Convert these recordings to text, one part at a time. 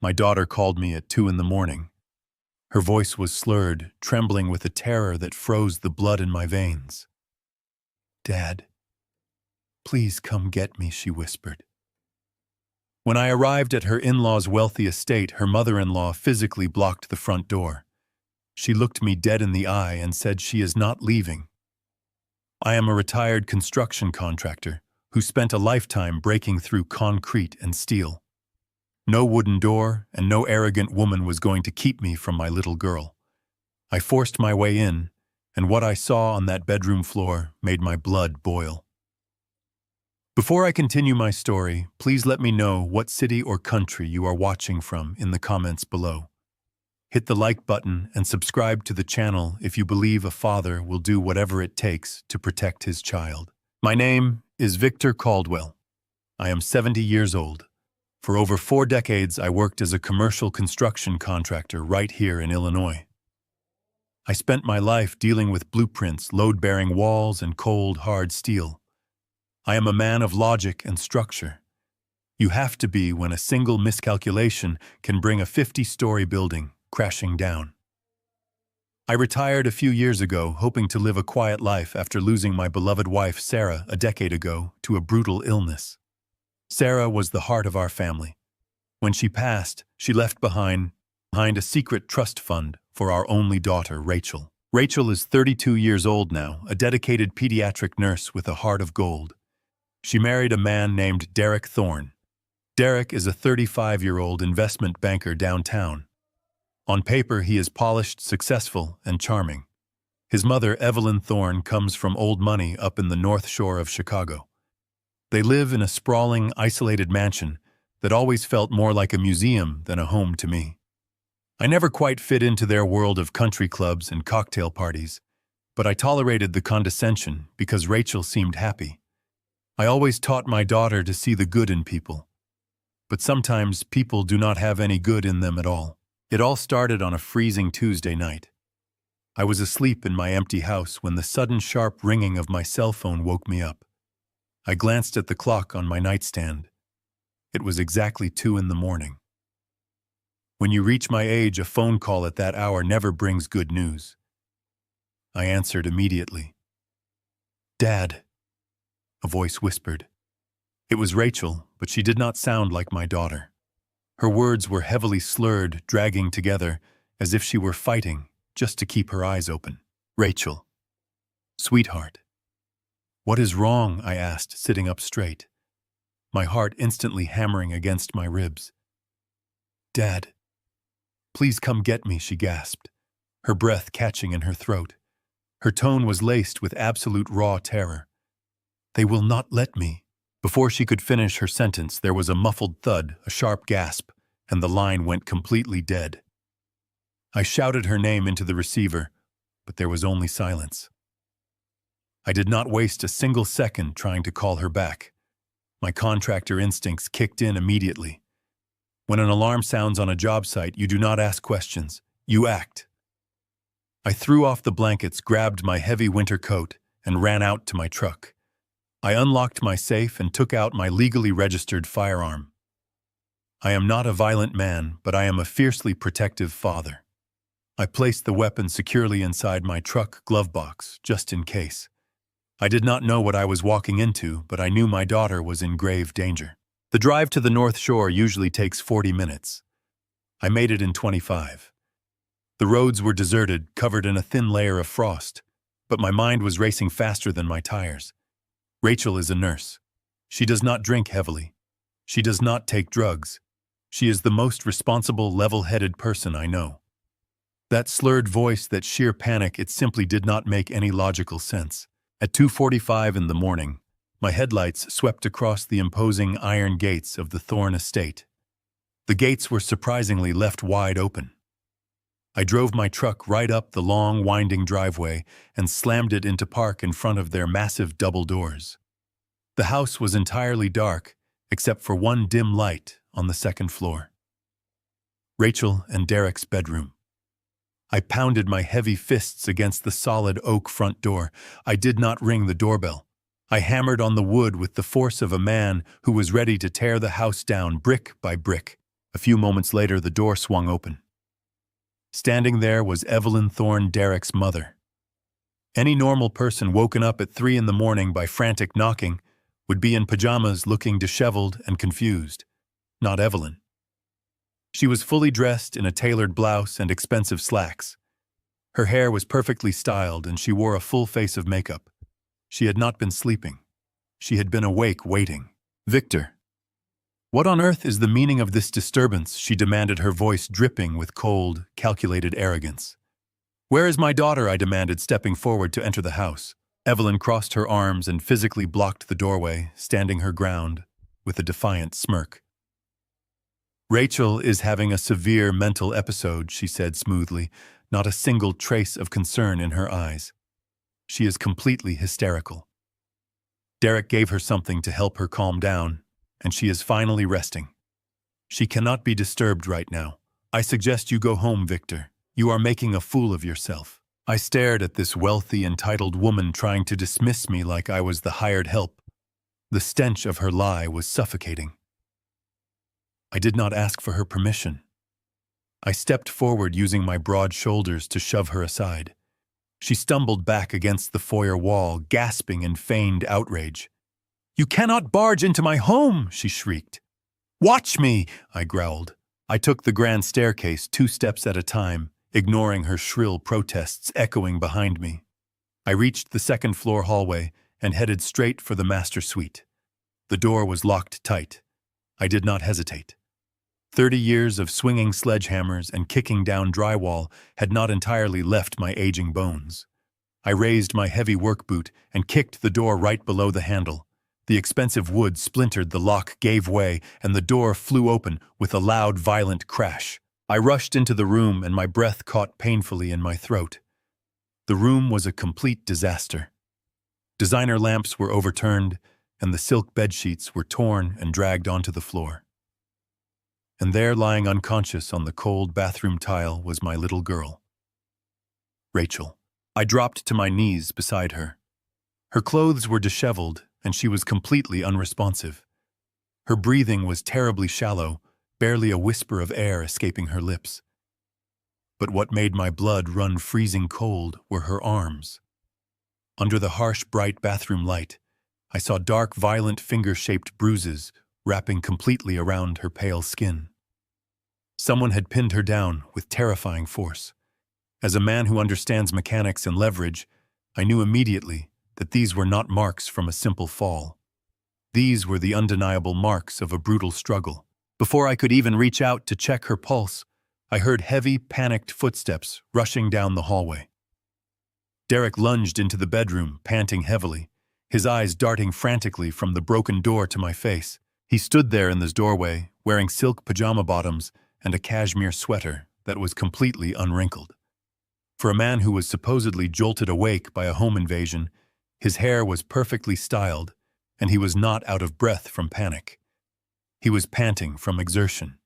My daughter called me at 2 in the morning. Her voice was slurred, trembling with a terror that froze the blood in my veins. "Dad, please come get me," she whispered. When I arrived at her in-law's wealthy estate, her mother-in-law physically blocked the front door. She looked me dead in the eye and said she is not leaving. I am a retired construction contractor who spent a lifetime breaking through concrete and steel. No wooden door and no arrogant woman was going to keep me from my little girl. I forced my way in, and what I saw on that bedroom floor made my blood boil. Before I continue my story, please let me know what city or country you are watching from in the comments below. Hit the like button and subscribe to the channel if you believe a father will do whatever it takes to protect his child. My name is Victor Caldwell. I am 70 years old. For over 4 decades, I worked as a commercial construction contractor right here in Illinois. I spent my life dealing with blueprints, load-bearing walls, and cold, hard steel. I am a man of logic and structure. You have to be when a single miscalculation can bring a 50-story building crashing down. I retired a few years ago, hoping to live a quiet life after losing my beloved wife, Sarah, a decade ago to a brutal illness. Sarah was the heart of our family. When she passed, she left behind a secret trust fund for our only daughter, Rachel. Rachel is 32 years old now, a dedicated pediatric nurse with a heart of gold. She married a man named Derek Thorne. Derek is a 35-year-old investment banker downtown. On paper, he is polished, successful, and charming. His mother, Evelyn Thorne, comes from old money up in the North Shore of Chicago. They live in a sprawling, isolated mansion that always felt more like a museum than a home to me. I never quite fit into their world of country clubs and cocktail parties, but I tolerated the condescension because Rachel seemed happy. I always taught my daughter to see the good in people. But sometimes people do not have any good in them at all. It all started on a freezing Tuesday night. I was asleep in my empty house when the sudden sharp ringing of my cell phone woke me up. I glanced at the clock on my nightstand. It was exactly 2 in the morning. When you reach my age, a phone call at that hour never brings good news. I answered immediately. "Dad," a voice whispered. It was Rachel, but she did not sound like my daughter. Her words were heavily slurred, dragging together, as if she were fighting just to keep her eyes open. "Rachel. Sweetheart." "What is wrong?" I asked, sitting up straight, my heart instantly hammering against my ribs. "Dad, please come get me," she gasped, her breath catching in her throat. Her tone was laced with absolute raw terror. "They will not let me." Before she could finish her sentence, there was a muffled thud, a sharp gasp, and the line went completely dead. I shouted her name into the receiver, but there was only silence. I did not waste a single second trying to call her back. My contractor instincts kicked in immediately. When an alarm sounds on a job site, you do not ask questions, you act. I threw off the blankets, grabbed my heavy winter coat, and ran out to my truck. I unlocked my safe and took out my legally registered firearm. I am not a violent man, but I am a fiercely protective father. I placed the weapon securely inside my truck glove box, just in case. I did not know what I was walking into, but I knew my daughter was in grave danger. The drive to the North Shore usually takes 40 minutes. I made it in 25. The roads were deserted, covered in a thin layer of frost, but my mind was racing faster than my tires. Rachel is a nurse. She does not drink heavily. She does not take drugs. She is the most responsible, level-headed person I know. That slurred voice, that sheer panic, it simply did not make any logical sense. At 2:45 in the morning, my headlights swept across the imposing iron gates of the Thorne estate. The gates were surprisingly left wide open. I drove my truck right up the long, winding driveway and slammed it into park in front of their massive double doors. The house was entirely dark, except for one dim light on the second floor. Rachel and Derek's bedroom. I pounded my heavy fists against the solid oak front door. I did not ring the doorbell. I hammered on the wood with the force of a man who was ready to tear the house down brick by brick. A few moments later, the door swung open. Standing there was Evelyn Thorne, Derek's mother. Any normal person woken up at 3 in the morning by frantic knocking would be in pajamas looking disheveled and confused. Not Evelyn. She was fully dressed in a tailored blouse and expensive slacks. Her hair was perfectly styled and she wore a full face of makeup. She had not been sleeping. She had been awake waiting. "Victor, what on earth is the meaning of this disturbance?" she demanded, her voice dripping with cold, calculated arrogance. "Where is my daughter?" I demanded, stepping forward to enter the house. Evelyn crossed her arms and physically blocked the doorway, standing her ground with a defiant smirk. "Rachel is having a severe mental episode," she said smoothly, not a single trace of concern in her eyes. "She is completely hysterical. Derek gave her something to help her calm down, and she is finally resting. She cannot be disturbed right now. I suggest you go home, Victor. You are making a fool of yourself." I stared at this wealthy, entitled woman trying to dismiss me like I was the hired help. The stench of her lie was suffocating. I did not ask for her permission. I stepped forward using my broad shoulders to shove her aside. She stumbled back against the foyer wall, gasping in feigned outrage. "You cannot barge into my home!" she shrieked. "Watch me!" I growled. I took the grand staircase 2 steps at a time, ignoring her shrill protests echoing behind me. I reached the second-floor hallway and headed straight for the master suite. The door was locked tight. I did not hesitate. 30 years of swinging sledgehammers and kicking down drywall had not entirely left my aging bones. I raised my heavy work boot and kicked the door right below the handle. The expensive wood splintered, the lock gave way, and the door flew open with a loud, violent crash. I rushed into the room and my breath caught painfully in my throat. The room was a complete disaster. Designer lamps were overturned, and the silk bedsheets were torn and dragged onto the floor. And there, lying unconscious on the cold bathroom tile, was my little girl, Rachel. I dropped to my knees beside her. Her clothes were disheveled, and she was completely unresponsive. Her breathing was terribly shallow, barely a whisper of air escaping her lips. But what made my blood run freezing cold were her arms. Under the harsh, bright bathroom light, I saw dark, violent finger-shaped bruises wrapping completely around her pale skin. Someone had pinned her down with terrifying force. As a man who understands mechanics and leverage, I knew immediately that these were not marks from a simple fall. These were the undeniable marks of a brutal struggle. Before I could even reach out to check her pulse, I heard heavy, panicked footsteps rushing down the hallway. Derek lunged into the bedroom, panting heavily, his eyes darting frantically from the broken door to my face. He stood there in the doorway, wearing silk pajama bottoms and a cashmere sweater that was completely unwrinkled. For a man who was supposedly jolted awake by a home invasion, his hair was perfectly styled, and he was not out of breath from panic. He was panting from exertion.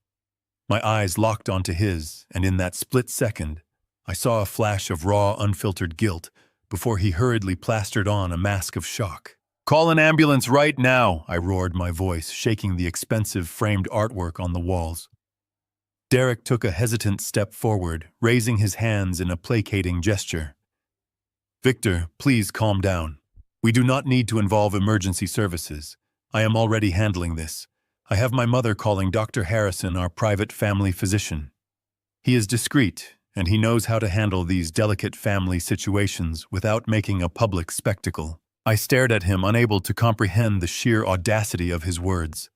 My eyes locked onto his, and in that split second, I saw a flash of raw, unfiltered guilt before he hurriedly plastered on a mask of shock. "Call an ambulance right now," I roared, my voice shaking the expensive framed artwork on the walls. Derek took a hesitant step forward, raising his hands in a placating gesture. "Victor, please calm down. We do not need to involve emergency services. I am already handling this. I have my mother calling Dr. Harrison, our private family physician. He is discreet, and he knows how to handle these delicate family situations without making a public spectacle." I stared at him, unable to comprehend the sheer audacity of his words.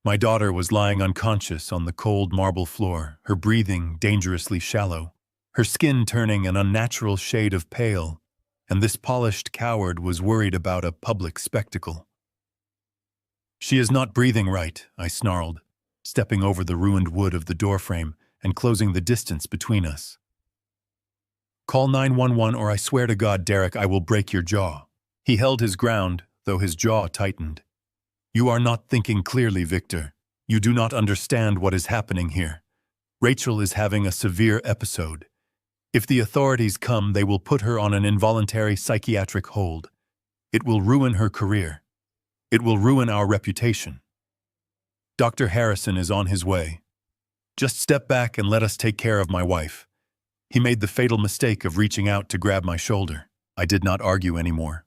My daughter was lying unconscious on the cold marble floor, her breathing dangerously shallow, her skin turning an unnatural shade of pale, and this polished coward was worried about a public spectacle. "She is not breathing right," I snarled, stepping over the ruined wood of the doorframe and closing the distance between us. "Call 911 or I swear to God, Derek, I will break your jaw." He held his ground, though his jaw tightened. "You are not thinking clearly, Victor. You do not understand what is happening here. Rachel is having a severe episode. If the authorities come, they will put her on an involuntary psychiatric hold. It will ruin her career. It will ruin our reputation. Dr. Harrison is on his way. Just step back and let us take care of my wife." He made the fatal mistake of reaching out to grab my shoulder. I did not argue anymore.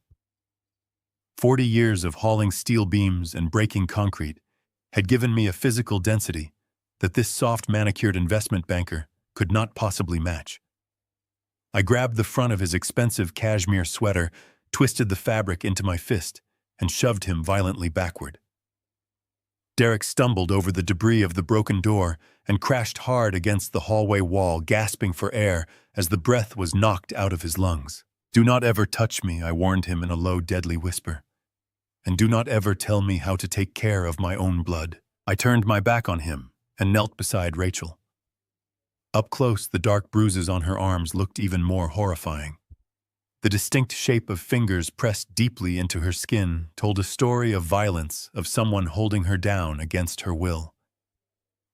40 years of hauling steel beams and breaking concrete had given me a physical density that this soft manicured investment banker could not possibly match. I grabbed the front of his expensive cashmere sweater, twisted the fabric into my fist, and shoved him violently backward. Derek stumbled over the debris of the broken door and crashed hard against the hallway wall, gasping for air as the breath was knocked out of his lungs. "Do not ever touch me," I warned him in a low, deadly whisper. "And do not ever tell me how to take care of my own blood." I turned my back on him and knelt beside Rachel. Up close, the dark bruises on her arms looked even more horrifying. The distinct shape of fingers pressed deeply into her skin told a story of violence, of someone holding her down against her will.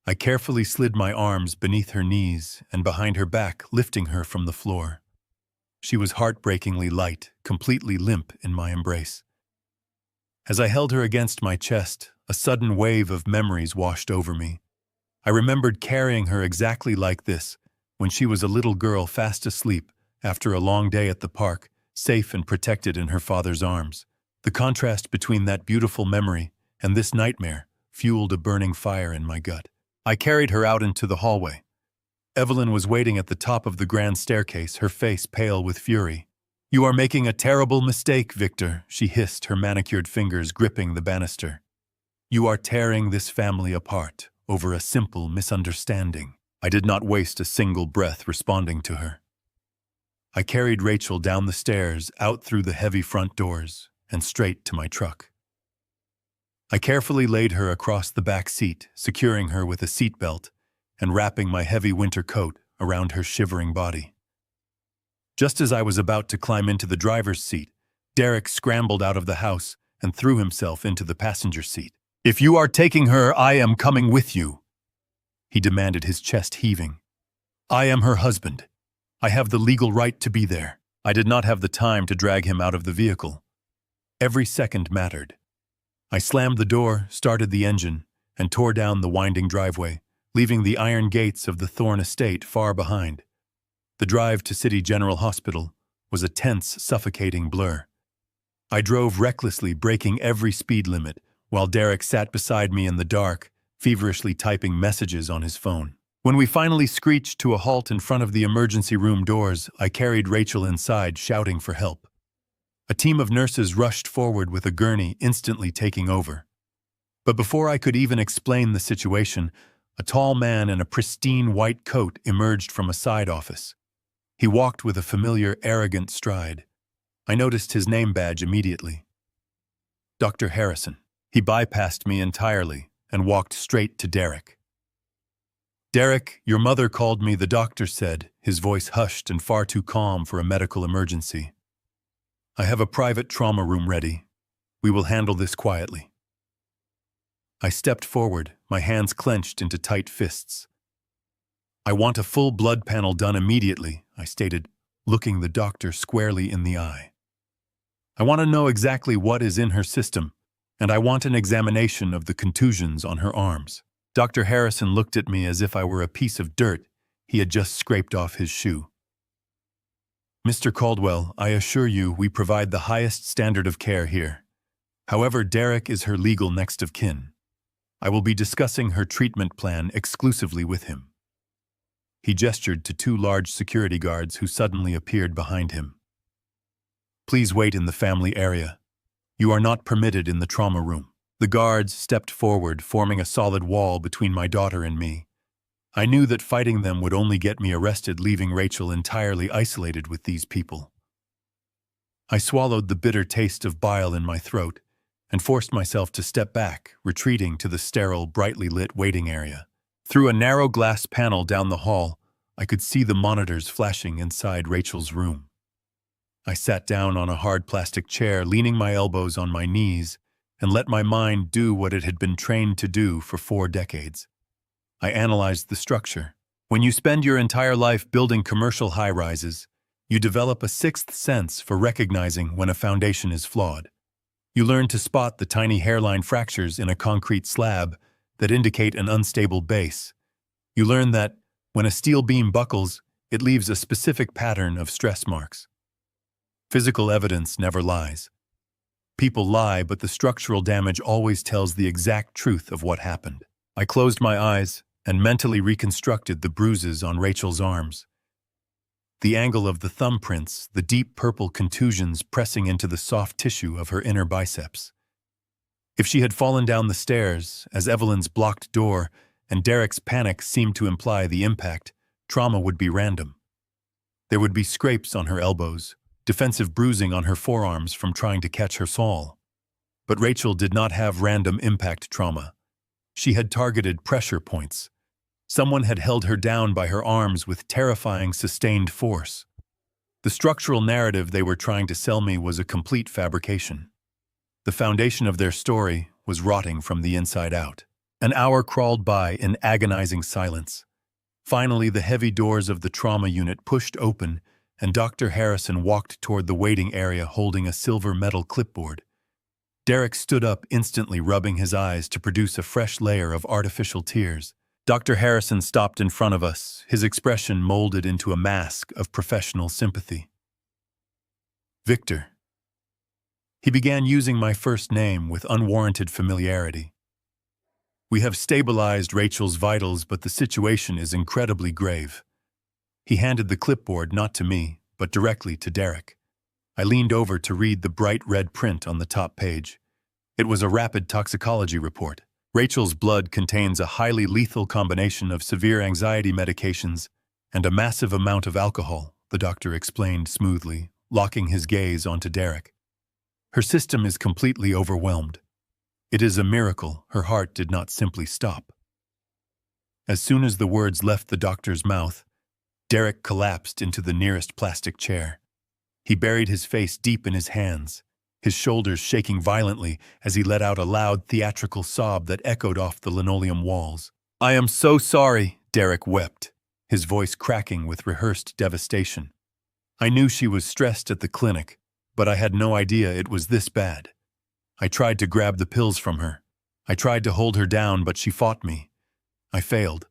I carefully slid my arms beneath her knees and behind her back, lifting her from the floor. She was heartbreakingly light, completely limp in my embrace. As I held her against my chest, a sudden wave of memories washed over me. I remembered carrying her exactly like this, when she was a little girl fast asleep after a long day at the park, safe and protected in her father's arms. The contrast between that beautiful memory and this nightmare fueled a burning fire in my gut. I carried her out into the hallway. Evelyn was waiting at the top of the grand staircase, her face pale with fury. "You are making a terrible mistake, Victor," she hissed, her manicured fingers gripping the banister. "You are tearing this family apart over a simple misunderstanding." I did not waste a single breath responding to her. I carried Rachel down the stairs, out through the heavy front doors, and straight to my truck. I carefully laid her across the back seat, securing her with a seatbelt and wrapping my heavy winter coat around her shivering body. Just as I was about to climb into the driver's seat, Derek scrambled out of the house and threw himself into the passenger seat. "If you are taking her, I am coming with you," he demanded, his chest heaving. "I am her husband. I have the legal right to be there." I did not have the time to drag him out of the vehicle. Every second mattered. I slammed the door, started the engine, and tore down the winding driveway, leaving the iron gates of the Thorne estate far behind. The drive to City General Hospital was a tense, suffocating blur. I drove recklessly, breaking every speed limit, while Derek sat beside me in the dark, feverishly typing messages on his phone. When we finally screeched to a halt in front of the emergency room doors, I carried Rachel inside, shouting for help. A team of nurses rushed forward with a gurney, instantly taking over. But before I could even explain the situation, a tall man in a pristine white coat emerged from a side office. He walked with a familiar, arrogant stride. I noticed his name badge immediately. Dr. Harrison. He bypassed me entirely and walked straight to Derek. "Derek, your mother called me," the doctor said, his voice hushed and far too calm for a medical emergency. "I have a private trauma room ready. We will handle this quietly." I stepped forward, my hands clenched into tight fists. "I want a full blood panel done immediately," I stated, looking the doctor squarely in the eye. "I want to know exactly what is in her system, and I want an examination of the contusions on her arms." Dr. Harrison looked at me as if I were a piece of dirt he had just scraped off his shoe. "Mr. Caldwell, I assure you we provide the highest standard of care here. However, Derek is her legal next of kin. I will be discussing her treatment plan exclusively with him." He gestured to two large security guards who suddenly appeared behind him. "Please wait in the family area. You are not permitted in the trauma room." The guards stepped forward, forming a solid wall between my daughter and me. I knew that fighting them would only get me arrested, leaving Rachel entirely isolated with these people. I swallowed the bitter taste of bile in my throat and forced myself to step back, retreating to the sterile, brightly lit waiting area. Through a narrow glass panel down the hall, I could see the monitors flashing inside Rachel's room. I sat down on a hard plastic chair, leaning my elbows on my knees, and let my mind do what it had been trained to do for 4 decades. I analyzed the structure. When you spend your entire life building commercial high-rises, you develop a sixth sense for recognizing when a foundation is flawed. You learn to spot the tiny hairline fractures in a concrete slab that indicate an unstable base. You learn that when a steel beam buckles, it leaves a specific pattern of stress marks. Physical evidence never lies. People lie, but the structural damage always tells the exact truth of what happened. I closed my eyes and mentally reconstructed the bruises on Rachel's arms. The angle of the thumbprints, the deep purple contusions pressing into the soft tissue of her inner biceps. If she had fallen down the stairs, as Evelyn's blocked door and Derek's panic seemed to imply the impact, trauma would be random. There would be scrapes on her elbows, defensive bruising on her forearms from trying to catch her fall. But Rachel did not have random impact trauma. She had targeted pressure points. Someone had held her down by her arms with terrifying sustained force. The structural narrative they were trying to sell me was a complete fabrication. The foundation of their story was rotting from the inside out. An hour crawled by in agonizing silence. Finally, the heavy doors of the trauma unit pushed open, and Dr. Harrison walked toward the waiting area holding a silver metal clipboard. Derek stood up instantly, rubbing his eyes to produce a fresh layer of artificial tears. Dr. Harrison stopped in front of us, his expression molded into a mask of professional sympathy. Victor. He began using my first name with unwarranted familiarity. We have stabilized Rachel's vitals, but the situation is incredibly grave. He handed the clipboard not to me, but directly to Derek. I leaned over to read the bright red print on the top page. It was a rapid toxicology report. Rachel's blood contains a highly lethal combination of severe anxiety medications and a massive amount of alcohol, the doctor explained smoothly, locking his gaze onto Derek. Her system is completely overwhelmed. It is a miracle her heart did not simply stop. As soon as the words left the doctor's mouth, Derek collapsed into the nearest plastic chair. He buried his face deep in his hands, his shoulders shaking violently as he let out a loud theatrical sob that echoed off the linoleum walls. "I am so sorry," Derek wept, his voice cracking with rehearsed devastation. I knew she was stressed at the clinic, but I had no idea it was this bad. I tried to grab the pills from her. I tried to hold her down, but she fought me. I failed.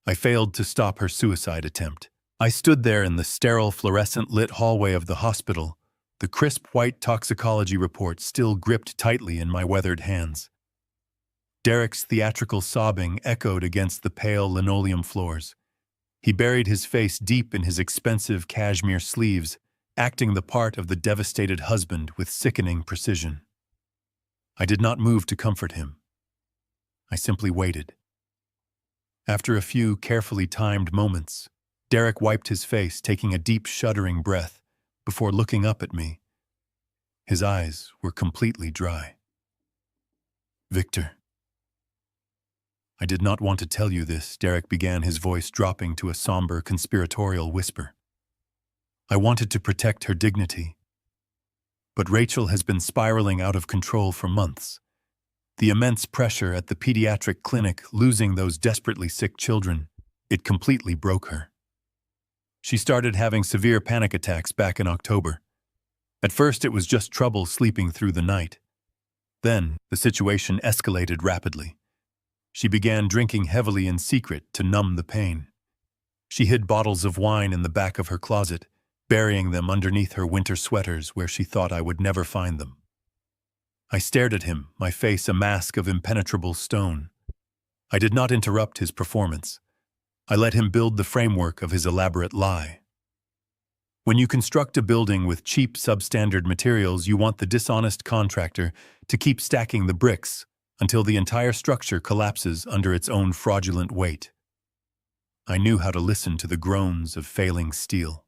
I failed to stop her suicide attempt. I stood there in the sterile, fluorescent-lit hallway of the hospital, the crisp white toxicology report still gripped tightly in my weathered hands. Derek's theatrical sobbing echoed against the pale linoleum floors. He buried his face deep in his expensive cashmere sleeves, acting the part of the devastated husband with sickening precision. I did not move to comfort him. I simply waited. After a few carefully timed moments, Derek wiped his face, taking a deep, shuddering breath, before looking up at me. His eyes were completely dry. "Victor. I did not want to tell you this," Derek began, his voice dropping to a somber, conspiratorial whisper. "I wanted to protect her dignity. But Rachel has been spiraling out of control for months. The immense pressure at the pediatric clinic, losing those desperately sick children, it completely broke her. She started having severe panic attacks back in October. At first it was just trouble sleeping through the night. Then the situation escalated rapidly. She began drinking heavily in secret to numb the pain. She hid bottles of wine in the back of her closet, burying them underneath her winter sweaters where she thought I would never find them. I stared at him, my face a mask of impenetrable stone. I did not interrupt his performance. I let him build the framework of his elaborate lie. When you construct a building with cheap, substandard materials, you want the dishonest contractor to keep stacking the bricks until the entire structure collapses under its own fraudulent weight. I knew how to listen to the groans of failing steel.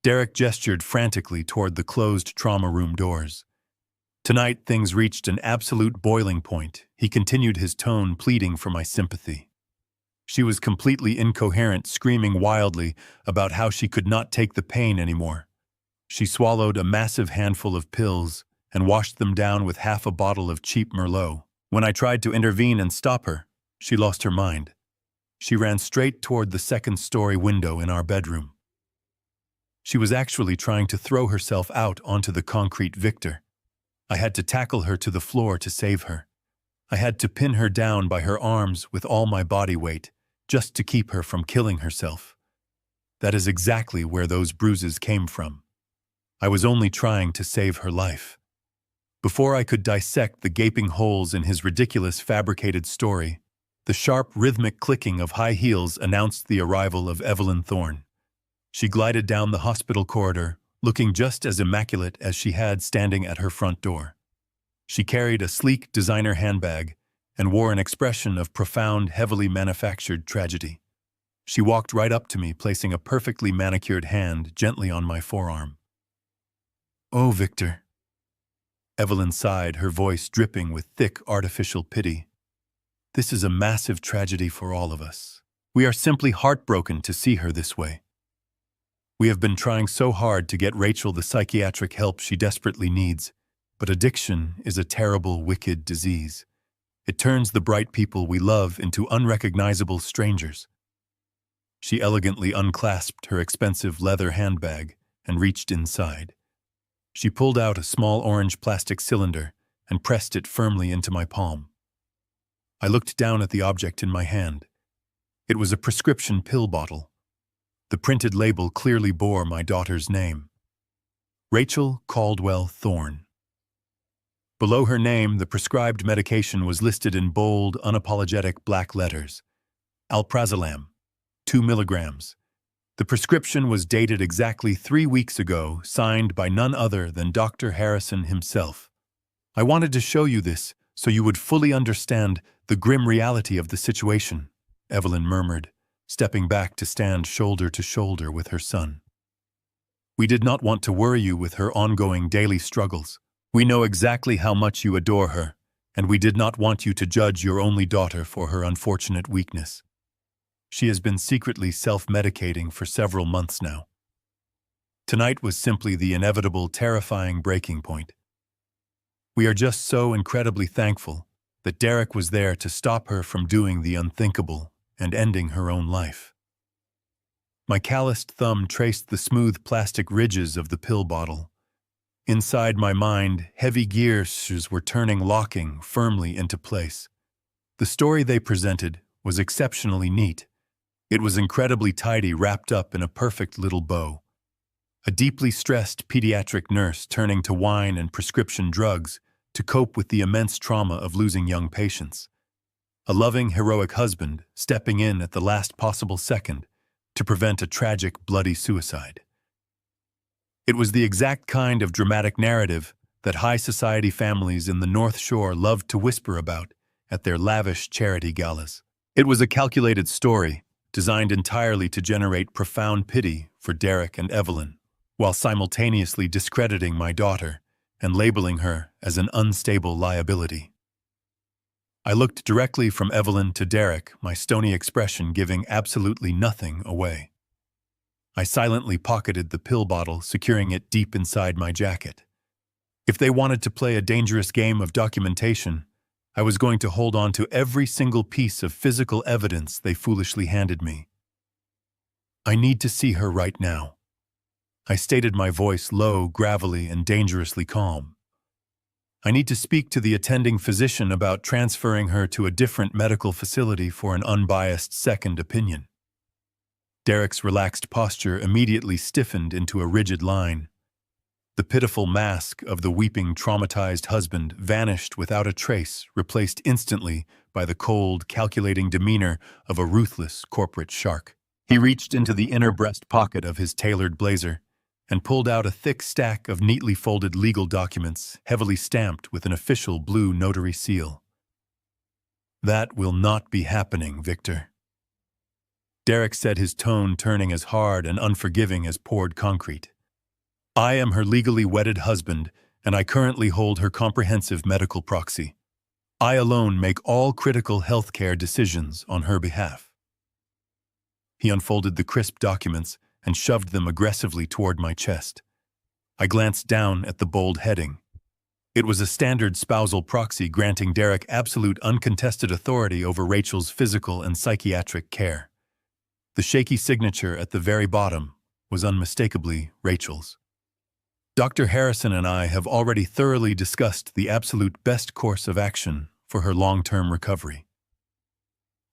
Derek gestured frantically toward the closed trauma room doors. Tonight, things reached an absolute boiling point. He continued, his tone pleading for my sympathy. She was completely incoherent, screaming wildly about how she could not take the pain anymore. She swallowed a massive handful of pills and washed them down with half a bottle of cheap Merlot. When I tried to intervene and stop her, she lost her mind. She ran straight toward the second-story window in our bedroom. She was actually trying to throw herself out onto the concrete. Victor. I had to tackle her to the floor to save her. I had to pin her down by her arms with all my body weight, just to keep her from killing herself. That is exactly where those bruises came from. I was only trying to save her life. Before I could dissect the gaping holes in his ridiculous fabricated story, the sharp, rhythmic clicking of high heels announced the arrival of Evelyn Thorne. She glided down the hospital corridor, looking just as immaculate as she had standing at her front door. She carried a sleek designer handbag and wore an expression of profound, heavily manufactured tragedy. She walked right up to me, placing a perfectly manicured hand gently on my forearm. "Oh, Victor." Evelyn sighed, her voice dripping with thick, artificial pity. "This is a massive tragedy for all of us. We are simply heartbroken to see her this way. We have been trying so hard to get Rachel the psychiatric help she desperately needs, but addiction is a terrible, wicked disease. It turns the bright people we love into unrecognizable strangers." She elegantly unclasped her expensive leather handbag and reached inside. She pulled out a small orange plastic cylinder and pressed it firmly into my palm. I looked down at the object in my hand. It was a prescription pill bottle. The printed label clearly bore my daughter's name: Rachel Caldwell Thorne. Below her name, the prescribed medication was listed in bold, unapologetic black letters: Alprazolam, 2 milligrams. The prescription was dated exactly 3 weeks ago, signed by none other than Dr. Harrison himself. "I wanted to show you this so you would fully understand the grim reality of the situation," Evelyn murmured, stepping back to stand shoulder to shoulder with her son. "We did not want to worry you with her ongoing daily struggles. We know exactly how much you adore her, and we did not want you to judge your only daughter for her unfortunate weakness. She has been secretly self-medicating for several months now. Tonight was simply the inevitable, terrifying breaking point. We are just so incredibly thankful that Derek was there to stop her from doing the unthinkable and ending her own life." My calloused thumb traced the smooth plastic ridges of the pill bottle. Inside my mind, heavy gears were turning, locking firmly into place. The story they presented was exceptionally neat. It was incredibly tidy, wrapped up in a perfect little bow. A deeply stressed pediatric nurse turning to wine and prescription drugs to cope with the immense trauma of losing young patients. A loving, heroic husband stepping in at the last possible second to prevent a tragic, bloody suicide. It was the exact kind of dramatic narrative that high society families in the North Shore loved to whisper about at their lavish charity galas. It was a calculated story, designed entirely to generate profound pity for Derek and Evelyn, while simultaneously discrediting my daughter and labeling her as an unstable liability. I looked directly from Evelyn to Derek, my stony expression giving absolutely nothing away. I silently pocketed the pill bottle, securing it deep inside my jacket. If they wanted to play a dangerous game of documentation, I was going to hold on to every single piece of physical evidence they foolishly handed me. "I need to see her right now." I stated, my voice low, gravelly, and dangerously calm. "I need to speak to the attending physician about transferring her to a different medical facility for an unbiased second opinion." Derek's relaxed posture immediately stiffened into a rigid line. The pitiful mask of the weeping, traumatized husband vanished without a trace, replaced instantly by the cold, calculating demeanor of a ruthless corporate shark. He reached into the inner breast pocket of his tailored blazer and pulled out a thick stack of neatly folded legal documents, heavily stamped with an official blue notary seal. "That will not be happening, Victor." Derek said, his tone turning as hard and unforgiving as poured concrete. "I am her legally wedded husband, and I currently hold her comprehensive medical proxy. I alone make all critical healthcare decisions on her behalf." He unfolded the crisp documents and shoved them aggressively toward my chest. I glanced down at the bold heading. It was a standard spousal proxy granting Derek absolute uncontested authority over Rachel's physical and psychiatric care. The shaky signature at the very bottom was unmistakably Rachel's. "Dr. Harrison and I have already thoroughly discussed the absolute best course of action for her long-term recovery."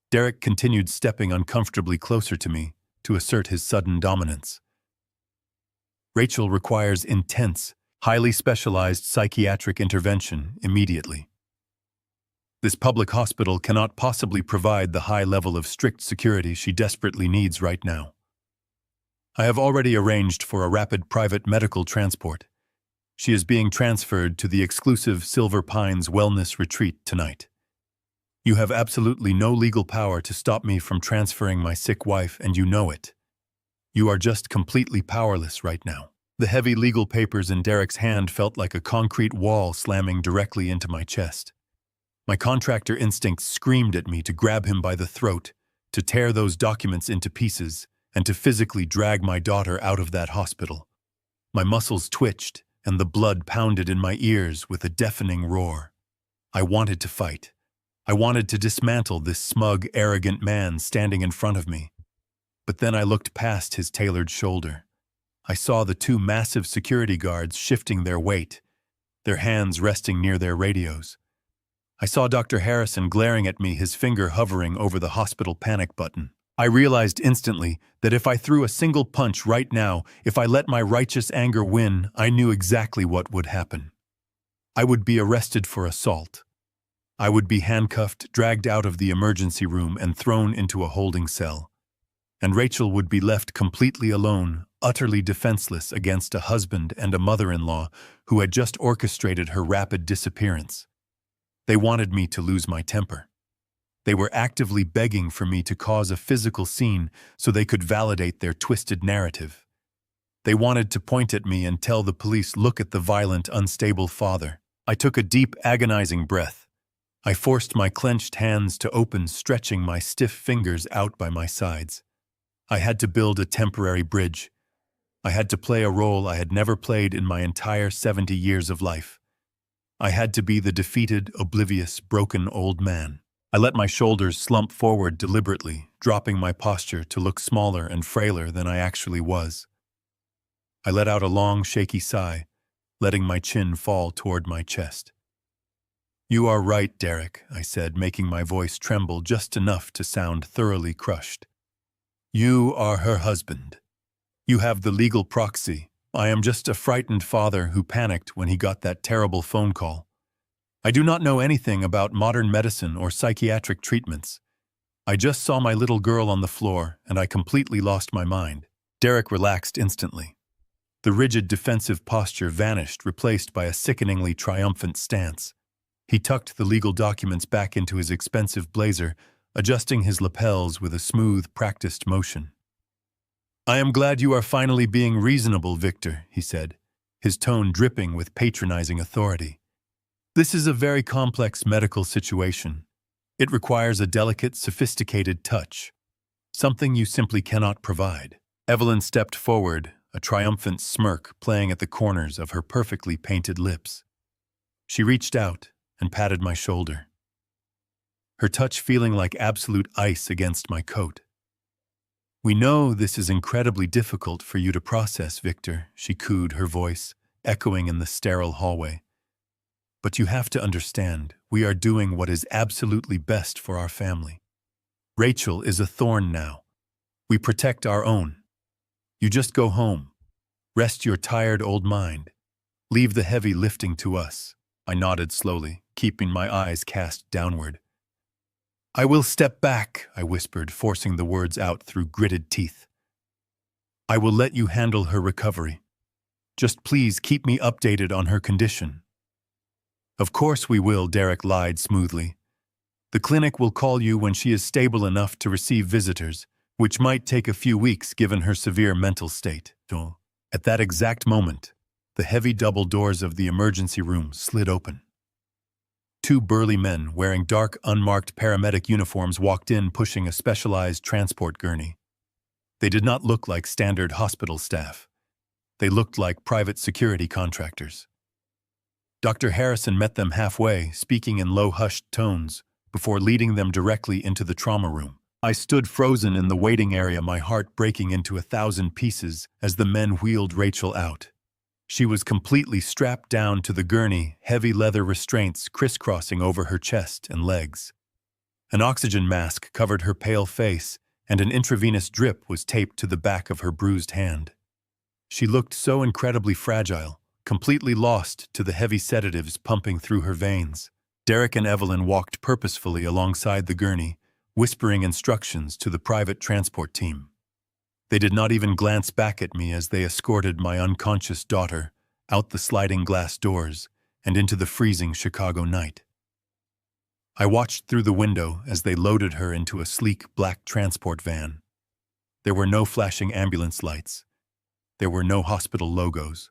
Derek continued stepping uncomfortably closer to me to assert his sudden dominance. Rachel requires intense, highly specialized psychiatric intervention immediately. This public hospital cannot possibly provide the high level of strict security she desperately needs right now. I have already arranged for a rapid private medical transport. She is being transferred to the exclusive Silver Pines Wellness Retreat tonight. You have absolutely no legal power to stop me from transferring my sick wife, and you know it. You are just completely powerless right now. The heavy legal papers in Derek's hand felt like a concrete wall slamming directly into my chest. My contractor instinct screamed at me to grab him by the throat, to tear those documents into pieces, and to physically drag my daughter out of that hospital. My muscles twitched, and the blood pounded in my ears with a deafening roar. I wanted to fight. I wanted to dismantle this smug, arrogant man standing in front of me. But then I looked past his tailored shoulder. I saw the two massive security guards shifting their weight, their hands resting near their radios. I saw Dr. Harrison glaring at me, his finger hovering over the hospital panic button. I realized instantly that if I threw a single punch right now, if I let my righteous anger win, I knew exactly what would happen. I would be arrested for assault. I would be handcuffed, dragged out of the emergency room, and thrown into a holding cell. And Rachel would be left completely alone, utterly defenseless against a husband and a mother-in-law who had just orchestrated her rapid disappearance. They wanted me to lose my temper. They were actively begging for me to cause a physical scene so they could validate their twisted narrative. They wanted to point at me and tell the police, "Look at the violent, unstable father." I took a deep, agonizing breath. I forced my clenched hands to open, stretching my stiff fingers out by my sides. I had to build a temporary bridge. I had to play a role I had never played in my entire 70 years of life. I had to be the defeated, oblivious, broken old man. I let my shoulders slump forward deliberately, dropping my posture to look smaller and frailer than I actually was. I let out a long, shaky sigh, letting my chin fall toward my chest. "You are right, Derek," I said, making my voice tremble just enough to sound thoroughly crushed. "You are her husband. You have the legal proxy. I am just a frightened father who panicked when he got that terrible phone call. I do not know anything about modern medicine or psychiatric treatments. I just saw my little girl on the floor, and I completely lost my mind." Derek relaxed instantly. The rigid defensive posture vanished, replaced by a sickeningly triumphant stance. He tucked the legal documents back into his expensive blazer, adjusting his lapels with a smooth, practiced motion. "I am glad you are finally being reasonable, Victor," he said, his tone dripping with patronizing authority. "This is a very complex medical situation. It requires a delicate, sophisticated touch, something you simply cannot provide." Evelyn stepped forward, a triumphant smirk playing at the corners of her perfectly painted lips. She reached out and patted my shoulder, her touch feeling like absolute ice against my coat. "We know this is incredibly difficult for you to process, Victor," she cooed, her voice echoing in the sterile hallway. "But you have to understand, we are doing what is absolutely best for our family. Rachel is a thorn now. We protect our own. You just go home. Rest your tired old mind. Leave the heavy lifting to us." I nodded slowly, keeping my eyes cast downward. "I will step back," I whispered, forcing the words out through gritted teeth. "I will let you handle her recovery. Just please keep me updated on her condition." "Of course we will," Derek lied smoothly. "The clinic will call you when she is stable enough to receive visitors, which might take a few weeks given her severe mental state." At that exact moment, the heavy double doors of the emergency room slid open. Two burly men wearing dark, unmarked paramedic uniforms walked in, pushing a specialized transport gurney. They did not look like standard hospital staff. They looked like private security contractors. Dr. Harrison met them halfway, speaking in low, hushed tones, before leading them directly into the trauma room. I stood frozen in the waiting area, my heart breaking into 1,000 pieces as the men wheeled Rachel out. She was completely strapped down to the gurney, heavy leather restraints crisscrossing over her chest and legs. An oxygen mask covered her pale face, and an intravenous drip was taped to the back of her bruised hand. She looked so incredibly fragile, completely lost to the heavy sedatives pumping through her veins. Derek and Evelyn walked purposefully alongside the gurney, whispering instructions to the private transport team. They did not even glance back at me as they escorted my unconscious daughter out the sliding glass doors and into the freezing Chicago night. I watched through the window as they loaded her into a sleek black transport van. There were no flashing ambulance lights. There were no hospital logos.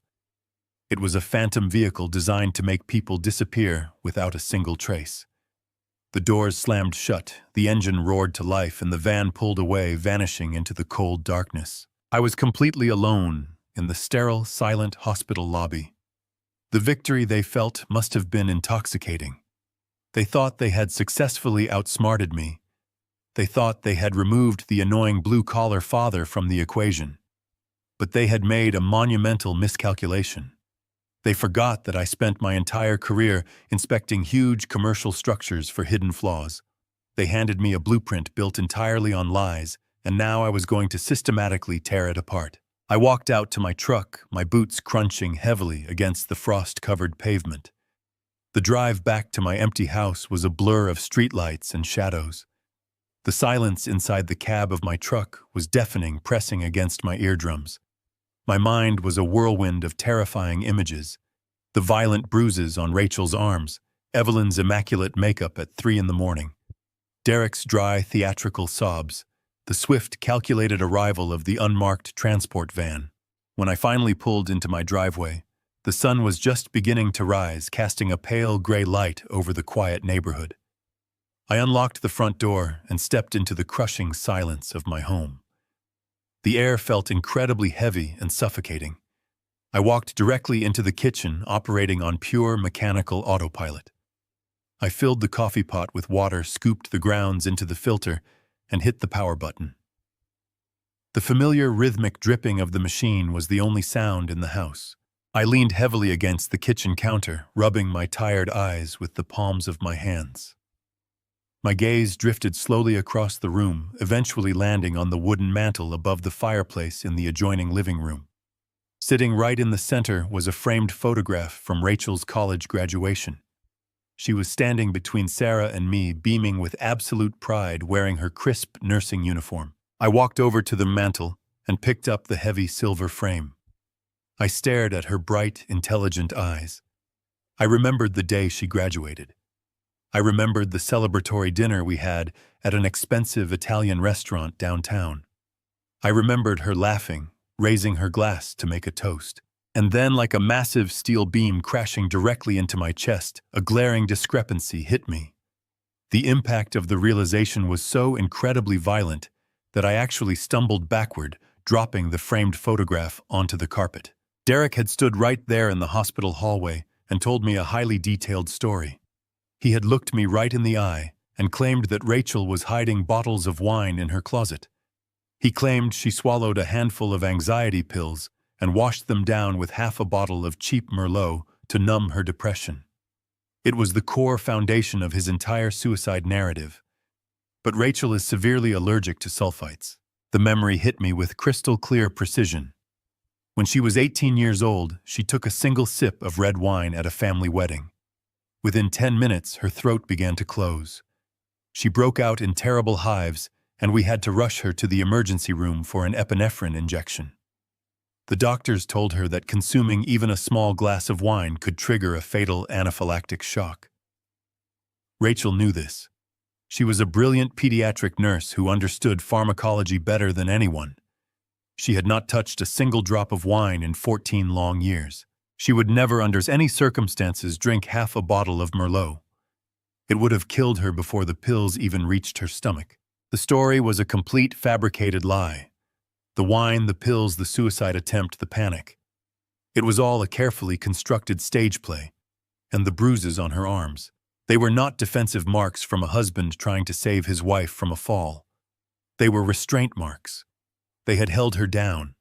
It was a phantom vehicle designed to make people disappear without a single trace. The doors slammed shut, the engine roared to life, and the van pulled away, vanishing into the cold darkness. I was completely alone in the sterile, silent hospital lobby. The victory they felt must have been intoxicating. They thought they had successfully outsmarted me. They thought they had removed the annoying blue-collar father from the equation. But they had made a monumental miscalculation. They forgot that I spent my entire career inspecting huge commercial structures for hidden flaws. They handed me a blueprint built entirely on lies, and now I was going to systematically tear it apart. I walked out to my truck, my boots crunching heavily against the frost-covered pavement. The drive back to my empty house was a blur of streetlights and shadows. The silence inside the cab of my truck was deafening, pressing against my eardrums. My mind was a whirlwind of terrifying images. The violent bruises on Rachel's arms, Evelyn's immaculate makeup at 3 a.m, Derek's dry, theatrical sobs, the swift, calculated arrival of the unmarked transport van. When I finally pulled into my driveway, the sun was just beginning to rise, casting a pale gray light over the quiet neighborhood. I unlocked the front door and stepped into the crushing silence of my home. The air felt incredibly heavy and suffocating. I walked directly into the kitchen, operating on pure mechanical autopilot. I filled the coffee pot with water, scooped the grounds into the filter, and hit the power button. The familiar rhythmic dripping of the machine was the only sound in the house. I leaned heavily against the kitchen counter, rubbing my tired eyes with the palms of my hands. My gaze drifted slowly across the room, eventually landing on the wooden mantel above the fireplace in the adjoining living room. Sitting right in the center was a framed photograph from Rachel's college graduation. She was standing between Sarah and me, beaming with absolute pride, wearing her crisp nursing uniform. I walked over to the mantel and picked up the heavy silver frame. I stared at her bright, intelligent eyes. I remembered the day she graduated. I remembered the celebratory dinner we had at an expensive Italian restaurant downtown. I remembered her laughing, raising her glass to make a toast. And then, like a massive steel beam crashing directly into my chest, a glaring discrepancy hit me. The impact of the realization was so incredibly violent that I actually stumbled backward, dropping the framed photograph onto the carpet. Derek had stood right there in the hospital hallway and told me a highly detailed story. He had looked me right in the eye and claimed that Rachel was hiding bottles of wine in her closet. He claimed she swallowed a handful of anxiety pills and washed them down with half a bottle of cheap Merlot to numb her depression. It was the core foundation of his entire suicide narrative. But Rachel is severely allergic to sulfites. The memory hit me with crystal clear precision. When she was 18 years old, she took a single sip of red wine at a family wedding. Within 10 minutes, her throat began to close. She broke out in terrible hives, and we had to rush her to the emergency room for an epinephrine injection. The doctors told her that consuming even a small glass of wine could trigger a fatal anaphylactic shock. Rachel knew this. She was a brilliant pediatric nurse who understood pharmacology better than anyone. She had not touched a single drop of wine in 14 long years. She would never, under any circumstances, drink half a bottle of Merlot. It would have killed her before the pills even reached her stomach. The story was a complete fabricated lie. The wine, the pills, the suicide attempt, the panic. It was all a carefully constructed stage play. And the bruises on her arms. They were not defensive marks from a husband trying to save his wife from a fall. They were restraint marks. They had held her down.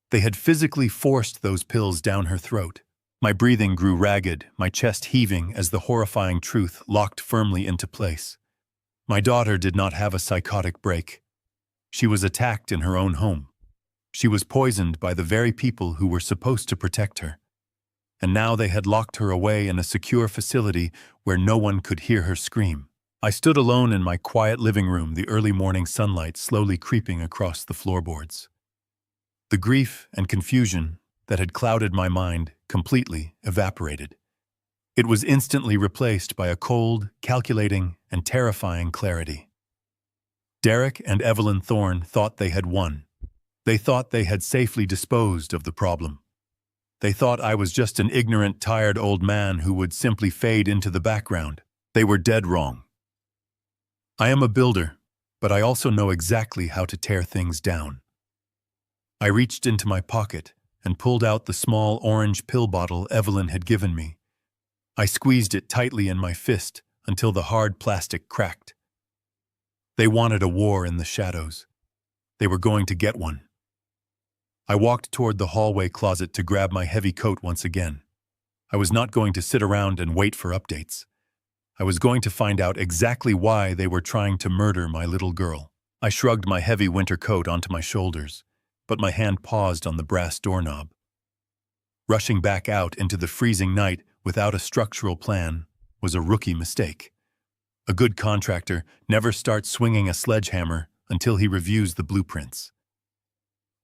They had physically forced those pills down her throat. My breathing grew ragged, my chest heaving as the horrifying truth locked firmly into place. My daughter did not have a psychotic break. She was attacked in her own home. She was poisoned by the very people who were supposed to protect her. And now they had locked her away in a secure facility where no one could hear her scream. I stood alone in my quiet living room, the early morning sunlight slowly creeping across the floorboards. The grief and confusion that had clouded my mind completely evaporated. It was instantly replaced by a cold, calculating, and terrifying clarity. Derek and Evelyn Thorne thought they had won. They thought they had safely disposed of the problem. They thought I was just an ignorant, tired old man who would simply fade into the background. They were dead wrong. I am a builder, but I also know exactly how to tear things down. I reached into my pocket and pulled out the small orange pill bottle Evelyn had given me. I squeezed it tightly in my fist until the hard plastic cracked. They wanted a war in the shadows. They were going to get one. I walked toward the hallway closet to grab my heavy coat once again. I was not going to sit around and wait for updates. I was going to find out exactly why they were trying to murder my little girl. I shrugged my heavy winter coat onto my shoulders, but my hand paused on the brass doorknob. Rushing back out into the freezing night without a structural plan was a rookie mistake. A good contractor never starts swinging a sledgehammer until he reviews the blueprints.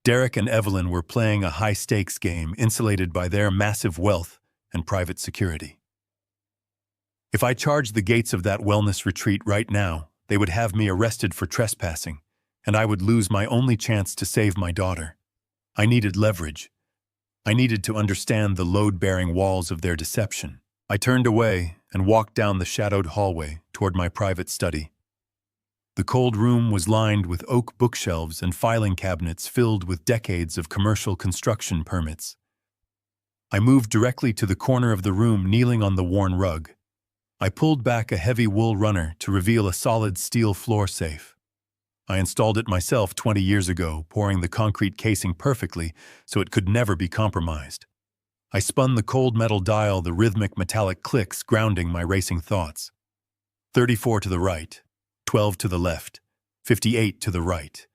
Derek and Evelyn were playing a high-stakes game insulated by their massive wealth and private security. If I charged the gates of that wellness retreat right now, they would have me arrested for trespassing, and I would lose my only chance to save my daughter. I needed leverage. I needed to understand the load-bearing walls of their deception. I turned away and walked down the shadowed hallway toward my private study. The cold room was lined with oak bookshelves and filing cabinets filled with decades of commercial construction permits. I moved directly to the corner of the room, kneeling on the worn rug. I pulled back a heavy wool runner to reveal a solid steel floor safe. I installed it myself 20 years ago, pouring the concrete casing perfectly so it could never be compromised. I spun the cold metal dial, the rhythmic metallic clicks grounding my racing thoughts. 34 to the right, 12 to the left, 58 to the right.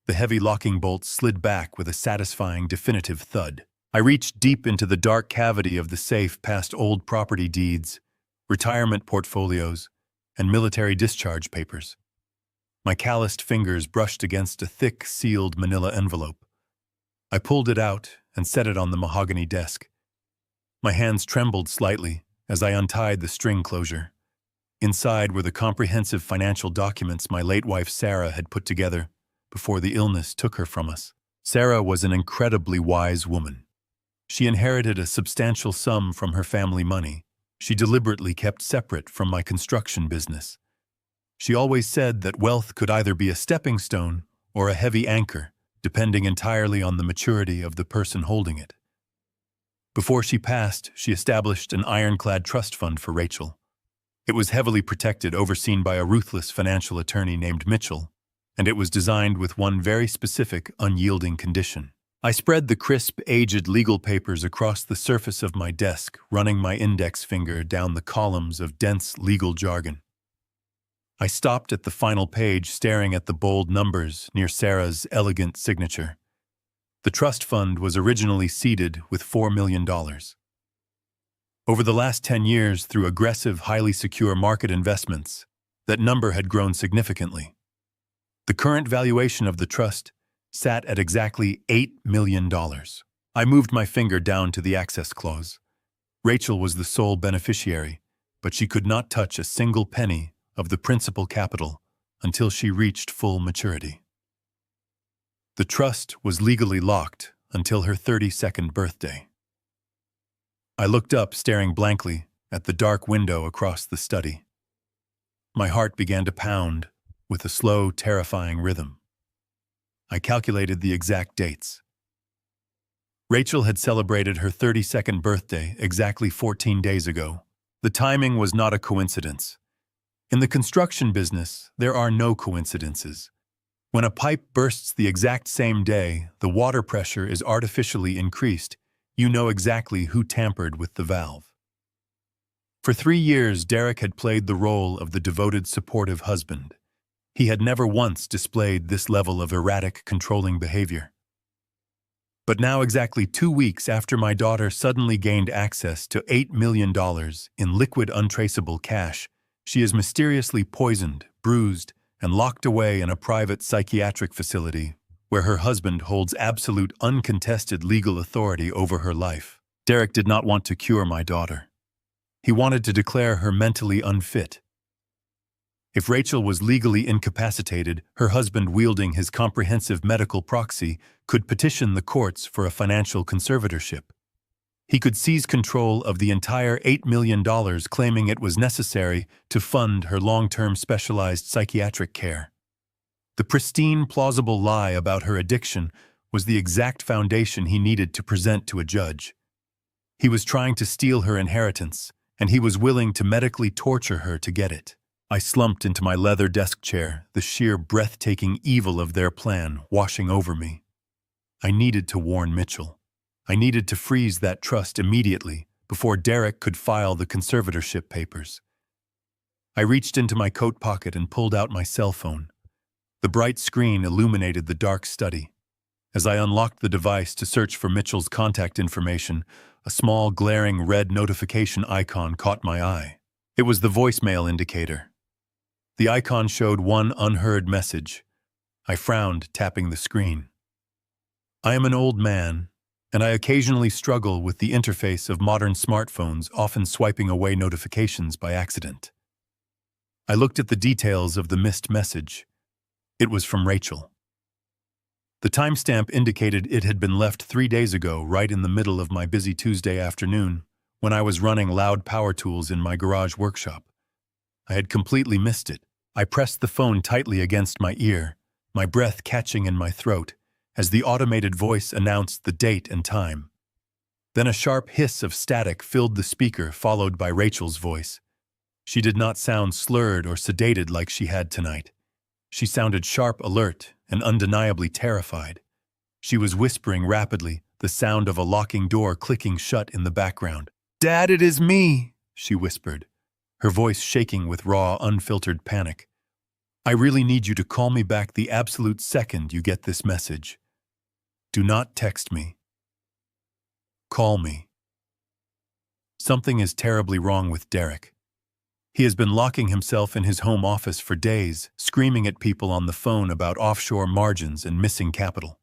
The heavy locking bolts slid back with a satisfying, definitive thud. I reached deep into the dark cavity of the safe past old property deeds, retirement portfolios, and military discharge papers. My calloused fingers brushed against a thick, sealed manila envelope. I pulled it out and set it on the mahogany desk. My hands trembled slightly as I untied the string closure. Inside were the comprehensive financial documents my late wife Sarah had put together before the illness took her from us. Sarah was an incredibly wise woman. She inherited a substantial sum from her family money. She deliberately kept separate from my construction business. She always said that wealth could either be a stepping stone or a heavy anchor, depending entirely on the maturity of the person holding it. Before she passed, she established an ironclad trust fund for Rachel. It was heavily protected, overseen by a ruthless financial attorney named Mitchell, and it was designed with one very specific, unyielding condition. I spread the crisp, aged legal papers across the surface of my desk, running my index finger down the columns of dense legal jargon. I stopped at the final page, staring at the bold numbers near Sarah's elegant signature. The trust fund was originally seeded with $4 million. Over the last 10 years, through aggressive, highly secure market investments, that number had grown significantly. The current valuation of the trust sat at exactly $8 million. I moved my finger down to the access clause. Rachel was the sole beneficiary, but she could not touch a single penny of the principal capital until she reached full maturity. The trust was legally locked until her 32nd birthday. I looked up, staring blankly at the dark window across the study. My heart began to pound with a slow, terrifying rhythm. I calculated the exact dates. Rachel had celebrated her 32nd birthday exactly 14 days ago. The timing was not a coincidence. In the construction business, there are no coincidences. When a pipe bursts the exact same day, the water pressure is artificially increased. You know exactly who tampered with the valve. For 3 years, Derek had played the role of the devoted, supportive husband. He had never once displayed this level of erratic, controlling behavior. But now, exactly 2 weeks after my daughter suddenly gained access to $8 million in liquid, untraceable cash, she is mysteriously poisoned, bruised, and locked away in a private psychiatric facility where her husband holds absolute, uncontested legal authority over her life. Derek did not want to cure my daughter. He wanted to declare her mentally unfit. If Rachel was legally incapacitated, her husband, wielding his comprehensive medical proxy, could petition the courts for a financial conservatorship. He could seize control of the entire $8 million, claiming it was necessary to fund her long-term specialized psychiatric care. The pristine, plausible lie about her addiction was the exact foundation he needed to present to a judge. He was trying to steal her inheritance, and he was willing to medically torture her to get it. I slumped into my leather desk chair, the sheer breathtaking evil of their plan washing over me. I needed to warn Mitchell. I needed to freeze that trust immediately before Derek could file the conservatorship papers. I reached into my coat pocket and pulled out my cell phone. The bright screen illuminated the dark study. As I unlocked the device to search for Mitchell's contact information, a small, glaring red notification icon caught my eye. It was the voicemail indicator. The icon showed one unheard message. I frowned, tapping the screen. I am an old man, and I occasionally struggle with the interface of modern smartphones, often swiping away notifications by accident. I looked at the details of the missed message. It was from Rachel. The timestamp indicated it had been left 3 days ago, right in the middle of my busy Tuesday afternoon, when I was running loud power tools in my garage workshop. I had completely missed it. I pressed the phone tightly against my ear, my breath catching in my throat, as the automated voice announced the date and time. Then a sharp hiss of static filled the speaker, followed by Rachel's voice. She did not sound slurred or sedated like she had tonight. She sounded sharp, alert, and undeniably terrified. She was whispering rapidly, the sound of a locking door clicking shut in the background. "Dad, it is me," she whispered, her voice shaking with raw, unfiltered panic. "I really need you to call me back the absolute second you get this message. Do not text me. Call me." Something is terribly wrong with Derek. He has been locking himself in his home office for days, screaming at people on the phone about offshore margins and missing capital.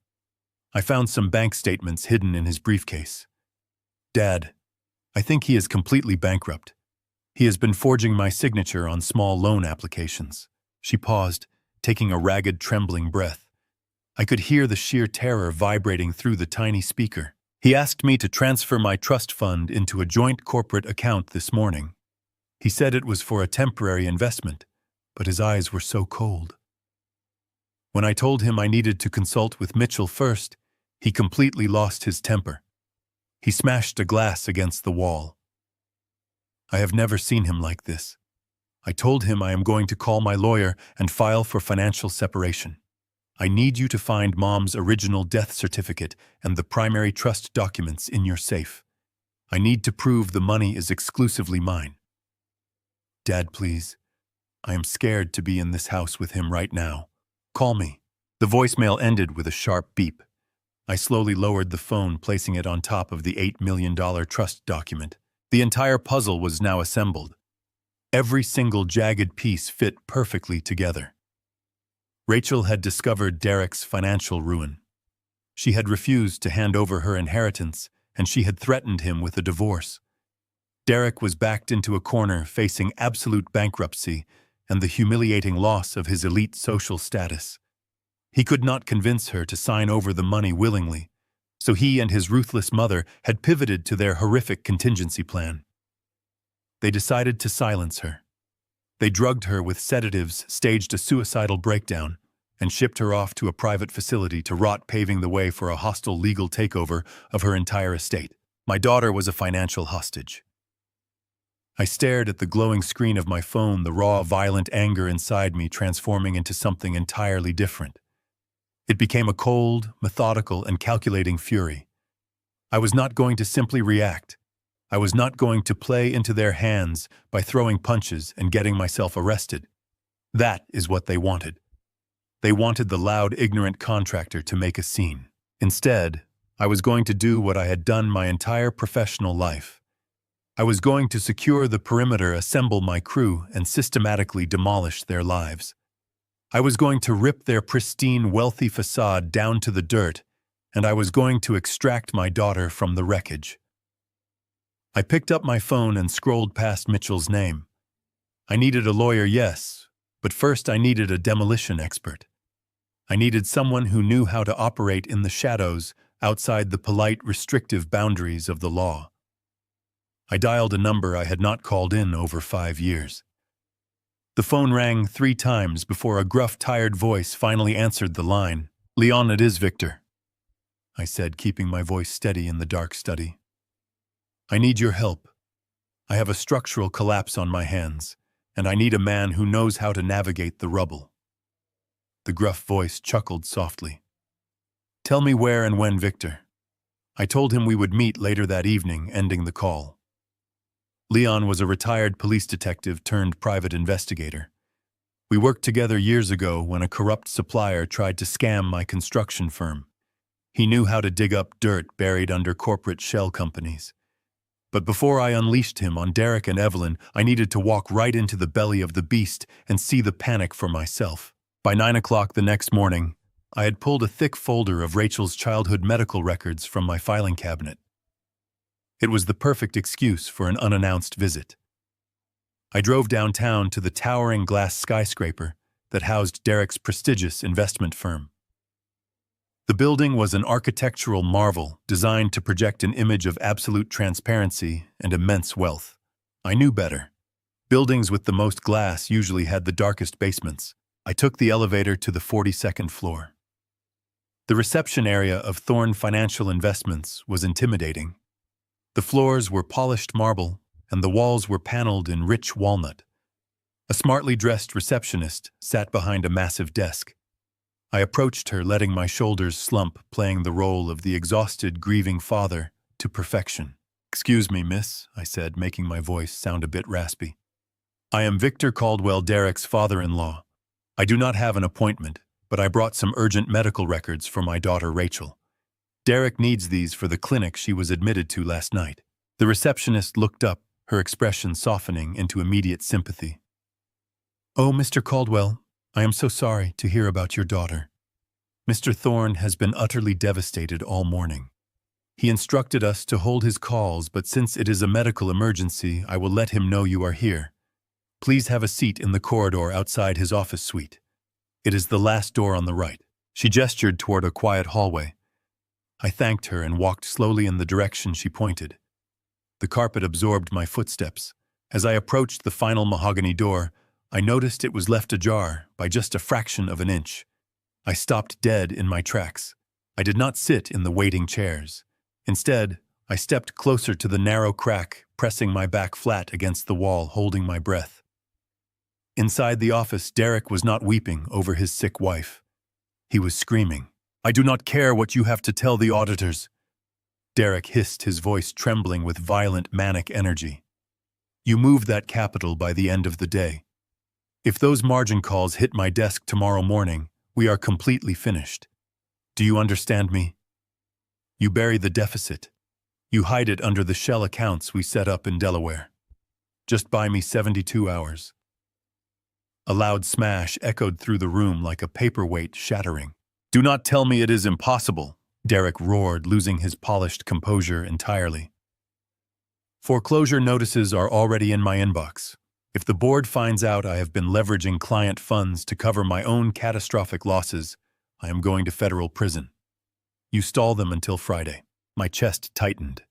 I found some bank statements hidden in his briefcase. "Dad, I think he is completely bankrupt. He has been forging my signature on small loan applications." She paused, taking a ragged, trembling breath. I could hear the sheer terror vibrating through the tiny speaker. "He asked me to transfer my trust fund into a joint corporate account this morning. He said it was for a temporary investment, but his eyes were so cold. When I told him I needed to consult with Mitchell first, he completely lost his temper. He smashed a glass against the wall. I have never seen him like this. I told him I am going to call my lawyer and file for financial separation. I need you to find Mom's original death certificate and the primary trust documents in your safe. I need to prove the money is exclusively mine. Dad, please. I am scared to be in this house with him right now. Call me." The voicemail ended with a sharp beep. I slowly lowered the phone, placing it on top of the $8 million trust document. The entire puzzle was now assembled. Every single jagged piece fit perfectly together. Rachel had discovered Derek's financial ruin. She had refused to hand over her inheritance, and she had threatened him with a divorce. Derek was backed into a corner, facing absolute bankruptcy and the humiliating loss of his elite social status. He could not convince her to sign over the money willingly, so he and his ruthless mother had pivoted to their horrific contingency plan. They decided to silence her. They drugged her with sedatives, staged a suicidal breakdown, and shipped her off to a private facility to rot, paving the way for a hostile legal takeover of her entire estate. My daughter was a financial hostage. I stared at the glowing screen of my phone, the raw, violent anger inside me transforming into something entirely different. It became a cold, methodical, and calculating fury. I was not going to simply react. I was not going to play into their hands by throwing punches and getting myself arrested. That is what they wanted. They wanted the loud, ignorant contractor to make a scene. Instead, I was going to do what I had done my entire professional life. I was going to secure the perimeter, assemble my crew, and systematically demolish their lives. I was going to rip their pristine, wealthy facade down to the dirt, and I was going to extract my daughter from the wreckage. I picked up my phone and scrolled past Mitchell's name. I needed a lawyer, yes, but first I needed a demolition expert. I needed someone who knew how to operate in the shadows outside the polite, restrictive boundaries of the law. I dialed a number I had not called in over 5 years. The phone rang 3 times before a gruff, tired voice finally answered the line. "Leon, it is Victor," I said, keeping my voice steady in the dark study. "I need your help. I have a structural collapse on my hands, and I need a man who knows how to navigate the rubble." The gruff voice chuckled softly. "Tell me where and when, Victor." I told him we would meet later that evening, ending the call. Leon was a retired police detective turned private investigator. We worked together years ago when a corrupt supplier tried to scam my construction firm. He knew how to dig up dirt buried under corporate shell companies. But before I unleashed him on Derek and Evelyn, I needed to walk right into the belly of the beast and see the panic for myself. By 9 o'clock the next morning, I had pulled a thick folder of Rachel's childhood medical records from my filing cabinet. It was the perfect excuse for an unannounced visit. I drove downtown to the towering glass skyscraper that housed Derek's prestigious investment firm. The building was an architectural marvel designed to project an image of absolute transparency and immense wealth. I knew better. Buildings with the most glass usually had the darkest basements. I took the elevator to the 42nd floor. The reception area of Thorn Financial Investments was intimidating. The floors were polished marble, and the walls were paneled in rich walnut. A smartly dressed receptionist sat behind a massive desk. I approached her, letting my shoulders slump, playing the role of the exhausted, grieving father to perfection. "Excuse me, miss," I said, making my voice sound a bit raspy. "I am Victor Caldwell, Derek's father-in-law. I do not have an appointment, but I brought some urgent medical records for my daughter Rachel. Derek needs these for the clinic she was admitted to last night." The receptionist looked up, her expression softening into immediate sympathy. "Oh, Mr. Caldwell, I am so sorry to hear about your daughter. Mr. Thorne has been utterly devastated all morning. He instructed us to hold his calls, but since it is a medical emergency, I will let him know you are here. Please have a seat in the corridor outside his office suite. It is the last door on the right." She gestured toward a quiet hallway. I thanked her and walked slowly in the direction she pointed. The carpet absorbed my footsteps. As I approached the final mahogany door, I noticed it was left ajar by just a fraction of an inch. I stopped dead in my tracks. I did not sit in the waiting chairs. Instead, I stepped closer to the narrow crack, pressing my back flat against the wall, holding my breath. Inside the office, Derek was not weeping over his sick wife. He was screaming. "I do not care what you have to tell the auditors." Derek hissed, his voice trembling with violent manic energy. "You moved that capital by the end of the day. If those margin calls hit my desk tomorrow morning, we are completely finished. Do you understand me? You bury the deficit. You hide it under the shell accounts we set up in Delaware. Just buy me 72 hours. A loud smash echoed through the room like a paperweight shattering. "Do not tell me it is impossible," Derek roared, losing his polished composure entirely. "Foreclosure notices are already in my inbox. If the board finds out I have been leveraging client funds to cover my own catastrophic losses, I am going to federal prison. You stall them until Friday." My chest tightened.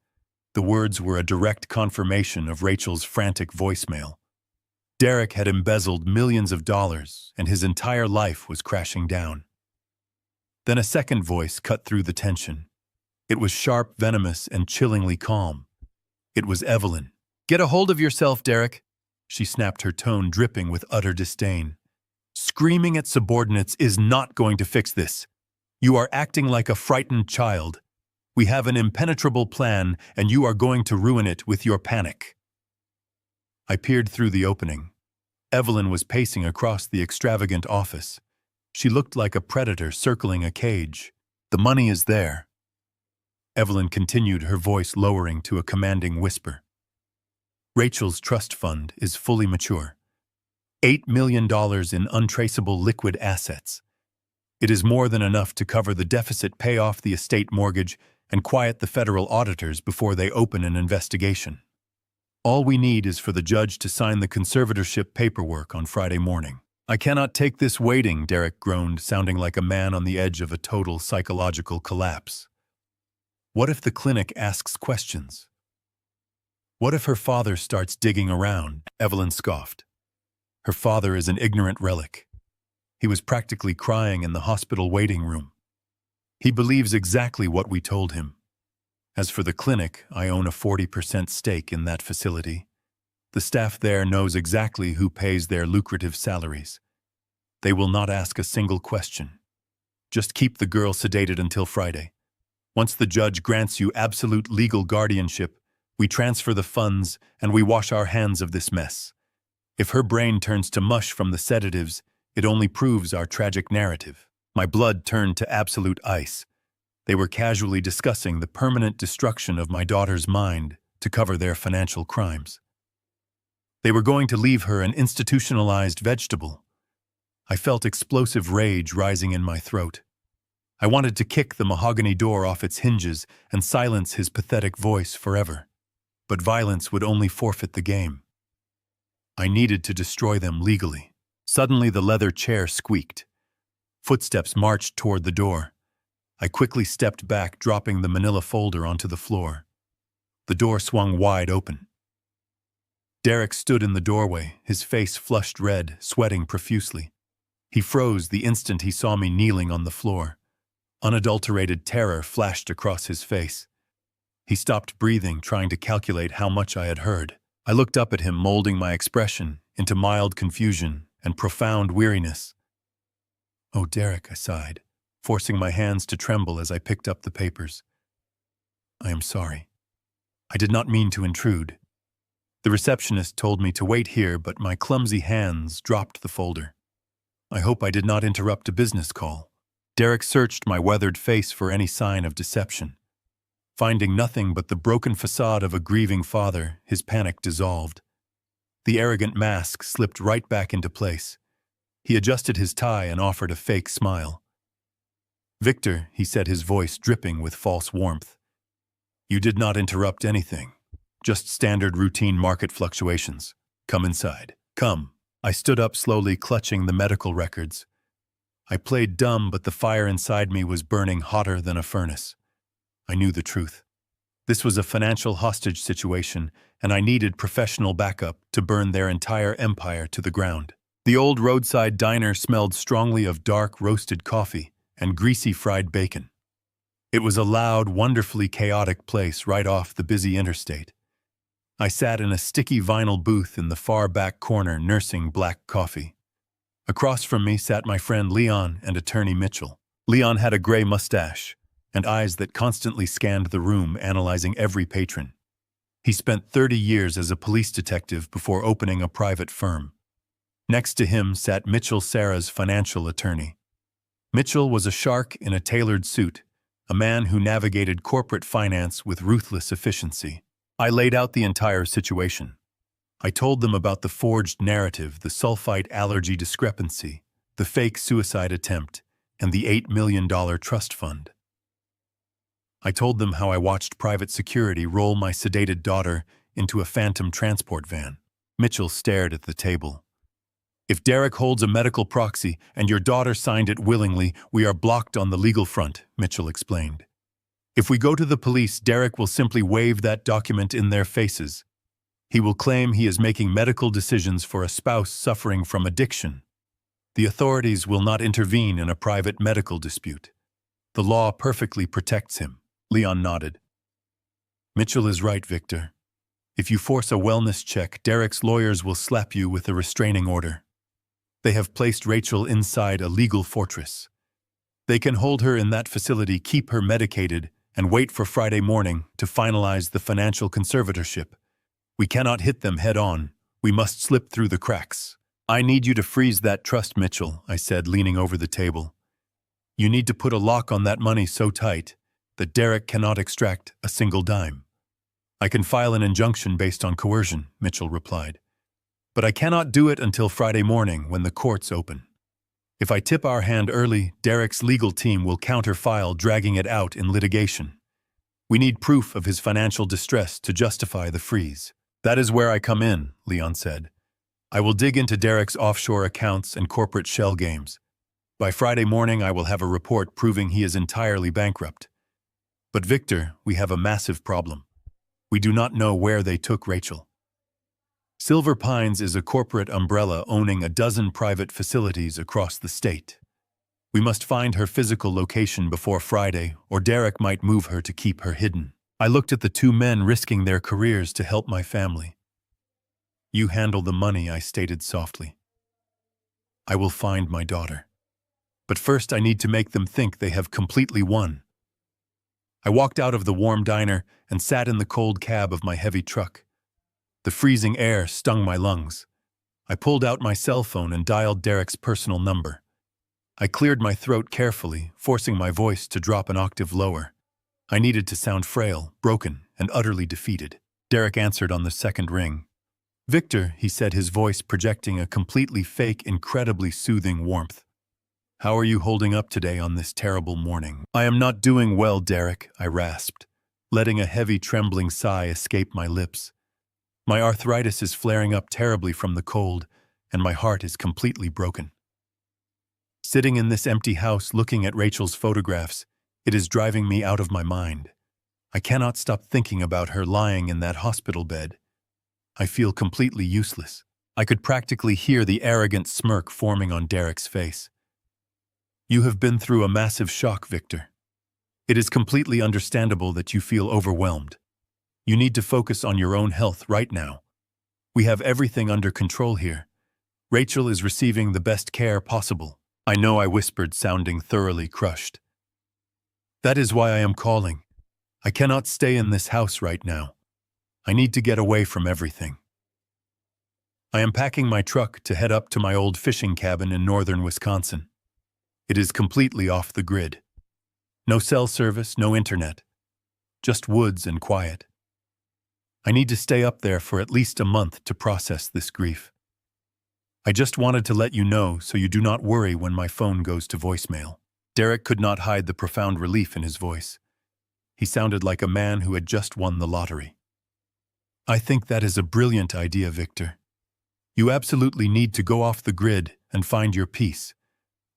The words were a direct confirmation of Rachel's frantic voicemail. Derek had embezzled millions of dollars, and his entire life was crashing down. Then a second voice cut through the tension. It was sharp, venomous, and chillingly calm. It was Evelyn. "Get a hold of yourself, Derek," she snapped, her tone dripping with utter disdain. "Screaming at subordinates is not going to fix this. You are acting like a frightened child. We have an impenetrable plan, and you are going to ruin it with your panic. I peered through the opening. Evelyn was pacing across the extravagant office. She looked like a predator circling a cage. The money is there. Evelyn continued, her voice lowering to a commanding whisper. Rachel's trust fund is fully mature. $8 million in untraceable liquid assets. It is more than enough to cover the deficit, pay off the estate mortgage, and quiet the federal auditors before they open an investigation. All we need is for the judge to sign the conservatorship paperwork on Friday morning. I cannot take this waiting, Derek groaned, sounding like a man on the edge of a total psychological collapse. What if the clinic asks questions? What if her father starts digging around? Evelyn scoffed. Her father is an ignorant relic. He was practically crying in the hospital waiting room. He believes exactly what we told him. As for the clinic, I own a 40% stake in that facility. The staff there knows exactly who pays their lucrative salaries. They will not ask a single question. Just keep the girl sedated until Friday. Once the judge grants you absolute legal guardianship, we transfer the funds and we wash our hands of this mess. If her brain turns to mush from the sedatives, it only proves our tragic narrative. My blood turned to absolute ice. They were casually discussing the permanent destruction of my daughter's mind to cover their financial crimes. They were going to leave her an institutionalized vegetable. I felt explosive rage rising in my throat. I wanted to kick the mahogany door off its hinges and silence his pathetic voice forever. But violence would only forfeit the game. I needed to destroy them legally. Suddenly the leather chair squeaked. Footsteps marched toward the door. I quickly stepped back, dropping the manila folder onto the floor. The door swung wide open. Derek stood in the doorway, his face flushed red, sweating profusely. He froze the instant he saw me kneeling on the floor. Unadulterated terror flashed across his face. He stopped breathing, trying to calculate how much I had heard. I looked up at him, molding my expression into mild confusion and profound weariness. "Oh, Derek," I sighed, forcing my hands to tremble as I picked up the papers. "I am sorry. I did not mean to intrude." The receptionist told me to wait here, but my clumsy hands dropped the folder. I hope I did not interrupt a business call. Derek searched my weathered face for any sign of deception. Finding nothing but the broken facade of a grieving father, his panic dissolved. The arrogant mask slipped right back into place. He adjusted his tie and offered a fake smile. "Victor," he said, his voice dripping with false warmth. "You did not interrupt anything. Just standard routine market fluctuations. Come inside. Come." I stood up slowly, clutching the medical records. I played dumb, but the fire inside me was burning hotter than a furnace. I knew the truth. This was a financial hostage situation, and I needed professional backup to burn their entire empire to the ground. The old roadside diner smelled strongly of dark roasted coffee and greasy fried bacon. It was a loud, wonderfully chaotic place right off the busy interstate. I sat in a sticky vinyl booth in the far back corner, nursing black coffee. Across from me sat my friend Leon and attorney Mitchell. Leon had a gray mustache and eyes that constantly scanned the room, analyzing every patron. He spent 30 years as a police detective before opening a private firm. Next to him sat Mitchell, Sarah's financial attorney. Mitchell was a shark in a tailored suit, a man who navigated corporate finance with ruthless efficiency. I laid out the entire situation. I told them about the forged narrative, the sulfite allergy discrepancy, the fake suicide attempt, and the $8 million trust fund. I told them how I watched private security roll my sedated daughter into a phantom transport van. Mitchell stared at the table. "If Derek holds a medical proxy and your daughter signed it willingly, we are blocked on the legal front," Mitchell explained. "If we go to the police, Derek will simply wave that document in their faces. He will claim he is making medical decisions for a spouse suffering from addiction. The authorities will not intervene in a private medical dispute. The law perfectly protects him." Leon nodded. "Mitchell is right, Victor. If you force a wellness check, Derek's lawyers will slap you with a restraining order. They have placed Rachel inside a legal fortress. They can hold her in that facility, keep her medicated, and wait for Friday morning to finalize the financial conservatorship. We cannot hit them head-on. We must slip through the cracks. I need you to freeze that trust, Mitchell, I said, leaning over the table. You need to put a lock on that money so tight that Derek cannot extract a single dime. I can file an injunction based on coercion, Mitchell replied. But I cannot do it until Friday morning when the courts open. If I tip our hand early, Derek's legal team will counter-file, dragging it out in litigation. We need proof of his financial distress to justify the freeze. That is where I come in, Leon said. I will dig into Derek's offshore accounts and corporate shell games. By Friday morning, I will have a report proving he is entirely bankrupt. But Victor, we have a massive problem. We do not know where they took Rachel. Silver Pines is a corporate umbrella owning a dozen private facilities across the state. We must find her physical location before Friday, or Derek might move her to keep her hidden. I looked at the two men risking their careers to help my family. You handle the money, I stated softly. I will find my daughter. But first I need to make them think they have completely won. I walked out of the warm diner and sat in the cold cab of my heavy truck. The freezing air stung my lungs. I pulled out my cell phone and dialed Derek's personal number. I cleared my throat carefully, forcing my voice to drop an octave lower. I needed to sound frail, broken, and utterly defeated. Derek answered on the second ring. Victor, he said, his voice projecting a completely fake, incredibly soothing warmth. How are you holding up today on this terrible morning? I am not doing well, Derek, I rasped, letting a heavy trembling sigh escape my lips. My arthritis is flaring up terribly from the cold, and my heart is completely broken. Sitting in this empty house looking at Rachel's photographs, it is driving me out of my mind. I cannot stop thinking about her lying in that hospital bed. I feel completely useless. I could practically hear the arrogant smirk forming on Derek's face. You have been through a massive shock, Victor. It is completely understandable that you feel overwhelmed. You need to focus on your own health right now. We have everything under control here. Rachel is receiving the best care possible. I know, I whispered, sounding thoroughly crushed. That is why I am calling. I cannot stay in this house right now. I need to get away from everything. I am packing my truck to head up to my old fishing cabin in northern Wisconsin. It is completely off the grid. No cell service, no internet. Just woods and quiet. I need to stay up there for at least a month to process this grief. I just wanted to let you know so you do not worry when my phone goes to voicemail. Derek could not hide the profound relief in his voice. He sounded like a man who had just won the lottery. I think that is a brilliant idea, Victor. You absolutely need to go off the grid and find your peace.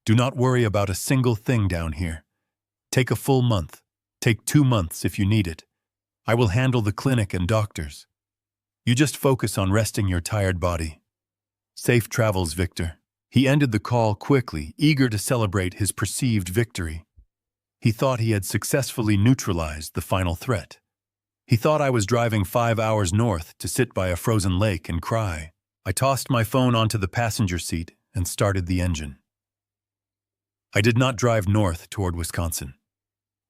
Do not worry about a single thing down here. Take a full month. Take 2 months if you need it. I will handle the clinic and doctors. You just focus on resting your tired body. Safe travels, Victor. He ended the call quickly, eager to celebrate his perceived victory. He thought he had successfully neutralized the final threat. He thought I was driving 5 hours north to sit by a frozen lake and cry. I tossed my phone onto the passenger seat and started the engine. I did not drive north toward Wisconsin.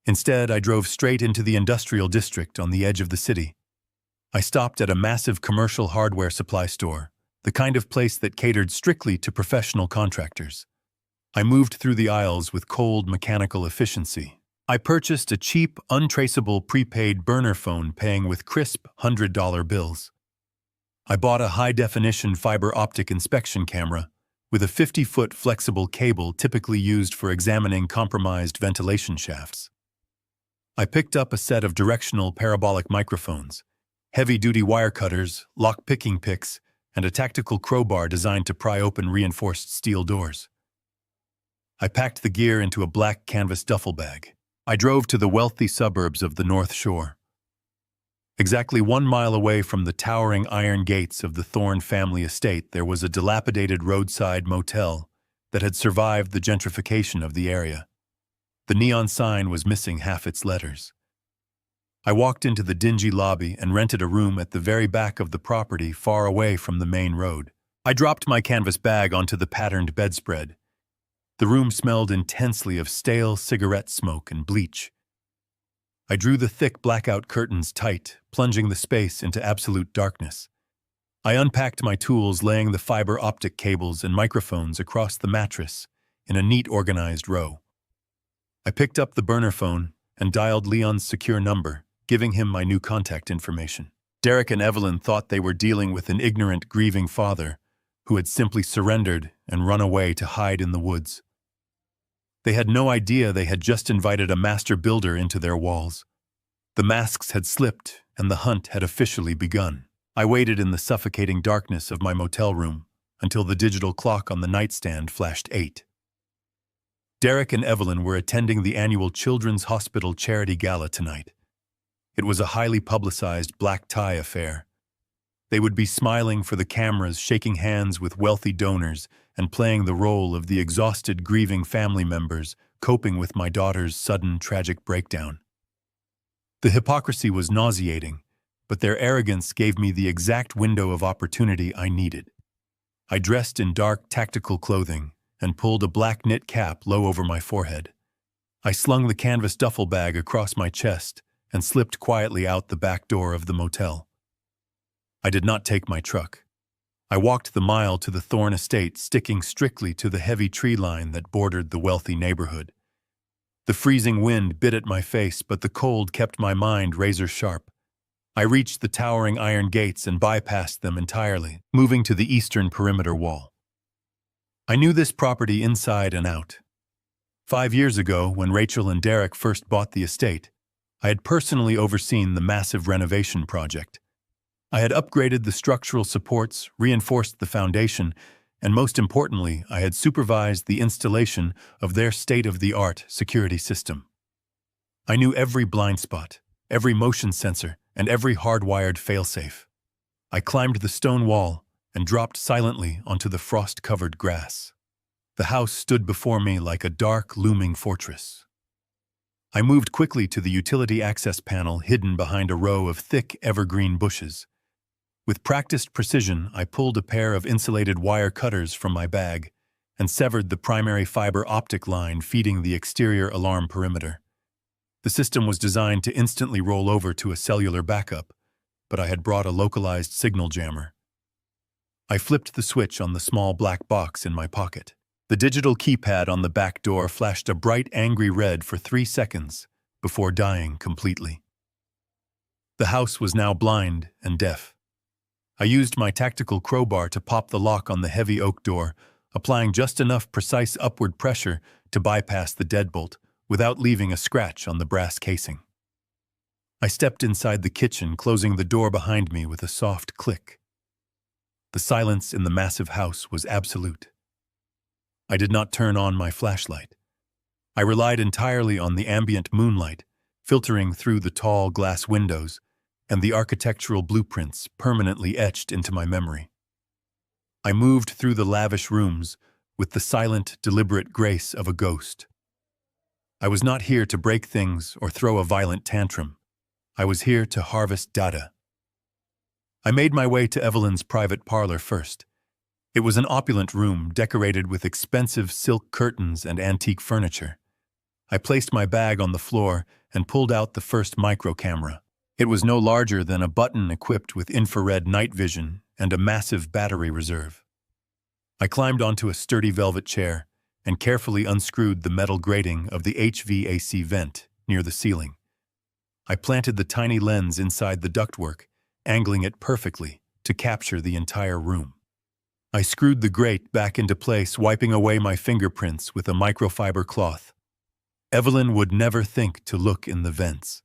Instead, I drove straight into the industrial district on the edge of the city. I stopped at a massive commercial hardware supply store, the kind of place that catered strictly to professional contractors. I moved through the aisles with cold mechanical efficiency. I purchased a cheap, untraceable prepaid burner phone paying with crisp $100 bills. I bought a high-definition fiber optic inspection camera with a 50-foot flexible cable typically used for examining compromised ventilation shafts. I picked up a set of directional parabolic microphones, heavy-duty wire cutters, lock-picking picks, and a tactical crowbar designed to pry open reinforced steel doors. I packed the gear into a black canvas duffel bag. I drove to the wealthy suburbs of the North Shore. Exactly 1 mile away from the towering iron gates of the Thorne family estate, there was a dilapidated roadside motel that had survived the gentrification of the area. The neon sign was missing half its letters. I walked into the dingy lobby and rented a room at the very back of the property, far away from the main road. I dropped my canvas bag onto the patterned bedspread. The room smelled intensely of stale cigarette smoke and bleach. I drew the thick blackout curtains tight, plunging the space into absolute darkness. I unpacked my tools, laying the fiber optic cables and microphones across the mattress in a neat, organized row. I picked up the burner phone and dialed Leon's secure number, giving him my new contact information. Derek and Evelyn thought they were dealing with an ignorant, grieving father who had simply surrendered and run away to hide in the woods. They had no idea they had just invited a master builder into their walls. The masks had slipped and the hunt had officially begun. I waited in the suffocating darkness of my motel room until the digital clock on the nightstand flashed 8. Derek and Evelyn were attending the annual Children's Hospital Charity Gala tonight. It was a highly publicized black tie affair. They would be smiling for the cameras, shaking hands with wealthy donors, and playing the role of the exhausted, grieving family members, coping with my daughter's sudden, tragic breakdown. The hypocrisy was nauseating, but their arrogance gave me the exact window of opportunity I needed. I dressed in dark, tactical clothing and pulled a black knit cap low over my forehead. I slung the canvas duffel bag across my chest and slipped quietly out the back door of the motel. I did not take my truck. I walked the mile to the Thorne estate, sticking strictly to the heavy tree line that bordered the wealthy neighborhood. The freezing wind bit at my face, but the cold kept my mind razor sharp. I reached the towering iron gates and bypassed them entirely, moving to the eastern perimeter wall. I knew this property inside and out. 5 years ago, when Rachel and Derek first bought the estate, I had personally overseen the massive renovation project. I had upgraded the structural supports, reinforced the foundation, and most importantly, I had supervised the installation of their state-of-the-art security system. I knew every blind spot, every motion sensor, and every hardwired failsafe. I climbed the stone wall and dropped silently onto the frost-covered grass. The house stood before me like a dark, looming fortress. I moved quickly to the utility access panel hidden behind a row of thick, evergreen bushes. With practiced precision, I pulled a pair of insulated wire cutters from my bag and severed the primary fiber optic line feeding the exterior alarm perimeter. The system was designed to instantly roll over to a cellular backup, but I had brought a localized signal jammer. I flipped the switch on the small black box in my pocket. The digital keypad on the back door flashed a bright, angry red for 3 seconds before dying completely. The house was now blind and deaf. I used my tactical crowbar to pop the lock on the heavy oak door, applying just enough precise upward pressure to bypass the deadbolt without leaving a scratch on the brass casing. I stepped inside the kitchen, closing the door behind me with a soft click. The silence in the massive house was absolute. I did not turn on my flashlight. I relied entirely on the ambient moonlight, filtering through the tall glass windows and the architectural blueprints permanently etched into my memory. I moved through the lavish rooms with the silent, deliberate grace of a ghost. I was not here to break things or throw a violent tantrum. I was here to harvest data. I made my way to Evelyn's private parlor first. It was an opulent room decorated with expensive silk curtains and antique furniture. I placed my bag on the floor and pulled out the first micro camera. It was no larger than a button equipped with infrared night vision and a massive battery reserve. I climbed onto a sturdy velvet chair and carefully unscrewed the metal grating of the HVAC vent near the ceiling. I planted the tiny lens inside the ductwork, angling it perfectly to capture the entire room. I screwed the grate back into place, wiping away my fingerprints with a microfiber cloth. Evelyn would never think to look in the vents.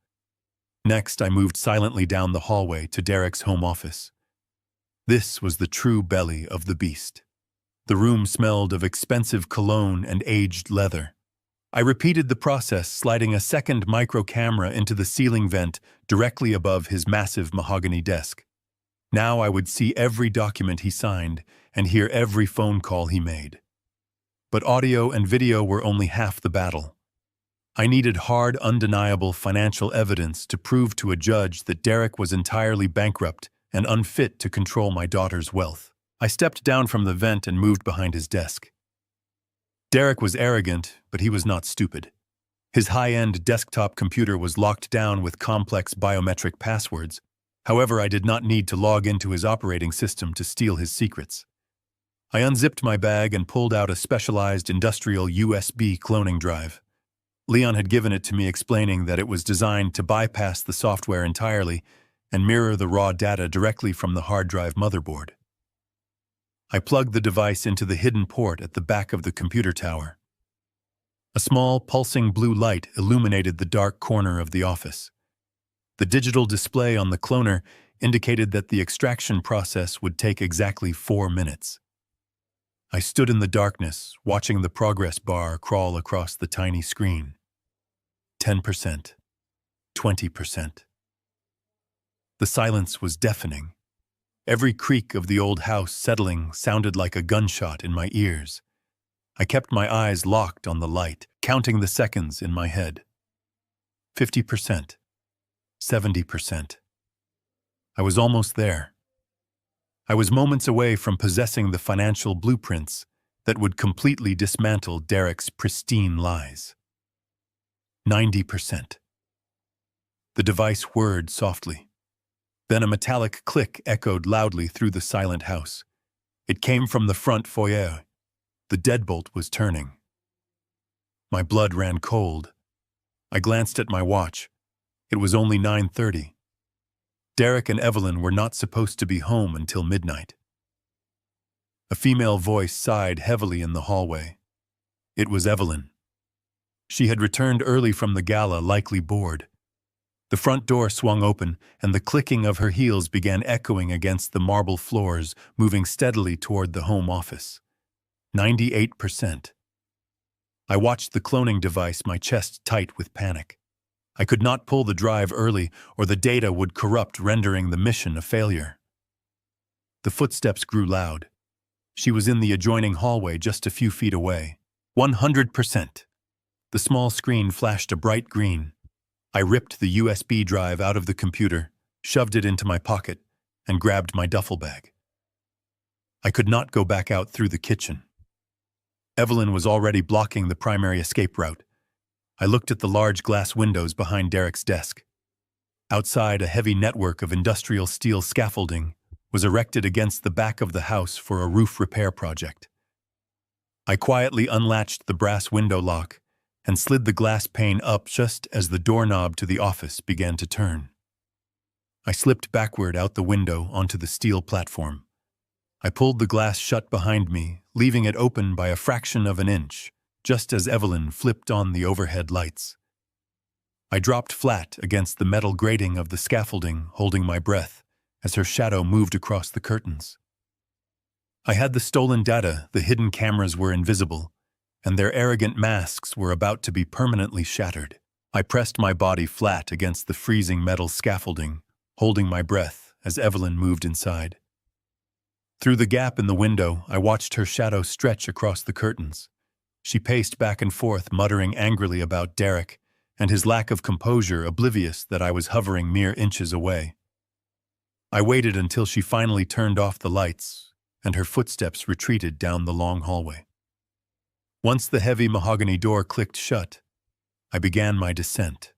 Next, I moved silently down the hallway to Derek's home office. This was the true belly of the beast. The room smelled of expensive cologne and aged leather. I repeated the process, sliding a second micro camera into the ceiling vent directly above his massive mahogany desk. Now I would see every document he signed and hear every phone call he made. But audio and video were only half the battle. I needed hard, undeniable financial evidence to prove to a judge that Derek was entirely bankrupt and unfit to control my daughter's wealth. I stepped down from the vent and moved behind his desk. Derek was arrogant, but he was not stupid. His high-end desktop computer was locked down with complex biometric passwords. However, I did not need to log into his operating system to steal his secrets. I unzipped my bag and pulled out a specialized industrial USB cloning drive. Leon had given it to me, explaining that it was designed to bypass the software entirely and mirror the raw data directly from the hard drive motherboard. I plugged the device into the hidden port at the back of the computer tower. A small, pulsing blue light illuminated the dark corner of the office. The digital display on the cloner indicated that the extraction process would take exactly 4 minutes. I stood in the darkness, watching the progress bar crawl across the tiny screen. 10%. 20%. The silence was deafening. Every creak of the old house settling sounded like a gunshot in my ears. I kept my eyes locked on the light, counting the seconds in my head. 50%. 70%. I was almost there. I was moments away from possessing the financial blueprints that would completely dismantle Derek's pristine lies. 90%. The device whirred softly. Then a metallic click echoed loudly through the silent house. It came from the front foyer. The deadbolt was turning. My blood ran cold. I glanced at my watch. It was only 9:30. Derek and Evelyn were not supposed to be home until midnight. A female voice sighed heavily in the hallway. It was Evelyn. She had returned early from the gala, likely bored. The front door swung open, and the clicking of her heels began echoing against the marble floors, moving steadily toward the home office. 98%. I watched the cloning device, my chest tight with panic. I could not pull the drive early, or the data would corrupt, rendering the mission a failure. The footsteps grew loud. She was in the adjoining hallway just a few feet away. 100%. The small screen flashed a bright green. I ripped the USB drive out of the computer, shoved it into my pocket, and grabbed my duffel bag. I could not go back out through the kitchen. Evelyn was already blocking the primary escape route. I looked at the large glass windows behind Derek's desk. Outside, a heavy network of industrial steel scaffolding was erected against the back of the house for a roof repair project. I quietly unlatched the brass window lock and slid the glass pane up just as the doorknob to the office began to turn. I slipped backward out the window onto the steel platform. I pulled the glass shut behind me, leaving it open by a fraction of an inch, just as Evelyn flipped on the overhead lights. I dropped flat against the metal grating of the scaffolding, holding my breath as her shadow moved across the curtains. I had the stolen data, the hidden cameras were invisible, and their arrogant masks were about to be permanently shattered. I pressed my body flat against the freezing metal scaffolding, holding my breath as Evelyn moved inside. Through the gap in the window, I watched her shadow stretch across the curtains. She paced back and forth, muttering angrily about Derek and his lack of composure, oblivious that I was hovering mere inches away. I waited until she finally turned off the lights, and her footsteps retreated down the long hallway. Once the heavy mahogany door clicked shut, I began my descent.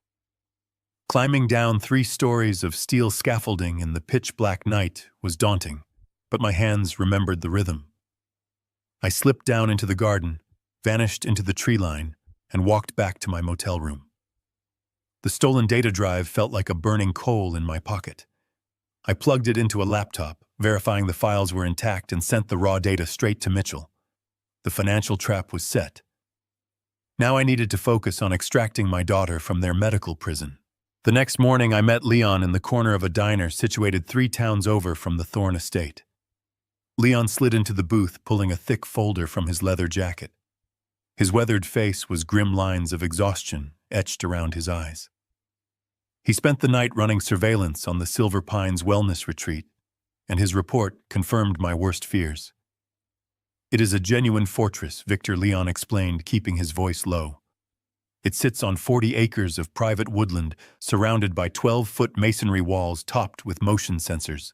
Climbing down 3 stories of steel scaffolding in the pitch-black night was daunting, but my hands remembered the rhythm. I slipped down into the garden, vanished into the tree line, and walked back to my motel room. The stolen data drive felt like a burning coal in my pocket. I plugged it into a laptop, verifying the files were intact, and sent the raw data straight to Mitchell. The financial trap was set. Now I needed to focus on extracting my daughter from their medical prison. The next morning, I met Leon in the corner of a diner situated 3 towns over from the Thorne estate. Leon slid into the booth, pulling a thick folder from his leather jacket. His weathered face was grim lines of exhaustion etched around his eyes. He spent the night running surveillance on the Silver Pines wellness retreat, and his report confirmed my worst fears. It is a genuine fortress, Victor Leon explained, keeping his voice low. It sits on 40 acres of private woodland, surrounded by 12-foot masonry walls topped with motion sensors.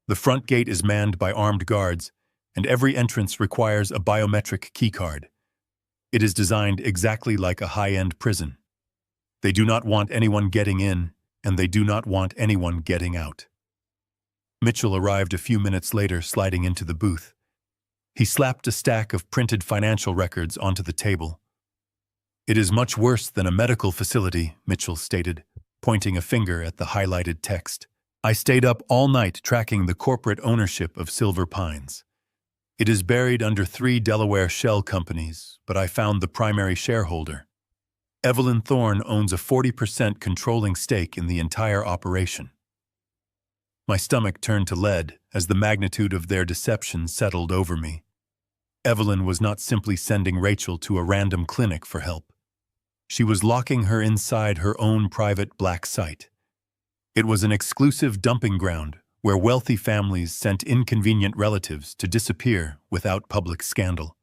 The front gate is manned by armed guards, and every entrance requires a biometric keycard. It is designed exactly like a high-end prison. They do not want anyone getting in, and they do not want anyone getting out. Mitchell arrived a few minutes later, sliding into the booth. He slapped a stack of printed financial records onto the table. "It is much worse than a medical facility," Mitchell stated, pointing a finger at the highlighted text. "I stayed up all night tracking the corporate ownership of Silver Pines. It is buried under 3 Delaware shell companies, but I found the primary shareholder. Evelyn Thorne owns a 40% controlling stake in the entire operation." My stomach turned to lead as the magnitude of their deception settled over me. Evelyn was not simply sending Rachel to a random clinic for help. She was locking her inside her own private black site. It was an exclusive dumping ground where wealthy families sent inconvenient relatives to disappear without public scandal.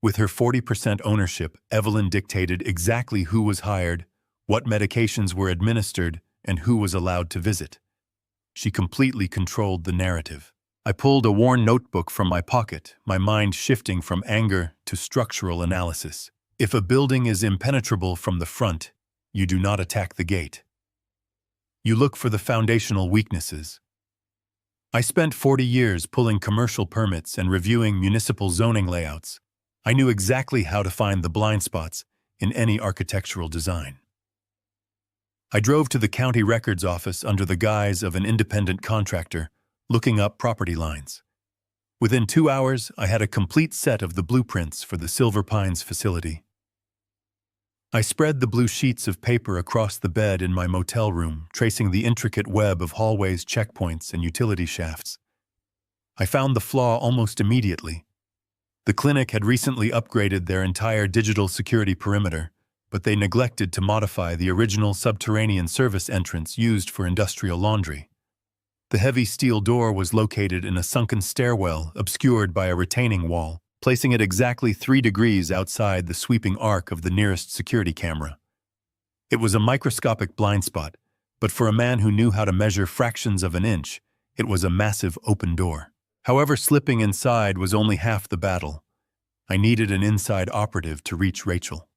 With her 40% ownership, Evelyn dictated exactly who was hired, what medications were administered, and who was allowed to visit. She completely controlled the narrative. I pulled a worn notebook from my pocket, my mind shifting from anger to structural analysis. If a building is impenetrable from the front, you do not attack the gate. You look for the foundational weaknesses. I spent 40 years pulling commercial permits and reviewing municipal zoning layouts. I knew exactly how to find the blind spots in any architectural design. I drove to the county records office under the guise of an independent contractor, looking up property lines. Within 2 hours, I had a complete set of the blueprints for the Silver Pines facility. I spread the blue sheets of paper across the bed in my motel room, tracing the intricate web of hallways, checkpoints, and utility shafts. I found the flaw almost immediately. The clinic had recently upgraded their entire digital security perimeter, but they neglected to modify the original subterranean service entrance used for industrial laundry. The heavy steel door was located in a sunken stairwell obscured by a retaining wall, placing it exactly 3 degrees outside the sweeping arc of the nearest security camera. It was a microscopic blind spot, but for a man who knew how to measure fractions of an inch, it was a massive open door. However, slipping inside was only half the battle. I needed an inside operative to reach Rachel.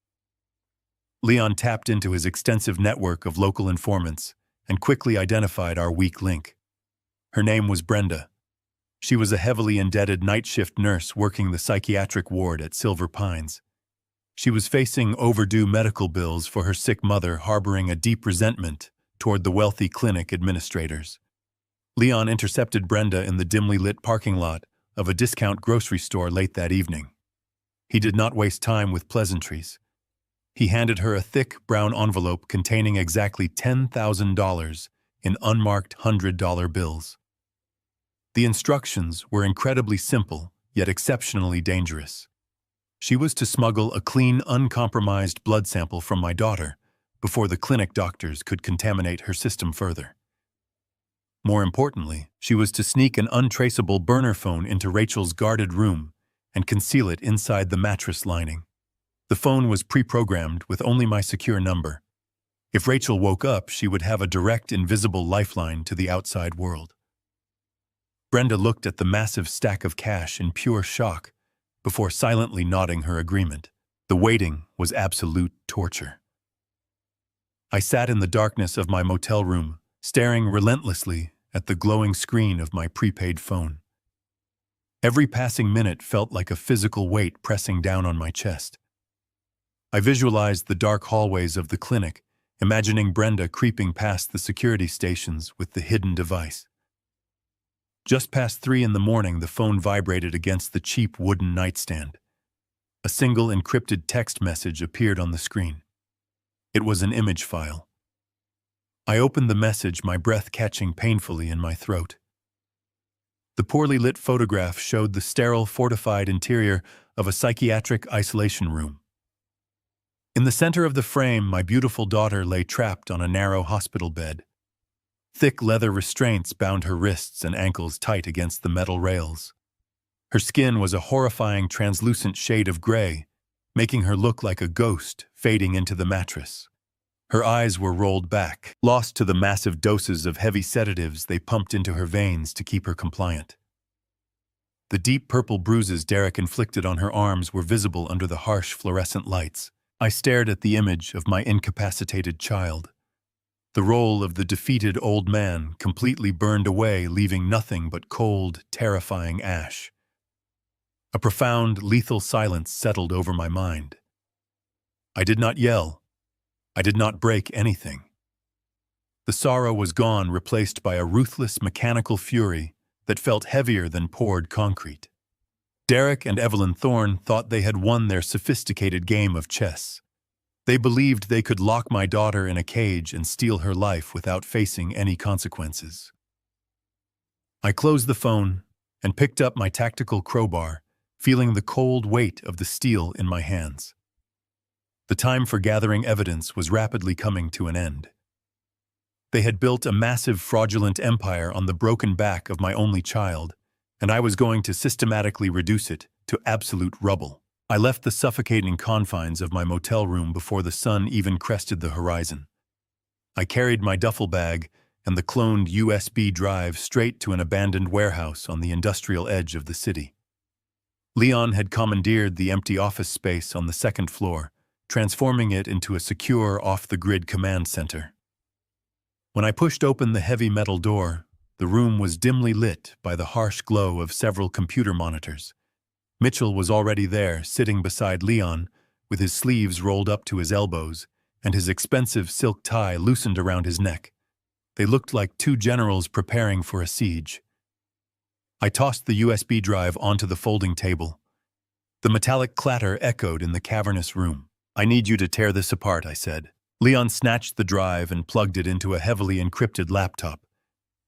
Leon tapped into his extensive network of local informants and quickly identified our weak link. Her name was Brenda. She was a heavily indebted night shift nurse working the psychiatric ward at Silver Pines. She was facing overdue medical bills for her sick mother, harboring a deep resentment toward the wealthy clinic administrators. Leon intercepted Brenda in the dimly lit parking lot of a discount grocery store late that evening. He did not waste time with pleasantries. He handed her a thick brown envelope containing exactly $10,000 in unmarked $100 bills. The instructions were incredibly simple, yet exceptionally dangerous. She was to smuggle a clean, uncompromised blood sample from my daughter before the clinic doctors could contaminate her system further. More importantly, she was to sneak an untraceable burner phone into Rachel's guarded room and conceal it inside the mattress lining. The phone was pre-programmed with only my secure number. If Rachel woke up, she would have a direct, invisible lifeline to the outside world. Brenda looked at the massive stack of cash in pure shock before silently nodding her agreement. The waiting was absolute torture. I sat in the darkness of my motel room, staring relentlessly at the glowing screen of my prepaid phone. Every passing minute felt like a physical weight pressing down on my chest. I visualized the dark hallways of the clinic, imagining Brenda creeping past the security stations with the hidden device. Just past 3 in the morning, the phone vibrated against the cheap wooden nightstand. A single encrypted text message appeared on the screen. It was an image file. I opened the message, my breath catching painfully in my throat. The poorly lit photograph showed the sterile, fortified interior of a psychiatric isolation room. In the center of the frame, my beautiful daughter lay trapped on a narrow hospital bed. Thick leather restraints bound her wrists and ankles tight against the metal rails. Her skin was a horrifying translucent shade of gray, making her look like a ghost fading into the mattress. Her eyes were rolled back, lost to the massive doses of heavy sedatives they pumped into her veins to keep her compliant. The deep purple bruises Derek inflicted on her arms were visible under the harsh fluorescent lights. I stared at the image of my incapacitated child. The role of the defeated old man completely burned away, leaving nothing but cold, terrifying ash. A profound, lethal silence settled over my mind. I did not yell. I did not break anything. The sorrow was gone, replaced by a ruthless mechanical fury that felt heavier than poured concrete. Derek and Evelyn Thorne thought they had won their sophisticated game of chess. They believed they could lock my daughter in a cage and steal her life without facing any consequences. I closed the phone and picked up my tactical crowbar, feeling the cold weight of the steel in my hands. The time for gathering evidence was rapidly coming to an end. They had built a massive fraudulent empire on the broken back of my only child, and I was going to systematically reduce it to absolute rubble. I left the suffocating confines of my motel room before the sun even crested the horizon. I carried my duffel bag and the cloned USB drive straight to an abandoned warehouse on the industrial edge of the city. Leon had commandeered the empty office space on the second floor, transforming it into a secure, off-the-grid command center. When I pushed open the heavy metal door, the room was dimly lit by the harsh glow of several computer monitors. Mitchell was already there, sitting beside Leon, with his sleeves rolled up to his elbows and his expensive silk tie loosened around his neck. They looked like two generals preparing for a siege. I tossed the USB drive onto the folding table. The metallic clatter echoed in the cavernous room. "I need you to tear this apart," I said. Leon snatched the drive and plugged it into a heavily encrypted laptop.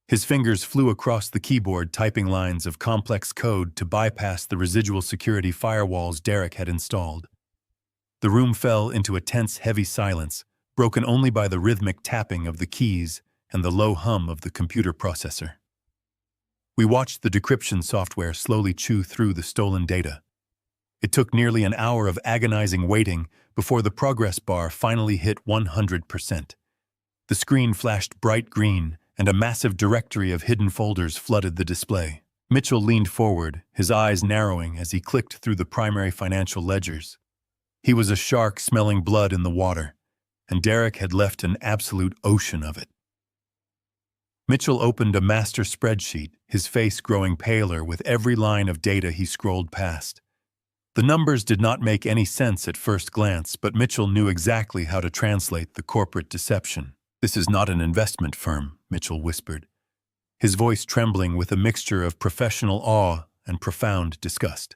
His fingers flew across the keyboard, typing lines of complex code to bypass the residual security firewalls Derek had installed. The room fell into a tense, heavy silence, broken only by the rhythmic tapping of the keys and the low hum of the computer processor. We watched the decryption software slowly chew through the stolen data. It took nearly an hour of agonizing waiting before the progress bar finally hit 100%. The screen flashed bright green, and a massive directory of hidden folders flooded the display. Mitchell leaned forward, his eyes narrowing as he clicked through the primary financial ledgers. He was a shark smelling blood in the water, and Derek had left an absolute ocean of it. Mitchell opened a master spreadsheet, his face growing paler with every line of data he scrolled past. The numbers did not make any sense at first glance, but Mitchell knew exactly how to translate the corporate deception. "This is not an investment firm," Mitchell whispered, his voice trembling with a mixture of professional awe and profound disgust.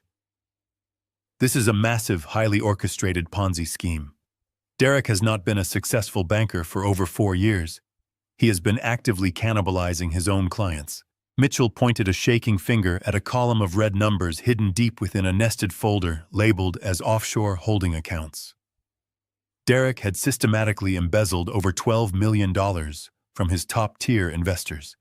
"This is a massive, highly orchestrated Ponzi scheme. Derek has not been a successful banker for over 4 years. He has been actively cannibalizing his own clients." Mitchell pointed a shaking finger at a column of red numbers hidden deep within a nested folder labeled as offshore holding accounts. Derek had systematically embezzled over $12 million from his top-tier investors.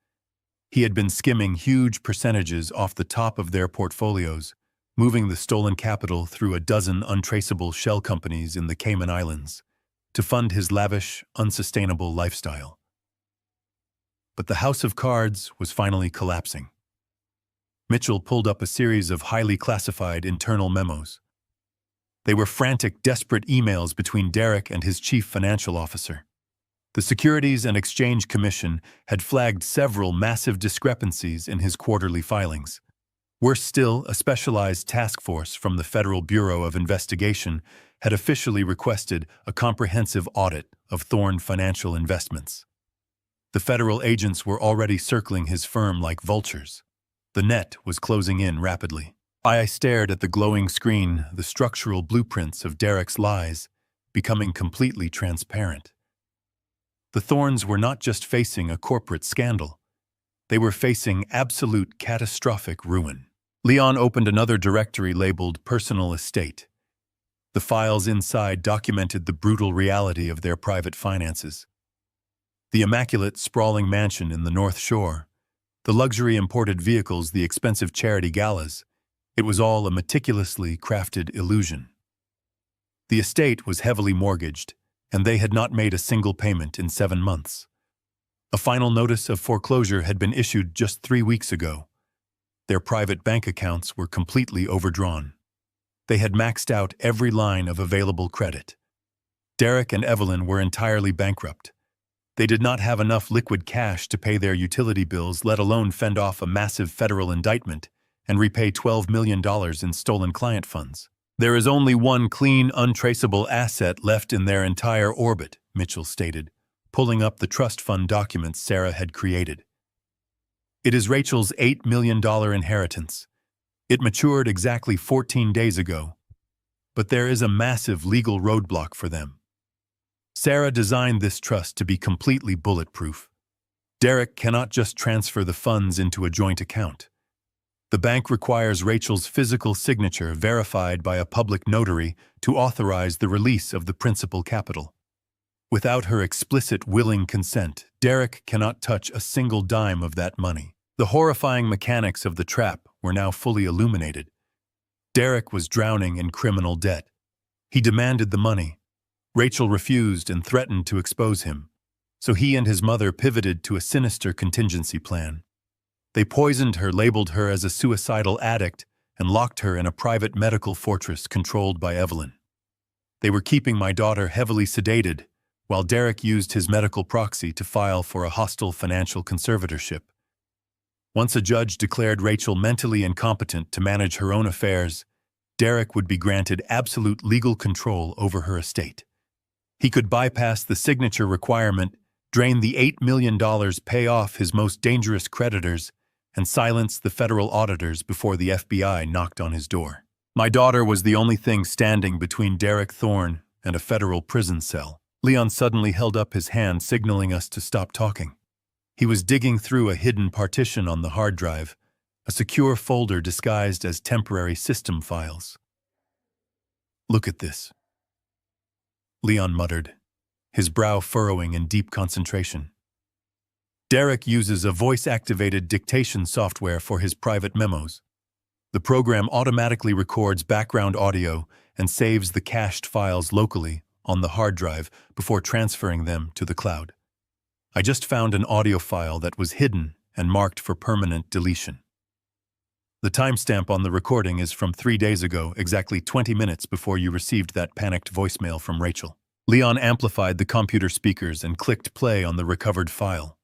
He had been skimming huge percentages off the top of their portfolios, moving the stolen capital through a dozen untraceable shell companies in the Cayman Islands to fund his lavish, unsustainable lifestyle. But the house of cards was finally collapsing. Mitchell pulled up a series of highly classified internal memos. They were frantic, desperate emails between Derek and his chief financial officer. The Securities and Exchange Commission had flagged several massive discrepancies in his quarterly filings. Worse still, a specialized task force from the Federal Bureau of Investigation had officially requested a comprehensive audit of Thorne Financial Investments. The federal agents were already circling his firm like vultures. The net was closing in rapidly. I stared at the glowing screen, the structural blueprints of Derek's lies becoming completely transparent. The Thornes were not just facing a corporate scandal. They were facing absolute catastrophic ruin. Leon opened another directory labeled Personal Estate. The files inside documented the brutal reality of their private finances. The immaculate, sprawling mansion in the North Shore, the luxury imported vehicles, the expensive charity galas, it was all a meticulously crafted illusion. The estate was heavily mortgaged, and they had not made a single payment in 7 months. A final notice of foreclosure had been issued just 3 weeks ago. Their private bank accounts were completely overdrawn. They had maxed out every line of available credit. Derek and Evelyn were entirely bankrupt. They did not have enough liquid cash to pay their utility bills, let alone fend off a massive federal indictment and repay $12 million in stolen client funds. There is only one clean, untraceable asset left in their entire orbit, Mitchell stated, pulling up the trust fund documents Sarah had created. It is Rachel's $8 million inheritance. It matured exactly 14 days ago, but there is a massive legal roadblock for them. Sarah designed this trust to be completely bulletproof. Derek cannot just transfer the funds into a joint account. The bank requires Rachel's physical signature verified by a public notary to authorize the release of the principal capital. Without her explicit willing consent, Derek cannot touch a single dime of that money. The horrifying mechanics of the trap were now fully illuminated. Derek was drowning in criminal debt. He demanded the money. Rachel refused and threatened to expose him, so he and his mother pivoted to a sinister contingency plan. They poisoned her, labeled her as a suicidal addict, and locked her in a private medical fortress controlled by Evelyn. They were keeping my daughter heavily sedated, while Derek used his medical proxy to file for a hostile financial conservatorship. Once a judge declared Rachel mentally incompetent to manage her own affairs, Derek would be granted absolute legal control over her estate. He could bypass the signature requirement, drain the $8 million, pay off his most dangerous creditors, and silence the federal auditors before the FBI knocked on his door. My daughter was the only thing standing between Derek Thorne and a federal prison cell. Leon suddenly held up his hand, signaling us to stop talking. He was digging through a hidden partition on the hard drive, a secure folder disguised as temporary system files. "Look at this," Leon muttered, his brow furrowing in deep concentration. Derek uses a voice-activated dictation software for his private memos. The program automatically records background audio and saves the cached files locally on the hard drive before transferring them to the cloud. I just found an audio file that was hidden and marked for permanent deletion. The timestamp on the recording is from 3 days ago, exactly 20 minutes before you received that panicked voicemail from Rachel. Leon amplified the computer speakers and clicked play on the recovered file.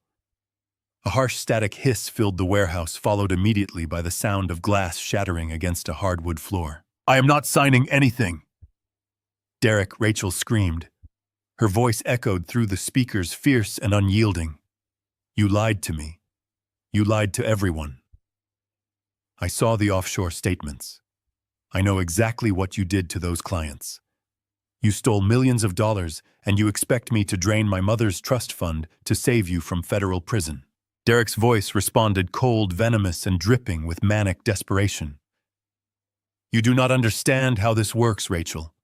A harsh static hiss filled the warehouse, followed immediately by the sound of glass shattering against a hardwood floor. "I am not signing anything!" Derek, Rachel screamed. Her voice echoed through the speakers, fierce and unyielding. "You lied to me. You lied to everyone. I saw the offshore statements. I know exactly what you did to those clients. You stole millions of dollars, and you expect me to drain my mother's trust fund to save you from federal prison." Derek's voice responded, cold, venomous, and dripping with manic desperation. "You do not understand how this works, Rachel.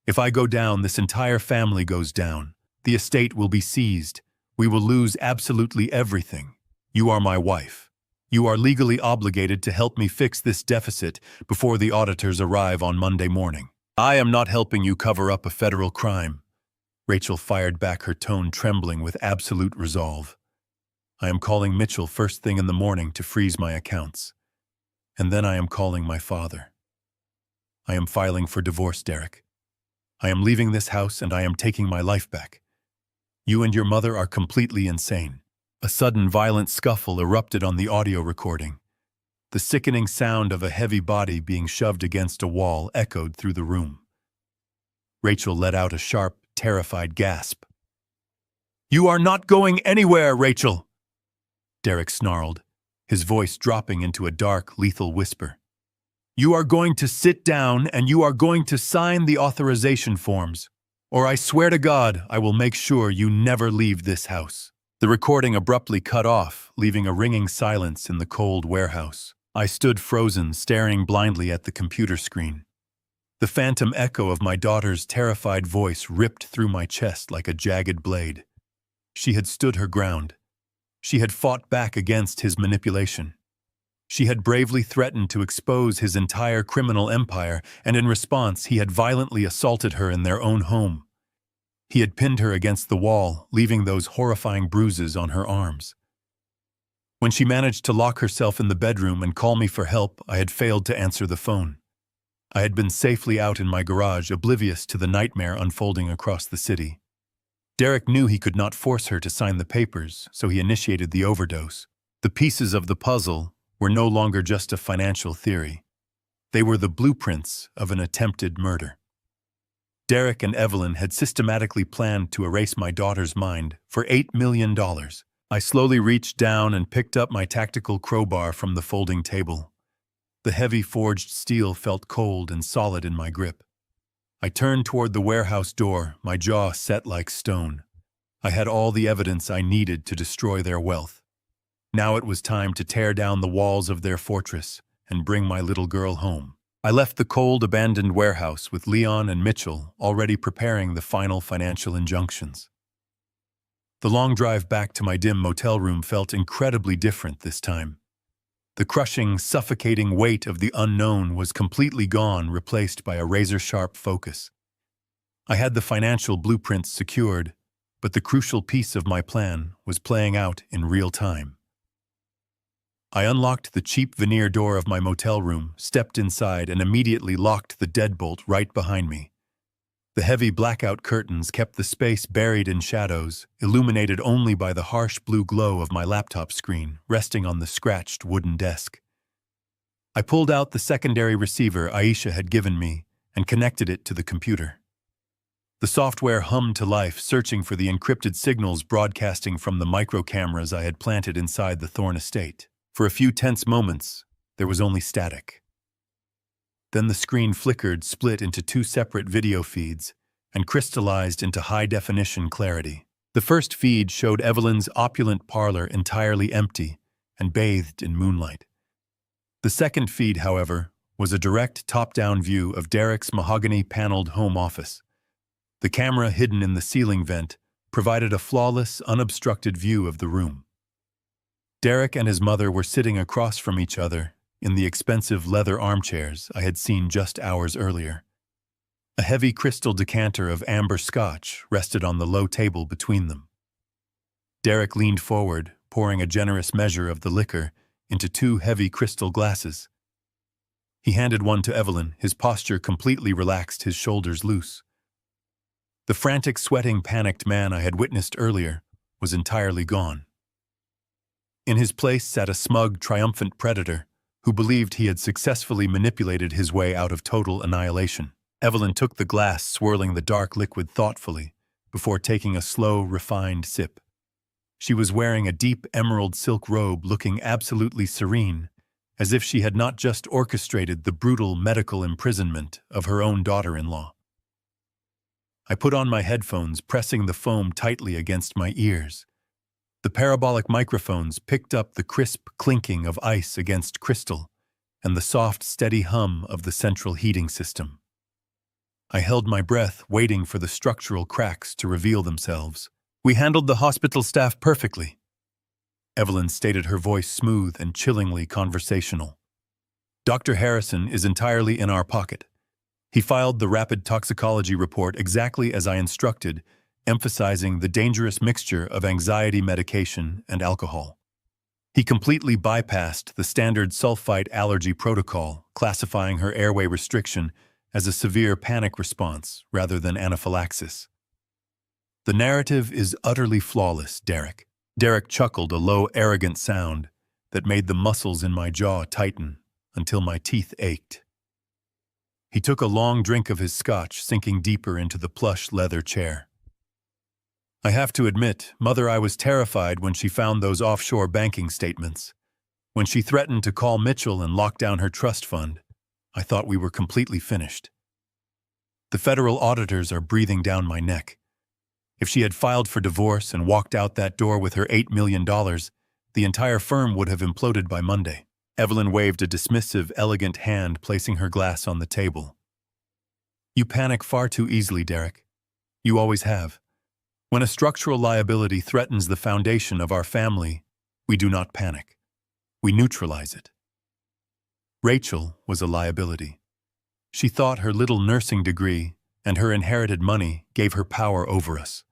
If I go down, this entire family goes down. The estate will be seized. We will lose absolutely everything. You are my wife. You are legally obligated to help me fix this deficit before the auditors arrive on Monday morning." "I am not helping you cover up a federal crime." Rachel fired back, her tone trembling with absolute resolve. "I am calling Mitchell first thing in the morning to freeze my accounts. And then I am calling my father. I am filing for divorce, Derek. I am leaving this house and I am taking my life back. You and your mother are completely insane." A sudden violent scuffle erupted on the audio recording. The sickening sound of a heavy body being shoved against a wall echoed through the room. Rachel let out a sharp, terrified gasp. "You are not going anywhere, Rachel!" Derek snarled, his voice dropping into a dark, lethal whisper. "You are going to sit down and you are going to sign the authorization forms, or I swear to God I will make sure you never leave this house." The recording abruptly cut off, leaving a ringing silence in the cold warehouse. I stood frozen, staring blindly at the computer screen. The phantom echo of my daughter's terrified voice ripped through my chest like a jagged blade. She had stood her ground. She had fought back against his manipulation. She had bravely threatened to expose his entire criminal empire, and in response he had violently assaulted her in their own home. He had pinned her against the wall, leaving those horrifying bruises on her arms. When she managed to lock herself in the bedroom and call me for help, I had failed to answer the phone. I had been safely out in my garage, oblivious to the nightmare unfolding across the city. Derek knew he could not force her to sign the papers, so he initiated the overdose. The pieces of the puzzle were no longer just a financial theory. They were the blueprints of an attempted murder. Derek and Evelyn had systematically planned to erase my daughter's mind for $8 million. I slowly reached down and picked up my tactical crowbar from the folding table. The heavy forged steel felt cold and solid in my grip. I turned toward the warehouse door, my jaw set like stone. I had all the evidence I needed to destroy their wealth. Now it was time to tear down the walls of their fortress and bring my little girl home. I left the cold, abandoned warehouse with Leon and Mitchell already preparing the final financial injunctions. The long drive back to my dim motel room felt incredibly different this time. The crushing, suffocating weight of the unknown was completely gone, replaced by a razor-sharp focus. I had the financial blueprints secured, but the crucial piece of my plan was playing out in real time. I unlocked the cheap veneer door of my motel room, stepped inside, and immediately locked the deadbolt right behind me. The heavy blackout curtains kept the space buried in shadows, illuminated only by the harsh blue glow of my laptop screen resting on the scratched wooden desk. I pulled out the secondary receiver Aisha had given me and connected it to the computer. The software hummed to life, searching for the encrypted signals broadcasting from the micro cameras I had planted inside the Thorne estate. For a few tense moments, there was only static. Then the screen flickered, split into two separate video feeds, and crystallized into high-definition clarity. The first feed showed Evelyn's opulent parlor entirely empty and bathed in moonlight. The second feed, however, was a direct top-down view of Derek's mahogany-paneled home office. The camera hidden in the ceiling vent provided a flawless, unobstructed view of the room. Derek and his mother were sitting across from each other in the expensive leather armchairs I had seen just hours earlier. A heavy crystal decanter of amber scotch rested on the low table between them. Derek leaned forward, pouring a generous measure of the liquor into two heavy crystal glasses. He handed one to Evelyn, his posture completely relaxed, his shoulders loose. The frantic, sweating, panicked man I had witnessed earlier was entirely gone. In his place sat a smug, triumphant predator who believed he had successfully manipulated his way out of total annihilation. Evelyn took the glass, swirling the dark liquid thoughtfully, before taking a slow, refined sip. She was wearing a deep emerald silk robe, looking absolutely serene, as if she had not just orchestrated the brutal medical imprisonment of her own daughter-in-law. I put on my headphones, pressing the foam tightly against my ears. The parabolic microphones picked up the crisp clinking of ice against crystal and the soft, steady hum of the central heating system. I held my breath, waiting for the structural cracks to reveal themselves. "We handled the hospital staff perfectly," Evelyn stated, her voice smooth and chillingly conversational. "Dr. Harrison is entirely in our pocket. He filed the rapid toxicology report exactly as I instructed, emphasizing the dangerous mixture of anxiety medication and alcohol. He completely bypassed the standard sulfite allergy protocol, classifying her airway restriction as a severe panic response rather than anaphylaxis. The narrative is utterly flawless, Derek." Derek chuckled, a low, arrogant sound that made the muscles in my jaw tighten until my teeth ached. He took a long drink of his scotch, sinking deeper into the plush leather chair. "I have to admit, Mother, I was terrified when she found those offshore banking statements. When she threatened to call Mitchell and lock down her trust fund, I thought we were completely finished. The federal auditors are breathing down my neck. If she had filed for divorce and walked out that door with her $8 million, the entire firm would have imploded by Monday." Evelyn waved a dismissive, elegant hand, placing her glass on the table. "You panic far too easily, Derek. You always have. When a structural liability threatens the foundation of our family, we do not panic. We neutralize it. Rachel was a liability. She thought her little nursing degree and her inherited money gave her power over us.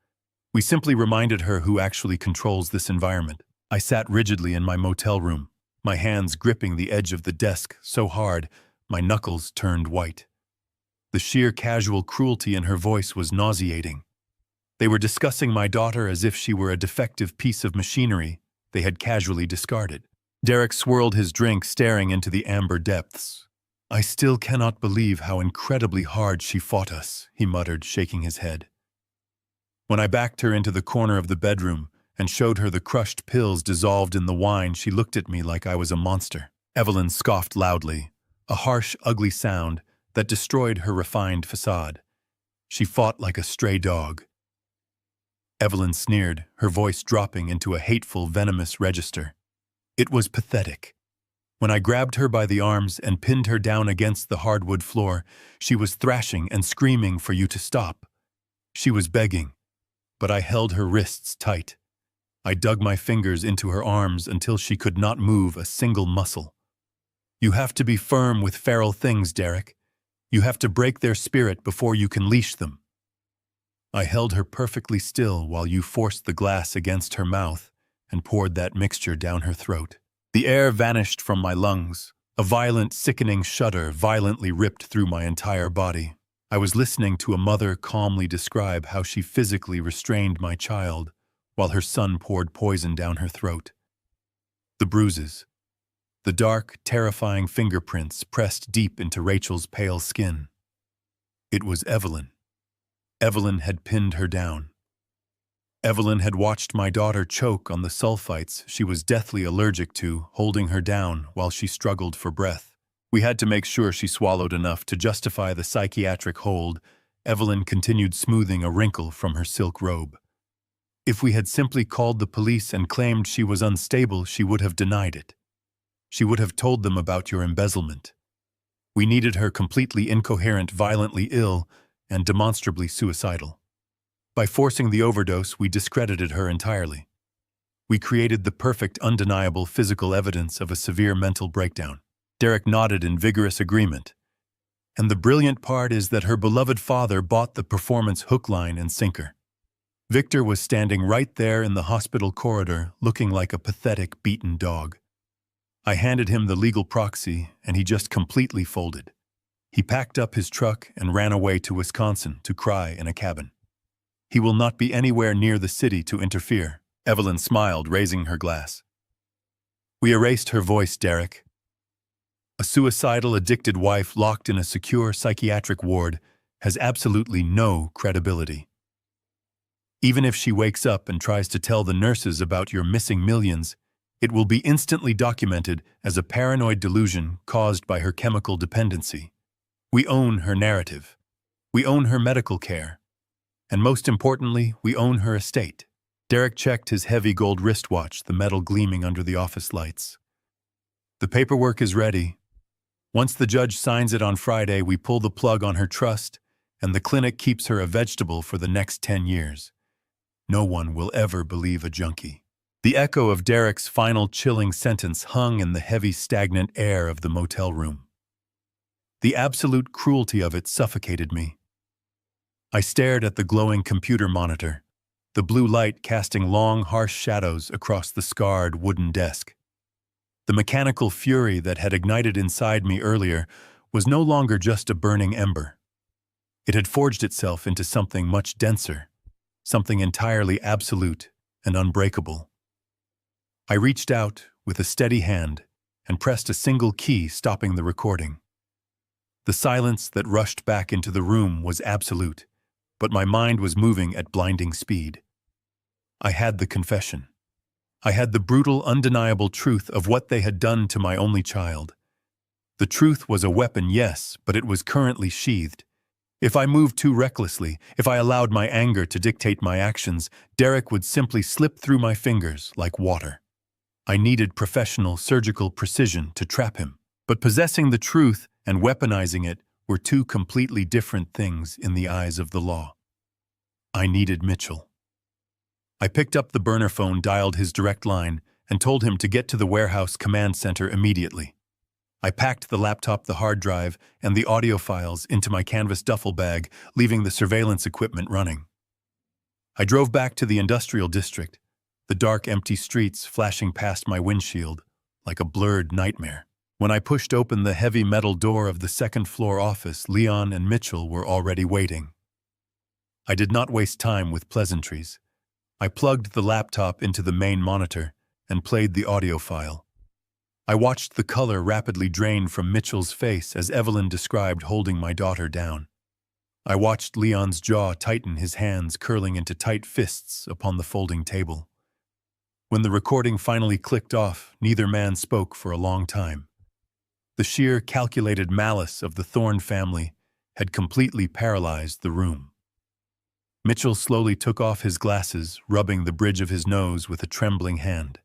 We simply reminded her who actually controls this environment." I sat rigidly in my motel room, my hands gripping the edge of the desk so hard my knuckles turned white. The sheer casual cruelty in her voice was nauseating. They were discussing my daughter as if she were a defective piece of machinery they had casually discarded. Derek swirled his drink, staring into the amber depths. "I still cannot believe how incredibly hard she fought us," he muttered, shaking his head. When I backed her into the corner of the bedroom and showed her the crushed pills dissolved in the wine, she looked at me like I was a monster. Evelyn scoffed loudly, a harsh, ugly sound that destroyed her refined facade. She fought like a stray dog. Evelyn sneered, her voice dropping into a hateful, venomous register. It was pathetic. When I grabbed her by the arms and pinned her down against the hardwood floor, she was thrashing and screaming for you to stop. She was begging, but I held her wrists tight. I dug my fingers into her arms until she could not move a single muscle. "You have to be firm with feral things, Derek. You have to break their spirit before you can leash them." I held her perfectly still while you forced the glass against her mouth and poured that mixture down her throat. The air vanished from my lungs. A violent, sickening shudder violently ripped through my entire body. I was listening to a mother calmly describe how she physically restrained my child while her son poured poison down her throat. The bruises, the dark, terrifying fingerprints pressed deep into Rachel's pale skin. It was Evelyn. Evelyn had pinned her down. Evelyn had watched my daughter choke on the sulfites she was deathly allergic to, holding her down while she struggled for breath. We had to make sure she swallowed enough to justify the psychiatric hold. Evelyn continued smoothing a wrinkle from her silk robe. If we had simply called the police and claimed she was unstable, she would have denied it. She would have told them about your embezzlement. We needed her completely incoherent, violently ill, and demonstrably suicidal. By forcing the overdose, we discredited her entirely. We created the perfect, undeniable physical evidence of a severe mental breakdown. Derek nodded in vigorous agreement. And the brilliant part is that her beloved father bought the performance hook, line, and sinker. Victor was standing right there in the hospital corridor, looking like a pathetic, beaten dog. I handed him the legal proxy, and he just completely folded. He packed up his truck and ran away to Wisconsin to cry in a cabin. He will not be anywhere near the city to interfere. Evelyn smiled, raising her glass. We erased her voice, Derek. A suicidal, addicted wife locked in a secure psychiatric ward has absolutely no credibility. Even if she wakes up and tries to tell the nurses about your missing millions, it will be instantly documented as a paranoid delusion caused by her chemical dependency. We own her narrative. We own her medical care. And most importantly, we own her estate. Derek checked his heavy gold wristwatch, the metal gleaming under the office lights. The paperwork is ready. Once the judge signs it on Friday, we pull the plug on her trust, and the clinic keeps her a vegetable for the next 10 years. No one will ever believe a junkie. The echo of Derek's final chilling sentence hung in the heavy, stagnant air of the motel room. The absolute cruelty of it suffocated me. I stared at the glowing computer monitor, the blue light casting long, harsh shadows across the scarred wooden desk. The mechanical fury that had ignited inside me earlier was no longer just a burning ember. It had forged itself into something much denser, something entirely absolute and unbreakable. I reached out with a steady hand and pressed a single key, stopping the recording. The silence that rushed back into the room was absolute, but my mind was moving at blinding speed. I had the confession. I had the brutal, undeniable truth of what they had done to my only child. The truth was a weapon, yes, but it was currently sheathed. If I moved too recklessly, if I allowed my anger to dictate my actions, Derek would simply slip through my fingers like water. I needed professional, surgical precision to trap him. But possessing the truth and weaponizing it were two completely different things in the eyes of the law. I needed Mitchell. I picked up the burner phone, dialed his direct line, and told him to get to the warehouse command center immediately. I packed the laptop, the hard drive, and the audio files into my canvas duffel bag, leaving the surveillance equipment running. I drove back to the industrial district, the dark, empty streets flashing past my windshield like a blurred nightmare. When I pushed open the heavy metal door of the second-floor office, Leon and Mitchell were already waiting. I did not waste time with pleasantries. I plugged the laptop into the main monitor and played the audio file. I watched the color rapidly drain from Mitchell's face as Evelyn described holding my daughter down. I watched Leon's jaw tighten, his hands curling into tight fists upon the folding table. When the recording finally clicked off, neither man spoke for a long time. The sheer calculated malice of the Thorne family had completely paralyzed the room. Mitchell slowly took off his glasses, rubbing the bridge of his nose with a trembling hand.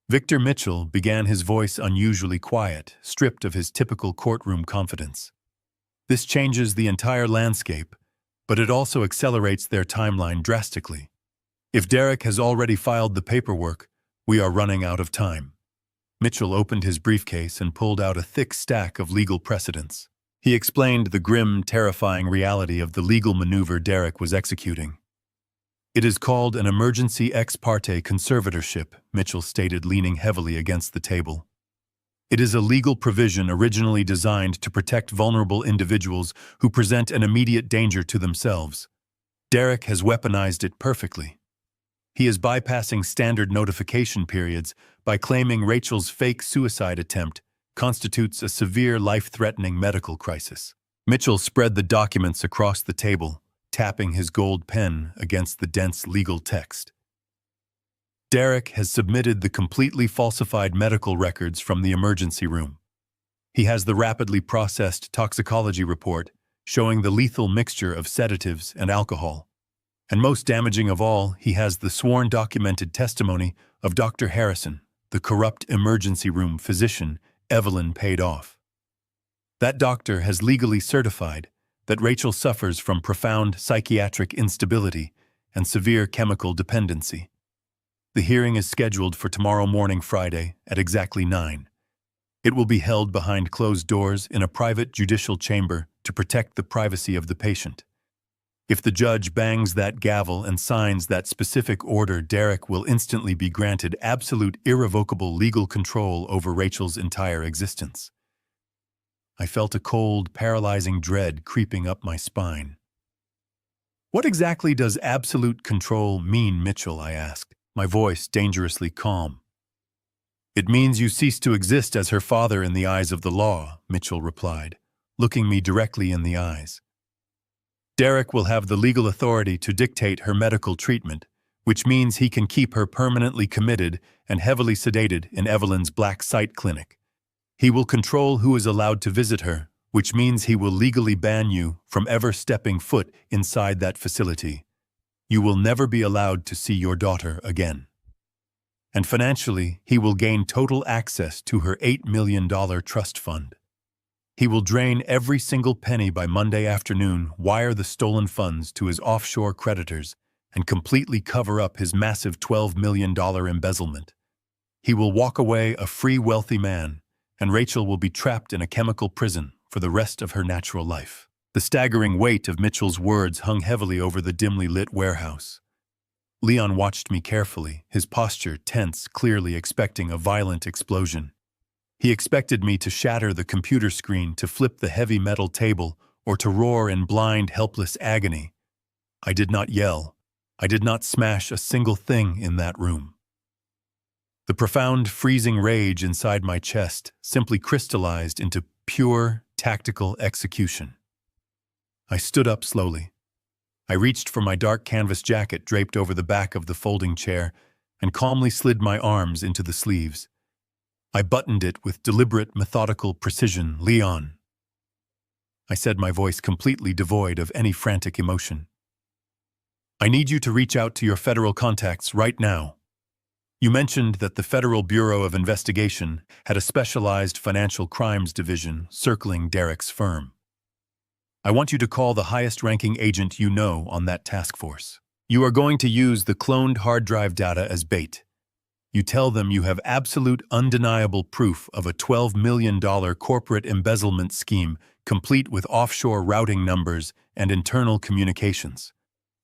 Victor Mitchell began, his voice unusually quiet, stripped of his typical courtroom confidence. This changes the entire landscape, but it also accelerates their timeline drastically. If Derek has already filed the paperwork, we are running out of time. Mitchell opened his briefcase and pulled out a thick stack of legal precedents. He explained the grim, terrifying reality of the legal maneuver Derek was executing. "It is called an emergency ex parte conservatorship," Mitchell stated, leaning heavily against the table. "It is a legal provision originally designed to protect vulnerable individuals who present an immediate danger to themselves. Derek has weaponized it perfectly. He is bypassing standard notification periods by claiming Rachel's fake suicide attempt constitutes a severe, life-threatening medical crisis." Mitchell spread the documents across the table, tapping his gold pen against the dense legal text. "Derek has submitted the completely falsified medical records from the emergency room. He has the rapidly processed toxicology report showing the lethal mixture of sedatives and alcohol. And most damaging of all, he has the sworn documented testimony of Dr. Harrison, the corrupt emergency room physician Evelyn paid off. That doctor has legally certified that Rachel suffers from profound psychiatric instability and severe chemical dependency. The hearing is scheduled for tomorrow morning, Friday, at exactly 9. It will be held behind closed doors in a private judicial chamber to protect the privacy of the patient. If the judge bangs that gavel and signs that specific order, Derek will instantly be granted absolute, irrevocable legal control over Rachel's entire existence." I felt a cold, paralyzing dread creeping up my spine. "What exactly does absolute control mean, Mitchell?" I asked, my voice dangerously calm. "It means you cease to exist as her father in the eyes of the law," Mitchell replied, looking me directly in the eyes. "Derek will have the legal authority to dictate her medical treatment, which means he can keep her permanently committed and heavily sedated in Evelyn's black site clinic. He will control who is allowed to visit her, which means he will legally ban you from ever stepping foot inside that facility. You will never be allowed to see your daughter again. And financially, he will gain total access to her $8 million trust fund. He will drain every single penny by Monday afternoon, wire the stolen funds to his offshore creditors, and completely cover up his massive $12 million embezzlement. He will walk away a free, wealthy man, and Rachel will be trapped in a chemical prison for the rest of her natural life." The staggering weight of Mitchell's words hung heavily over the dimly lit warehouse. Leon watched me carefully, his posture tense, clearly expecting a violent explosion. He expected me to shatter the computer screen, to flip the heavy metal table, or to roar in blind, helpless agony. I did not yell. I did not smash a single thing in that room. The profound, freezing rage inside my chest simply crystallized into pure, tactical execution. I stood up slowly. I reached for my dark canvas jacket draped over the back of the folding chair and calmly slid my arms into the sleeves. I buttoned it with deliberate, methodical precision. "Leon," I said, my voice completely devoid of any frantic emotion, "I need you to reach out to your federal contacts right now. You mentioned that the Federal Bureau of Investigation had a specialized financial crimes division circling Derek's firm. I want you to call the highest-ranking agent you know on that task force. You are going to use the cloned hard drive data as bait. You tell them you have absolute, undeniable proof of a $12 million corporate embezzlement scheme complete with offshore routing numbers and internal communications.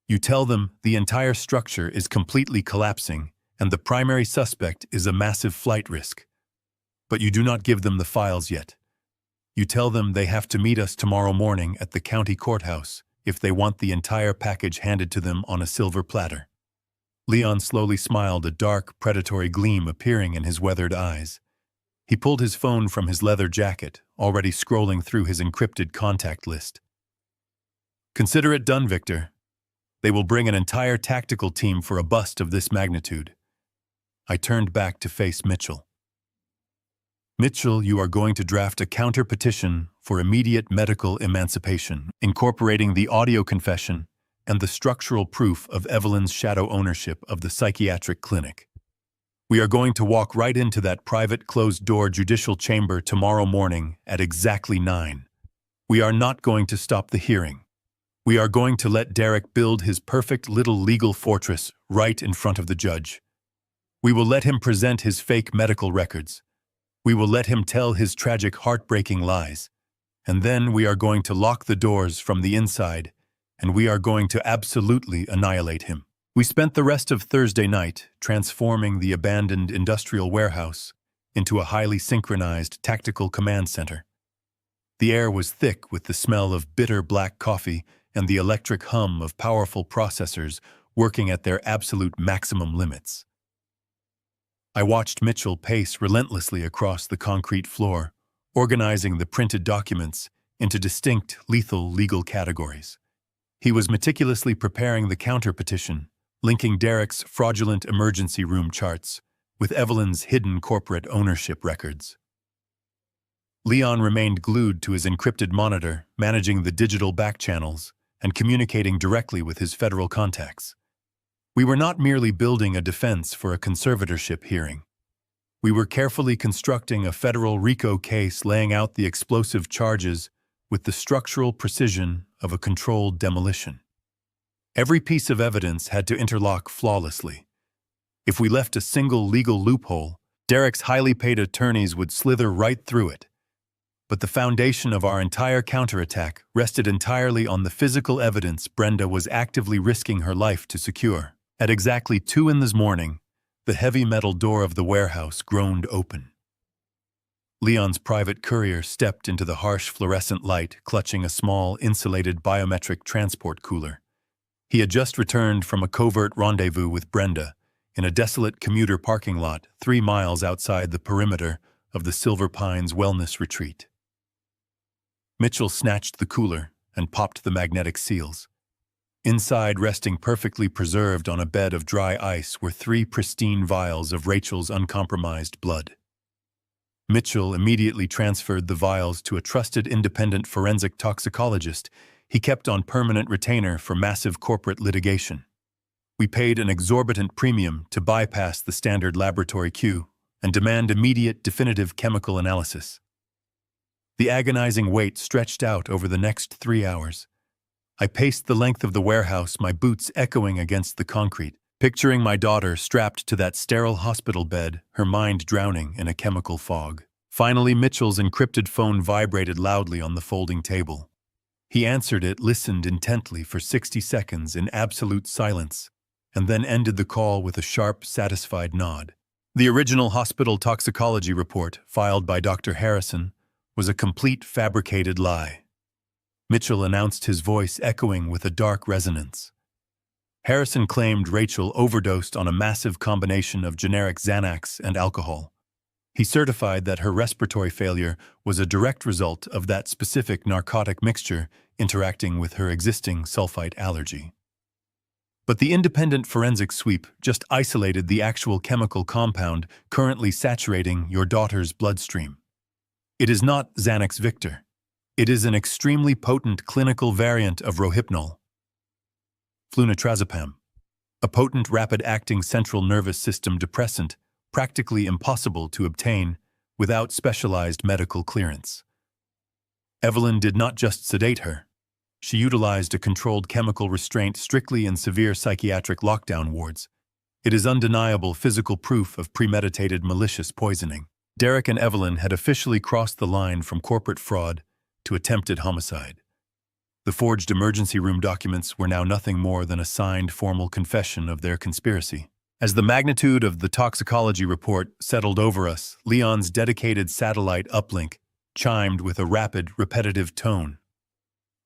You tell them the entire structure is completely collapsing and the primary suspect is a massive flight risk. But you do not give them the files yet. You tell them they have to meet us tomorrow morning at the county courthouse if they want the entire package handed to them on a silver platter. Leon slowly smiled, a dark, predatory gleam appearing in his weathered eyes. He pulled his phone from his leather jacket, already scrolling through his encrypted contact list. Consider it done, Victor. They will bring an entire tactical team for a bust of this magnitude. I turned back to face Mitchell. Mitchell, you are going to draft a counter-petition for immediate medical emancipation, incorporating the audio confession and the structural proof of Evelyn's shadow ownership of the psychiatric clinic. We are going to walk right into that private closed-door judicial chamber tomorrow morning at exactly 9. We are not going to stop the hearing. We are going to let Derek build his perfect little legal fortress right in front of the judge. We will let him present his fake medical records. We will let him tell his tragic, heartbreaking lies. And then we are going to lock the doors from the inside, and we are going to absolutely annihilate him. We spent the rest of Thursday night transforming the abandoned industrial warehouse into a highly synchronized tactical command center. The air was thick with the smell of bitter black coffee and the electric hum of powerful processors working at their absolute maximum limits. I watched Mitchell pace relentlessly across the concrete floor, organizing the printed documents into distinct, lethal legal categories. He was meticulously preparing the counter-petition, linking Derek's fraudulent emergency room charts with Evelyn's hidden corporate ownership records. Leon remained glued to his encrypted monitor, managing the digital backchannels and communicating directly with his federal contacts. We were not merely building a defense for a conservatorship hearing. We were carefully constructing a federal RICO case, laying out the explosive charges with the structural precision of a controlled demolition. Every piece of evidence had to interlock flawlessly. If we left a single legal loophole, Derek's highly paid attorneys would slither right through it. But the foundation of our entire counterattack rested entirely on the physical evidence Brenda was actively risking her life to secure. At exactly 2 in the morning, the heavy metal door of the warehouse groaned open. Leon's private courier stepped into the harsh fluorescent light, clutching a small, insulated biometric transport cooler. He had just returned from a covert rendezvous with Brenda in a desolate commuter parking lot 3 miles outside the perimeter of the Silver Pines Wellness Retreat. Mitchell snatched the cooler and popped the magnetic seals. Inside, resting perfectly preserved on a bed of dry ice, were 3 pristine vials of Rachel's uncompromised blood. Mitchell immediately transferred the vials to a trusted independent forensic toxicologist he kept on permanent retainer for massive corporate litigation. We paid an exorbitant premium to bypass the standard laboratory queue and demand immediate, definitive chemical analysis. The agonizing wait stretched out over the next 3 hours. I paced the length of the warehouse, my boots echoing against the concrete, picturing my daughter strapped to that sterile hospital bed, her mind drowning in a chemical fog. Finally, Mitchell's encrypted phone vibrated loudly on the folding table. He answered it, listened intently for 60 seconds in absolute silence, and then ended the call with a sharp, satisfied nod. The original hospital toxicology report, filed by Dr. Harrison, was a complete fabricated lie. Mitchell announced, his voice echoing with a dark resonance. Harrison claimed Rachel overdosed on a massive combination of generic Xanax and alcohol. He certified that her respiratory failure was a direct result of that specific narcotic mixture interacting with her existing sulfite allergy. But the independent forensic sweep just isolated the actual chemical compound currently saturating your daughter's bloodstream. It is not Xanax, Victor. It is an extremely potent clinical variant of Rohypnol, flunitrazepam, a potent rapid-acting central nervous system depressant practically impossible to obtain without specialized medical clearance. Evelyn did not just sedate her. She utilized a controlled chemical restraint strictly in severe psychiatric lockdown wards. It is undeniable physical proof of premeditated malicious poisoning. Derek and Evelyn had officially crossed the line from corporate fraud to attempted homicide. The forged emergency room documents were now nothing more than a signed formal confession of their conspiracy. As the magnitude of the toxicology report settled over us, Leon's dedicated satellite uplink chimed with a rapid, repetitive tone.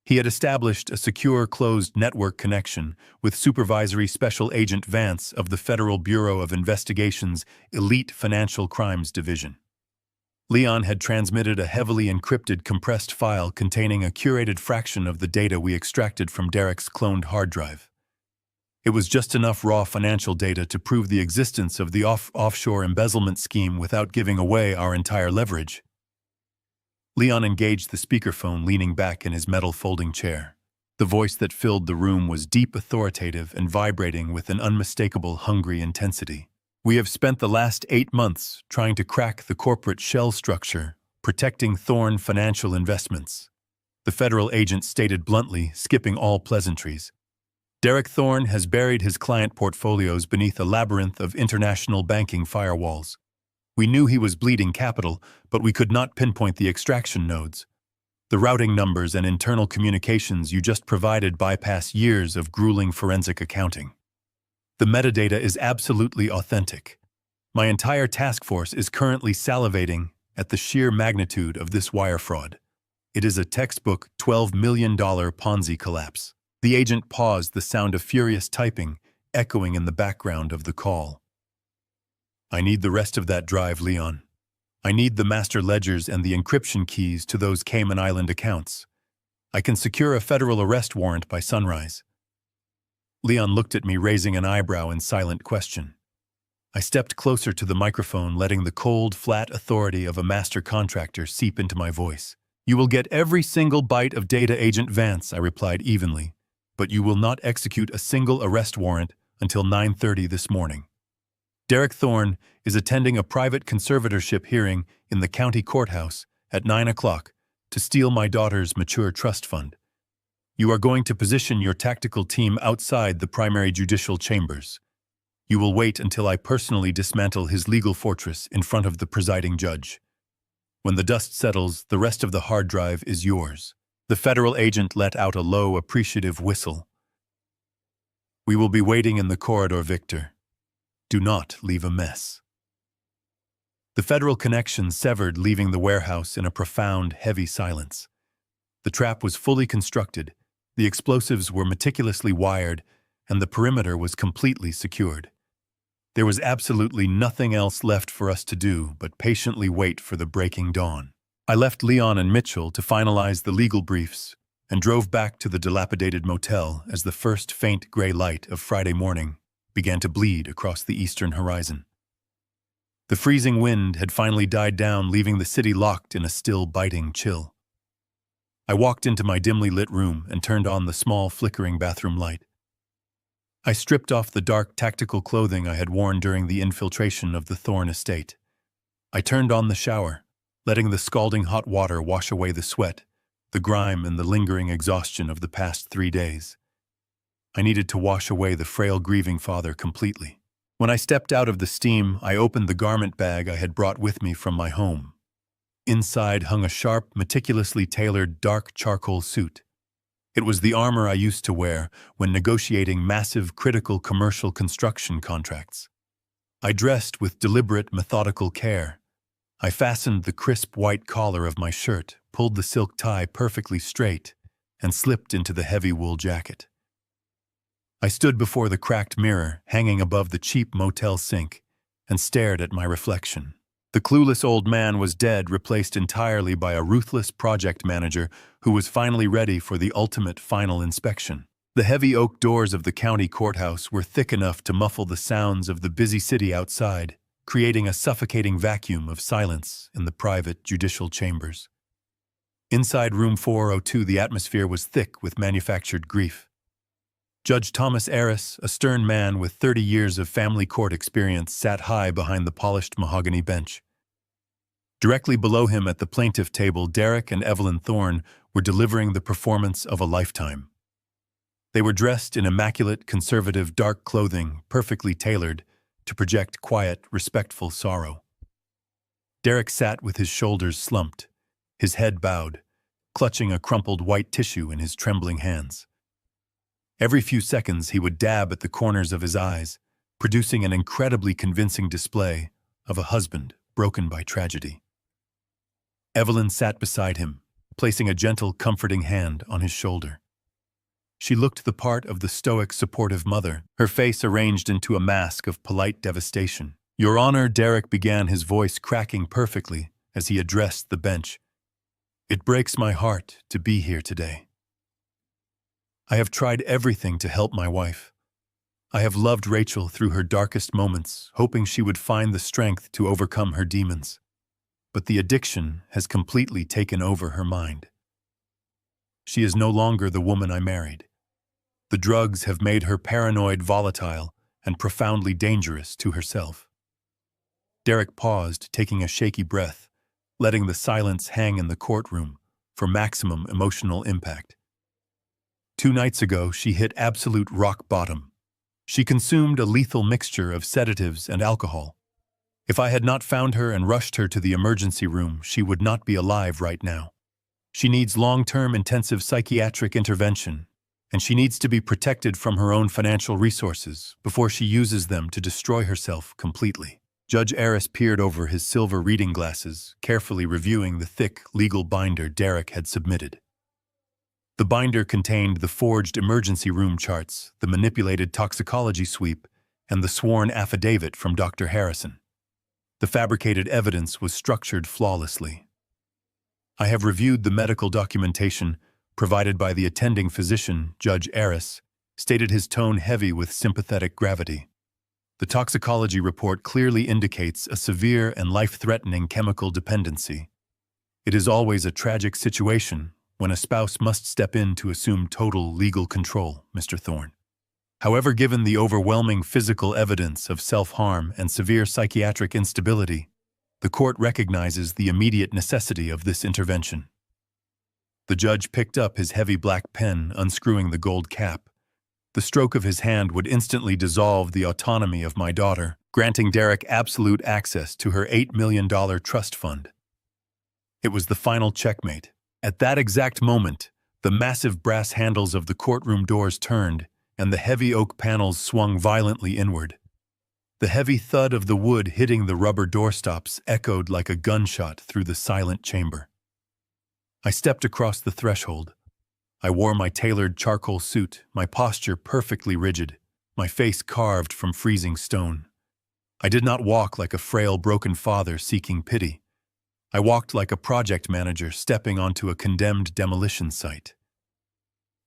He had established a secure, closed network connection with Supervisory Special Agent Vance of the Federal Bureau of Investigation's Elite Financial Crimes Division. Leon had transmitted a heavily encrypted compressed file containing a curated fraction of the data we extracted from Derek's cloned hard drive. It was just enough raw financial data to prove the existence of the offshore embezzlement scheme without giving away our entire leverage. Leon engaged the speakerphone, leaning back in his metal folding chair. The voice that filled the room was deep, authoritative, and vibrating with an unmistakable, hungry intensity. We have spent the last 8 months trying to crack the corporate shell structure, protecting Thorn Financial Investments. The federal agent stated bluntly, skipping all pleasantries. Derek Thorn has buried his client portfolios beneath a labyrinth of international banking firewalls. We knew he was bleeding capital, but we could not pinpoint the extraction nodes. The routing numbers and internal communications you just provided bypass years of grueling forensic accounting. The metadata is absolutely authentic. My entire task force is currently salivating at the sheer magnitude of this wire fraud. It is a textbook $12 million Ponzi collapse. The agent paused, the sound of furious typing echoing in the background of the call. I need the rest of that drive, Leon. I need the master ledgers and the encryption keys to those Cayman Island accounts. I can secure a federal arrest warrant by sunrise. Leon looked at me, raising an eyebrow in silent question. I stepped closer to the microphone, letting the cold, flat authority of a master contractor seep into my voice. You will get every single byte of data, Agent Vance, I replied evenly, but you will not execute a single arrest warrant until 9:30 this morning. Derek Thorn is attending a private conservatorship hearing in the county courthouse at 9 o'clock to steal my daughter's mature trust fund. You are going to position your tactical team outside the primary judicial chambers. You will wait until I personally dismantle his legal fortress in front of the presiding judge. When the dust settles, the rest of the hard drive is yours. The federal agent let out a low, appreciative whistle. We will be waiting in the corridor, Victor. Do not leave a mess. The federal connection severed, leaving the warehouse in a profound, heavy silence. The trap was fully constructed, the explosives were meticulously wired, and the perimeter was completely secured. There was absolutely nothing else left for us to do but patiently wait for the breaking dawn. I left Leon and Mitchell to finalize the legal briefs and drove back to the dilapidated motel as the first faint gray light of Friday morning began to bleed across the eastern horizon. The freezing wind had finally died down, leaving the city locked in a still biting chill. I walked into my dimly lit room and turned on the small flickering bathroom light. I stripped off the dark tactical clothing I had worn during the infiltration of the Thorn estate. I turned on the shower, letting the scalding hot water wash away the sweat, the grime, and the lingering exhaustion of the past 3 days. I needed to wash away the frail, grieving father completely. When I stepped out of the steam, I opened the garment bag I had brought with me from my home. Inside hung a sharp, meticulously tailored dark charcoal suit. It was the armor I used to wear when negotiating massive, critical commercial construction contracts. I dressed with deliberate, methodical care. I fastened the crisp white collar of my shirt, pulled the silk tie perfectly straight, and slipped into the heavy wool jacket. I stood before the cracked mirror hanging above the cheap motel sink and stared at my reflection. The clueless old man was dead, replaced entirely by a ruthless project manager who was finally ready for the ultimate final inspection. The heavy oak doors of the county courthouse were thick enough to muffle the sounds of the busy city outside, creating a suffocating vacuum of silence in the private judicial chambers. Inside room 402, the atmosphere was thick with manufactured grief. Judge Thomas Arris, a stern man with 30 years of family court experience, sat high behind the polished mahogany bench. Directly below him at the plaintiff table, Derek and Evelyn Thorne were delivering the performance of a lifetime. They were dressed in immaculate, conservative, dark clothing, perfectly tailored to project quiet, respectful sorrow. Derek sat with his shoulders slumped, his head bowed, clutching a crumpled white tissue in his trembling hands. Every few seconds he would dab at the corners of his eyes, producing an incredibly convincing display of a husband broken by tragedy. Evelyn sat beside him, placing a gentle, comforting hand on his shoulder. She looked the part of the stoic, supportive mother, her face arranged into a mask of polite devastation. "Your Honor," Derek began, his voice cracking perfectly as he addressed the bench. "It breaks my heart to be here today. I have tried everything to help my wife. I have loved Rachel through her darkest moments, hoping she would find the strength to overcome her demons. But the addiction has completely taken over her mind. She is no longer the woman I married. The drugs have made her paranoid, volatile, and profoundly dangerous to herself." Derek paused, taking a shaky breath, letting the silence hang in the courtroom for maximum emotional impact. 2 nights ago, she hit absolute rock bottom. She consumed a lethal mixture of sedatives and alcohol. If I had not found her and rushed her to the emergency room, she would not be alive right now. She needs long-term intensive psychiatric intervention, and she needs to be protected from her own financial resources before she uses them to destroy herself completely. Judge Aris peered over his silver reading glasses, carefully reviewing the thick legal binder Derek had submitted. The binder contained the forged emergency room charts, the manipulated toxicology sweep, and the sworn affidavit from Dr. Harrison. The fabricated evidence was structured flawlessly. "I have reviewed the medical documentation provided by the attending physician," Judge Aris stated, his tone heavy with sympathetic gravity. "The toxicology report clearly indicates a severe and life-threatening chemical dependency. It is always a tragic situation when a spouse must step in to assume total legal control, Mr. Thorne. However, given the overwhelming physical evidence of self-harm and severe psychiatric instability, the court recognizes the immediate necessity of this intervention." The judge picked up his heavy black pen, unscrewing the gold cap. The stroke of his hand would instantly dissolve the autonomy of my daughter, granting Derek absolute access to her $8 million trust fund. It was the final checkmate. At that exact moment, the massive brass handles of the courtroom doors turned, and the heavy oak panels swung violently inward. The heavy thud of the wood hitting the rubber doorstops echoed like a gunshot through the silent chamber. I stepped across the threshold. I wore my tailored charcoal suit, my posture perfectly rigid, my face carved from freezing stone. I did not walk like a frail, broken father seeking pity. I walked like a project manager stepping onto a condemned demolition site.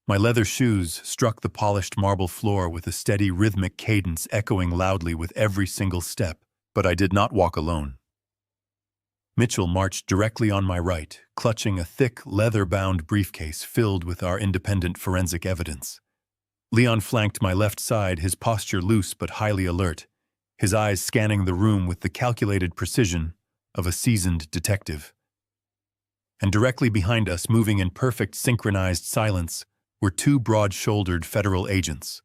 My leather shoes struck the polished marble floor with a steady, rhythmic cadence echoing loudly with every single step, but I did not walk alone. Mitchell marched directly on my right, clutching a thick, leather-bound briefcase filled with our independent forensic evidence. Leon flanked my left side, his posture loose but highly alert, his eyes scanning the room with the calculated precision of a seasoned detective. And directly behind us, moving in perfect synchronized silence, were 2 broad-shouldered federal agents.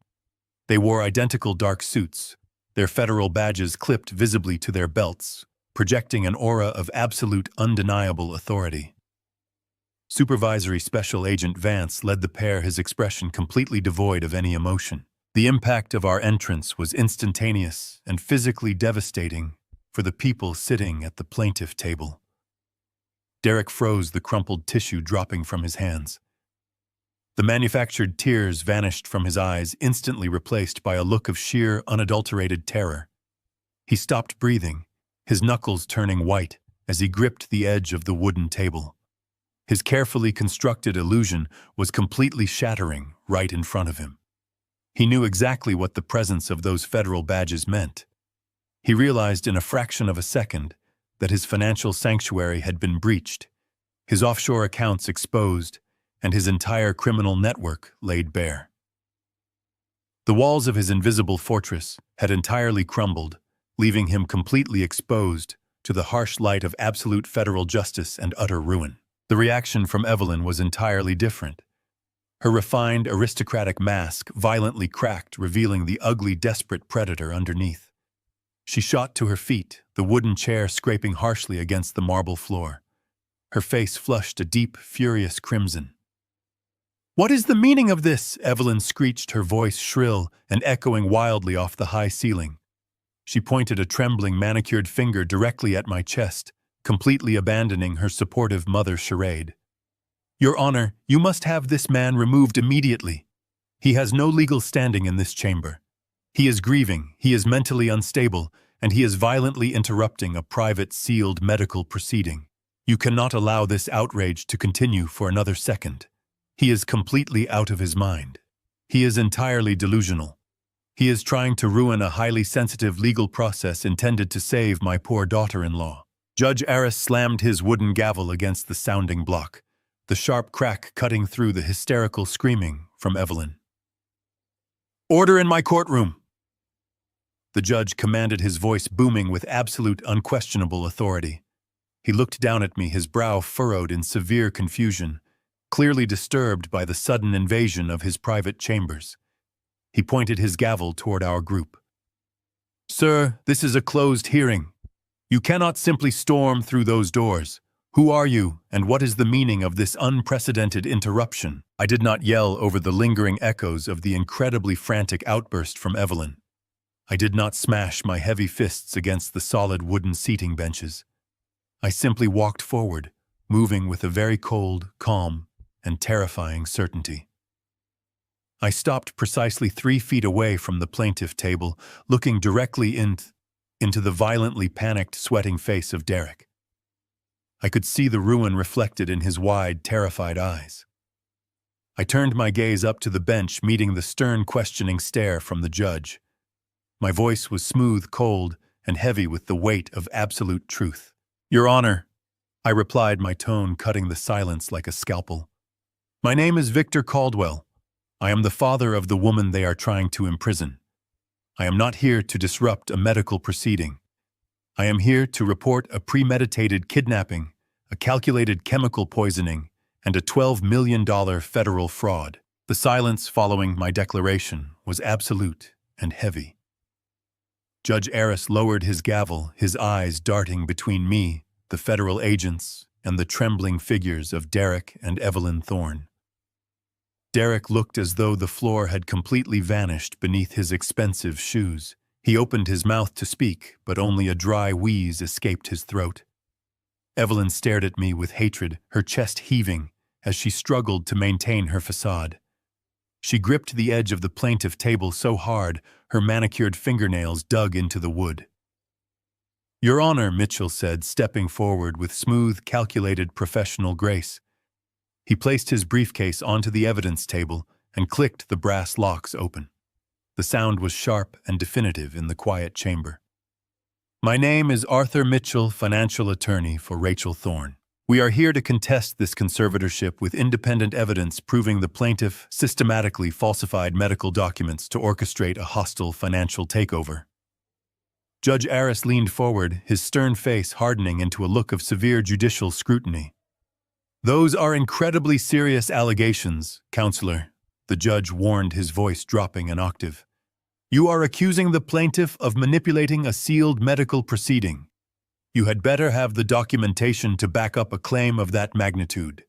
They wore identical dark suits, their federal badges clipped visibly to their belts, projecting an aura of absolute, undeniable authority. Supervisory Special Agent Vance led the pair, his expression completely devoid of any emotion. The impact of our entrance was instantaneous and physically devastating for the people sitting at the plaintiff table. Derek froze, the crumpled tissue dropping from his hands. The manufactured tears vanished from his eyes, instantly replaced by a look of sheer, unadulterated terror. He stopped breathing, his knuckles turning white as he gripped the edge of the wooden table. His carefully constructed illusion was completely shattering right in front of him. He knew exactly what the presence of those federal badges meant. He realized in a fraction of a second that his financial sanctuary had been breached, his offshore accounts exposed, and his entire criminal network laid bare. The walls of his invisible fortress had entirely crumbled, leaving him completely exposed to the harsh light of absolute federal justice and utter ruin. The reaction from Evelyn was entirely different. Her refined, aristocratic mask violently cracked, revealing the ugly, desperate predator underneath. She shot to her feet, the wooden chair scraping harshly against the marble floor. Her face flushed a deep, furious crimson. "What is the meaning of this?" Evelyn screeched, her voice shrill and echoing wildly off the high ceiling. She pointed a trembling, manicured finger directly at my chest, completely abandoning her supportive mother charade. "Your Honor, you must have this man removed immediately. He has no legal standing in this chamber. He is grieving, he is mentally unstable, and he is violently interrupting a private, sealed medical proceeding. You cannot allow this outrage to continue for another second. He is completely out of his mind. He is entirely delusional. He is trying to ruin a highly sensitive legal process intended to save my poor daughter-in-law." Judge Aris slammed his wooden gavel against the sounding block, the sharp crack cutting through the hysterical screaming from Evelyn. "Order in my courtroom!" The judge commanded, his voice booming with absolute, unquestionable authority. He looked down at me, his brow furrowed in severe confusion, clearly disturbed by the sudden invasion of his private chambers. He pointed his gavel toward our group. "Sir, this is a closed hearing. You cannot simply storm through those doors. Who are you, and what is the meaning of this unprecedented interruption?" I did not yell over the lingering echoes of the incredibly frantic outburst from Evelyn. I did not smash my heavy fists against the solid wooden seating benches. I simply walked forward, moving with a very cold, calm, and terrifying certainty. I stopped precisely 3 feet away from the plaintiff table, looking directly into the violently panicked, sweating face of Derek. I could see the ruin reflected in his wide, terrified eyes. I turned my gaze up to the bench, meeting the stern, questioning stare from the judge. My voice was smooth, cold, and heavy with the weight of absolute truth. "Your Honor," I replied, my tone cutting the silence like a scalpel. "My name is Victor Caldwell. I am the father of the woman they are trying to imprison. I am not here to disrupt a medical proceeding. I am here to report a premeditated kidnapping, a calculated chemical poisoning, and a $12 million federal fraud." The silence following my declaration was absolute and heavy. Judge Aris lowered his gavel, his eyes darting between me, the federal agents, and the trembling figures of Derek and Evelyn Thorne. Derek looked as though the floor had completely vanished beneath his expensive shoes. He opened his mouth to speak, but only a dry wheeze escaped his throat. Evelyn stared at me with hatred, her chest heaving, as she struggled to maintain her facade. She gripped the edge of the plaintiff table so hard, her manicured fingernails dug into the wood. "Your Honor," Mitchell said, stepping forward with smooth, calculated, professional grace. He placed his briefcase onto the evidence table and clicked the brass locks open. The sound was sharp and definitive in the quiet chamber. "My name is Arthur Mitchell, financial attorney for Rachel Thorne. We are here to contest this conservatorship with independent evidence proving the plaintiff systematically falsified medical documents to orchestrate a hostile financial takeover." Judge Aris leaned forward, his stern face hardening into a look of severe judicial scrutiny. "Those are incredibly serious allegations, Counselor," the judge warned, his voice dropping an octave. "You are accusing the plaintiff of manipulating a sealed medical proceeding. You had better have the documentation to back up a claim of that magnitude."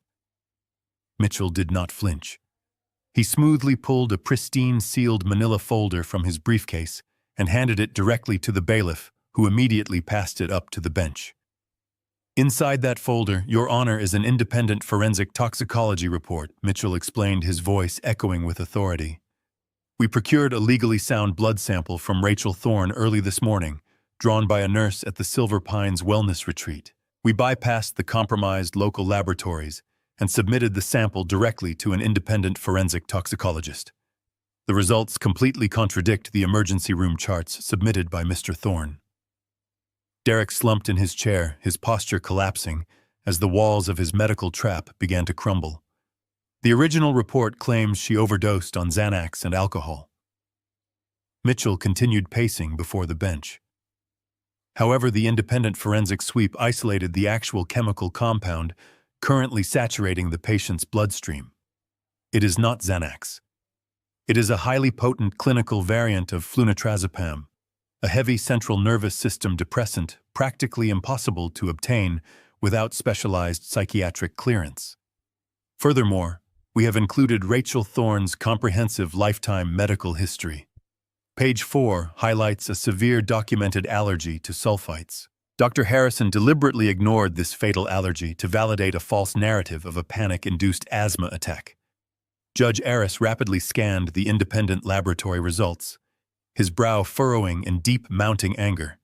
Mitchell did not flinch. He smoothly pulled a pristine sealed manila folder from his briefcase and handed it directly to the bailiff, who immediately passed it up to the bench. "Inside that folder, Your Honor, is an independent forensic toxicology report," Mitchell explained, his voice echoing with authority. "We procured a legally sound blood sample from Rachel Thorne early this morning, drawn by a nurse at the Silver Pines Wellness Retreat. We bypassed the compromised local laboratories and submitted the sample directly to an independent forensic toxicologist. The results completely contradict the emergency room charts submitted by Mr. Thorne." Derek slumped in his chair, his posture collapsing as the walls of his medical trap began to crumble. The original report claims she overdosed on Xanax and alcohol. Mitchell continued pacing before the bench. However, the independent forensic sweep isolated the actual chemical compound currently saturating the patient's bloodstream. It is not Xanax. It is a highly potent clinical variant of flunitrazepam, a heavy central nervous system depressant practically impossible to obtain without specialized psychiatric clearance. Furthermore, We have included Rachel Thorne's comprehensive lifetime medical history. Page 4 highlights a severe documented allergy to sulfites. Dr. Harrison deliberately ignored this fatal allergy to validate a false narrative of a panic-induced asthma attack. Judge Aris rapidly scanned the independent laboratory results, his brow furrowing in deep-mounting anger.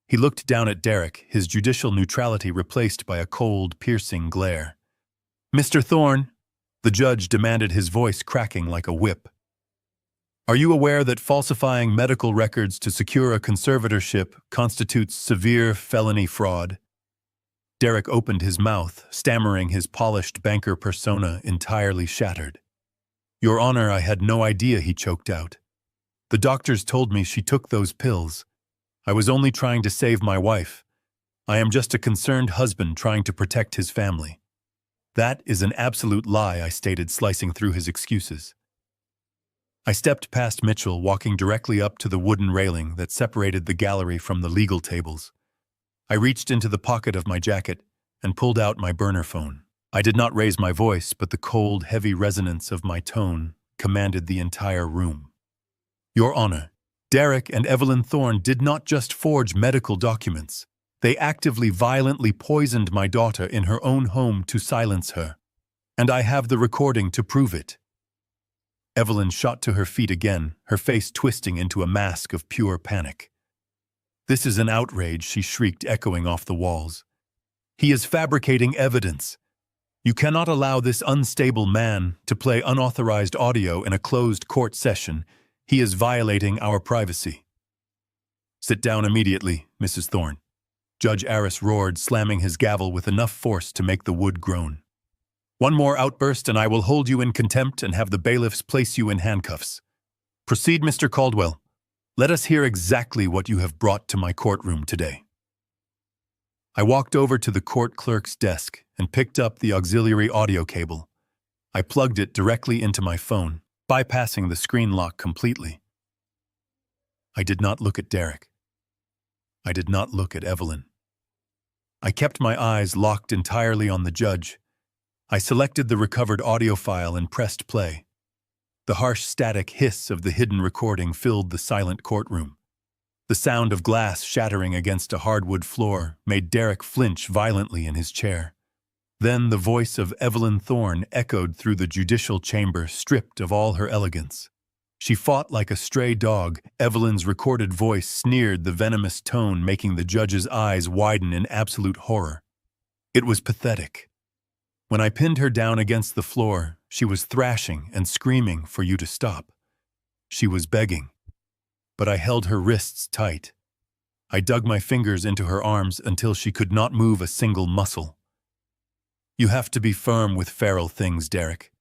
He looked down at Derek, his judicial neutrality replaced by a cold, piercing glare. "Mr. Thorne," the judge demanded, his voice cracking like a whip. "Are you aware that falsifying medical records to secure a conservatorship constitutes severe felony fraud?" Derek opened his mouth, stammering, his polished banker persona entirely shattered. "Your Honor, I had no idea," he choked out. "The doctors told me she took those pills. I was only trying to save my wife. I am just a concerned husband trying to protect his family." "That is an absolute lie," I stated, slicing through his excuses. I stepped past Mitchell, walking directly up to the wooden railing that separated the gallery from the legal tables. I reached into the pocket of my jacket and pulled out my burner phone. I did not raise my voice, but the cold, heavy resonance of my tone commanded the entire room. "Your Honor, Derek and Evelyn Thorne did not just forge medical documents. They actively, violently poisoned my daughter in her own home to silence her. And I have the recording to prove it." Evelyn shot to her feet again, her face twisting into a mask of pure panic. "This is an outrage," she shrieked, echoing off the walls. "He is fabricating evidence. You cannot allow this unstable man to play unauthorized audio in a closed court session. He is violating our privacy." "Sit down immediately, Mrs. Thorne," Judge Aris roared, slamming his gavel with enough force to make the wood groan. "One more outburst and I will hold you in contempt and have the bailiffs place you in handcuffs. Proceed, Mr. Caldwell. Let us hear exactly what you have brought to my courtroom today." I walked over to the court clerk's desk and picked up the auxiliary audio cable. I plugged it directly into my phone, bypassing the screen lock completely. I did not look at Derek. I did not look at Evelyn. I kept my eyes locked entirely on the judge. I selected the recovered audio file and pressed play. The harsh static hiss of the hidden recording filled the silent courtroom. The sound of glass shattering against a hardwood floor made Derek flinch violently in his chair. Then the voice of Evelyn Thorne echoed through the judicial chamber, stripped of all her elegance. She fought like a stray dog. Evelyn's recorded voice sneered, the venomous tone making the judge's eyes widen in absolute horror. It was pathetic. When I pinned her down against the floor, she was thrashing and screaming for you to stop. She was begging. But I held her wrists tight. I dug my fingers into her arms until she could not move a single muscle. "You have to be firm with feral things, Derek.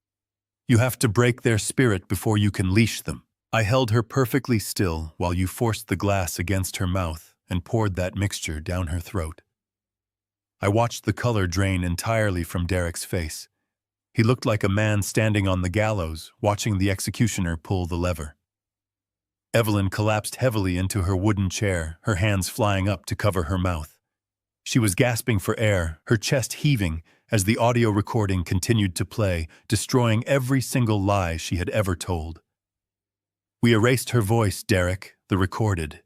You have to break their spirit before you can leash them." I held her perfectly still while you forced the glass against her mouth and poured that mixture down her throat. I watched the color drain entirely from Derek's face. He looked like a man standing on the gallows, watching the executioner pull the lever. Evelyn collapsed heavily into her wooden chair, her hands flying up to cover her mouth. She was gasping for air, her chest heaving as the audio recording continued to play, destroying every single lie she had ever told. "We erased her voice, Derek, the recorded."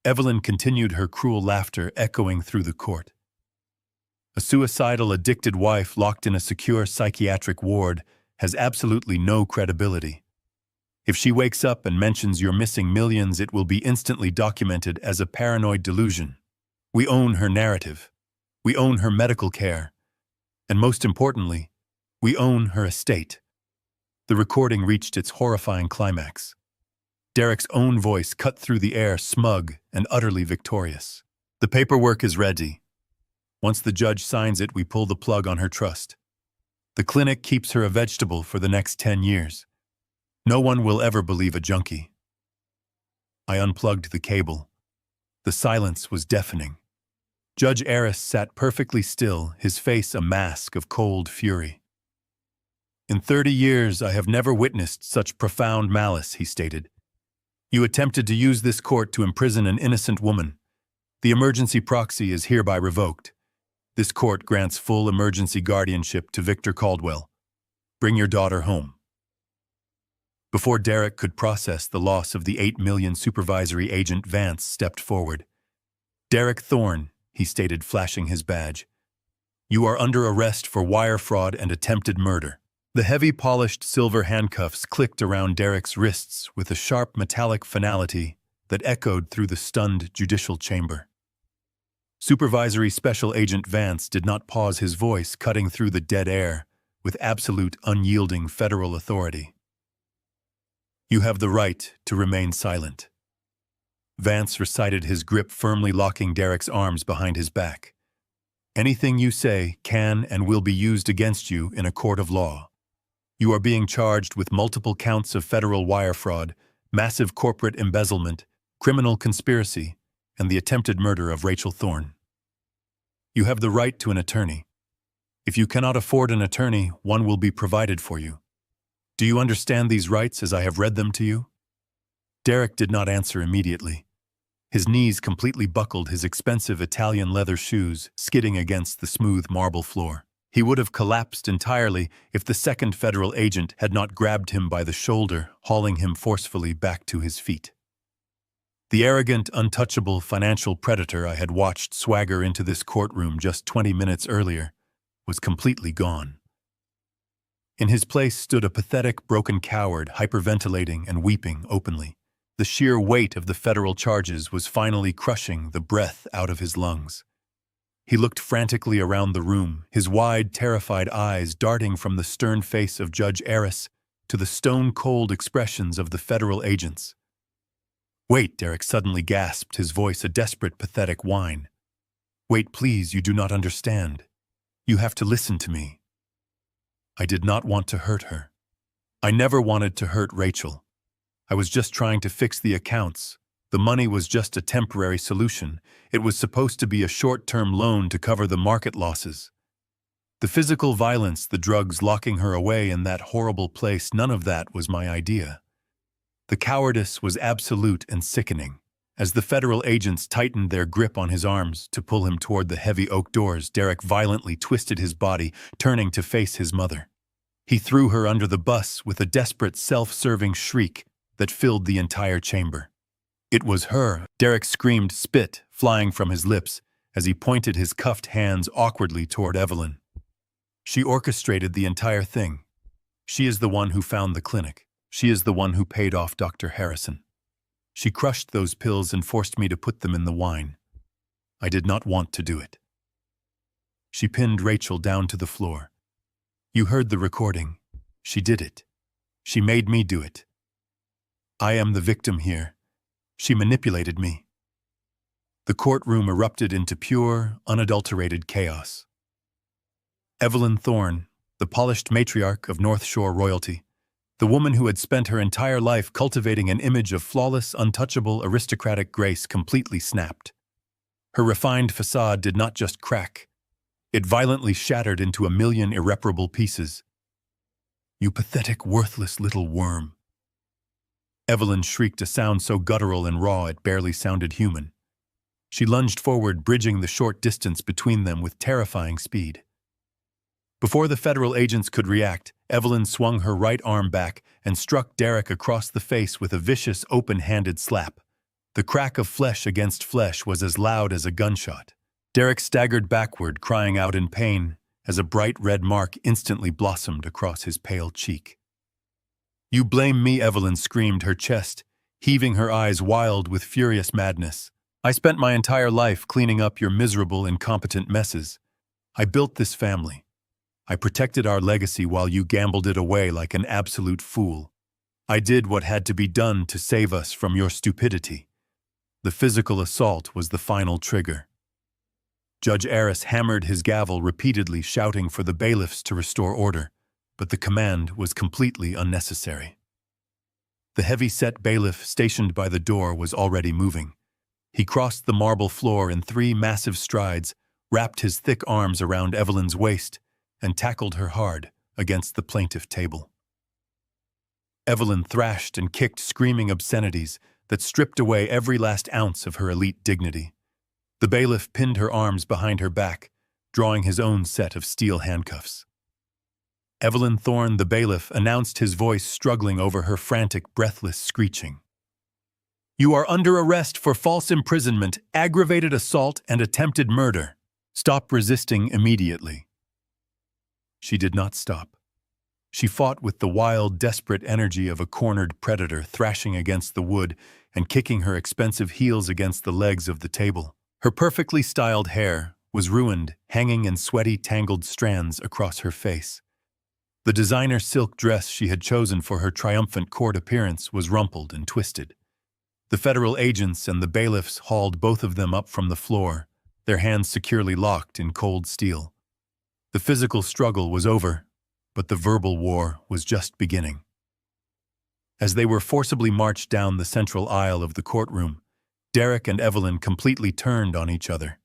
Evelyn continued her cruel laughter echoing through the court. "A suicidal, addicted wife locked in a secure psychiatric ward has absolutely no credibility. If she wakes up and mentions you're missing millions, it will be instantly documented as a paranoid delusion. We own her narrative. We own her medical care. And most importantly, we own her estate." The recording reached its horrifying climax. Derek's own voice cut through the air, smug and utterly victorious. "The paperwork is ready. Once the judge signs it, we pull the plug on her trust. The clinic keeps her a vegetable for the next 10 years. No one will ever believe a junkie." I unplugged the cable. The silence was deafening. Judge Aris sat perfectly still, his face a mask of cold fury. "In 30 years, I have never witnessed such profound malice," he stated. "You attempted to use this court to imprison an innocent woman. The emergency proxy is hereby revoked. This court grants full emergency guardianship to Victor Caldwell. Bring your daughter home. Before Derek could process the loss of the $8 million, supervisory agent Vance stepped forward. Derek Thorne, he stated, flashing his badge. You are under arrest for wire fraud and attempted murder. The heavy polished silver handcuffs clicked around Derek's wrists with a sharp metallic finality that echoed through the stunned judicial chamber. Supervisory Special Agent Vance did not pause, his voice cutting through the dead air with absolute, unyielding federal authority. You have the right to remain silent. Vance recited, his grip firmly locking Derek's arms behind his back. Anything you say can and will be used against you in a court of law. You are being charged with multiple counts of federal wire fraud, massive corporate embezzlement, criminal conspiracy, and the attempted murder of Rachel Thorne. You have the right to an attorney. If you cannot afford an attorney, one will be provided for you. Do you understand these rights as I have read them to you? Derek did not answer immediately. His knees completely buckled, his expensive Italian leather shoes skidding against the smooth marble floor. He would have collapsed entirely if the second federal agent had not grabbed him by the shoulder, hauling him forcefully back to his feet. The arrogant, untouchable financial predator I had watched swagger into this courtroom just 20 minutes earlier was completely gone. In his place stood a pathetic, broken coward, hyperventilating and weeping openly. The sheer weight of the federal charges was finally crushing the breath out of his lungs. He looked frantically around the room, his wide, terrified eyes darting from the stern face of Judge Aris to the stone-cold expressions of the federal agents. Wait, Derek suddenly gasped, his voice a desperate, pathetic whine. Wait, please, you do not understand. You have to listen to me. I did not want to hurt her. I never wanted to hurt Rachel. I was just trying to fix the accounts. The money was just a temporary solution. It was supposed to be a short-term loan to cover the market losses. The physical violence, the drugs locking her away in that horrible place, none of that was my idea. The cowardice was absolute and sickening. As the federal agents tightened their grip on his arms to pull him toward the heavy oak doors, Derek violently twisted his body, turning to face his mother. He threw her under the bus with a desperate, self-serving shriek that filled the entire chamber. It was her. Derek screamed, spit flying from his lips as he pointed his cuffed hands awkwardly toward Evelyn. She orchestrated the entire thing. She is the one who found the clinic. She is the one who paid off Dr. Harrison. She crushed those pills and forced me to put them in the wine. I did not want to do it. She pinned Rachel down to the floor. You heard the recording. She did it. She made me do it. I am the victim here. She manipulated me. The courtroom erupted into pure, unadulterated chaos. Evelyn Thorne, the polished matriarch of North Shore royalty, the woman who had spent her entire life cultivating an image of flawless, untouchable, aristocratic grace, completely snapped. Her refined facade did not just crack. It violently shattered into a million irreparable pieces. You pathetic, worthless little worm. Evelyn shrieked, a sound so guttural and raw it barely sounded human. She lunged forward, bridging the short distance between them with terrifying speed. Before the federal agents could react, Evelyn swung her right arm back and struck Derek across the face with a vicious, open-handed slap. The crack of flesh against flesh was as loud as a gunshot. Derek staggered backward, crying out in pain, as a bright red mark instantly blossomed across his pale cheek. You blame me, Evelyn screamed, her chest heaving, her eyes wild with furious madness. I spent my entire life cleaning up your miserable, incompetent messes. I built this family. I protected our legacy while you gambled it away like an absolute fool. I did what had to be done to save us from your stupidity. The physical assault was the final trigger. Judge Aris hammered his gavel repeatedly, shouting for the bailiffs to restore order, but the command was completely unnecessary. The heavy-set bailiff stationed by the door was already moving. He crossed the marble floor in 3 massive strides, wrapped his thick arms around Evelyn's waist, and tackled her hard against the plaintiff table. Evelyn thrashed and kicked, screaming obscenities that stripped away every last ounce of her elite dignity. The bailiff pinned her arms behind her back, drawing his own set of steel handcuffs. Evelyn Thorne, the bailiff, announced, his voice struggling over her frantic, breathless screeching. "You are under arrest for false imprisonment, aggravated assault, and attempted murder. Stop resisting immediately." She did not stop. She fought with the wild, desperate energy of a cornered predator, thrashing against the wood and kicking her expensive heels against the legs of the table. Her perfectly styled hair was ruined, hanging in sweaty, tangled strands across her face. The designer silk dress she had chosen for her triumphant court appearance was rumpled and twisted. The federal agents and the bailiffs hauled both of them up from the floor, their hands securely locked in cold steel. The physical struggle was over, but the verbal war was just beginning. As they were forcibly marched down the central aisle of the courtroom, Derek and Evelyn completely turned on each other.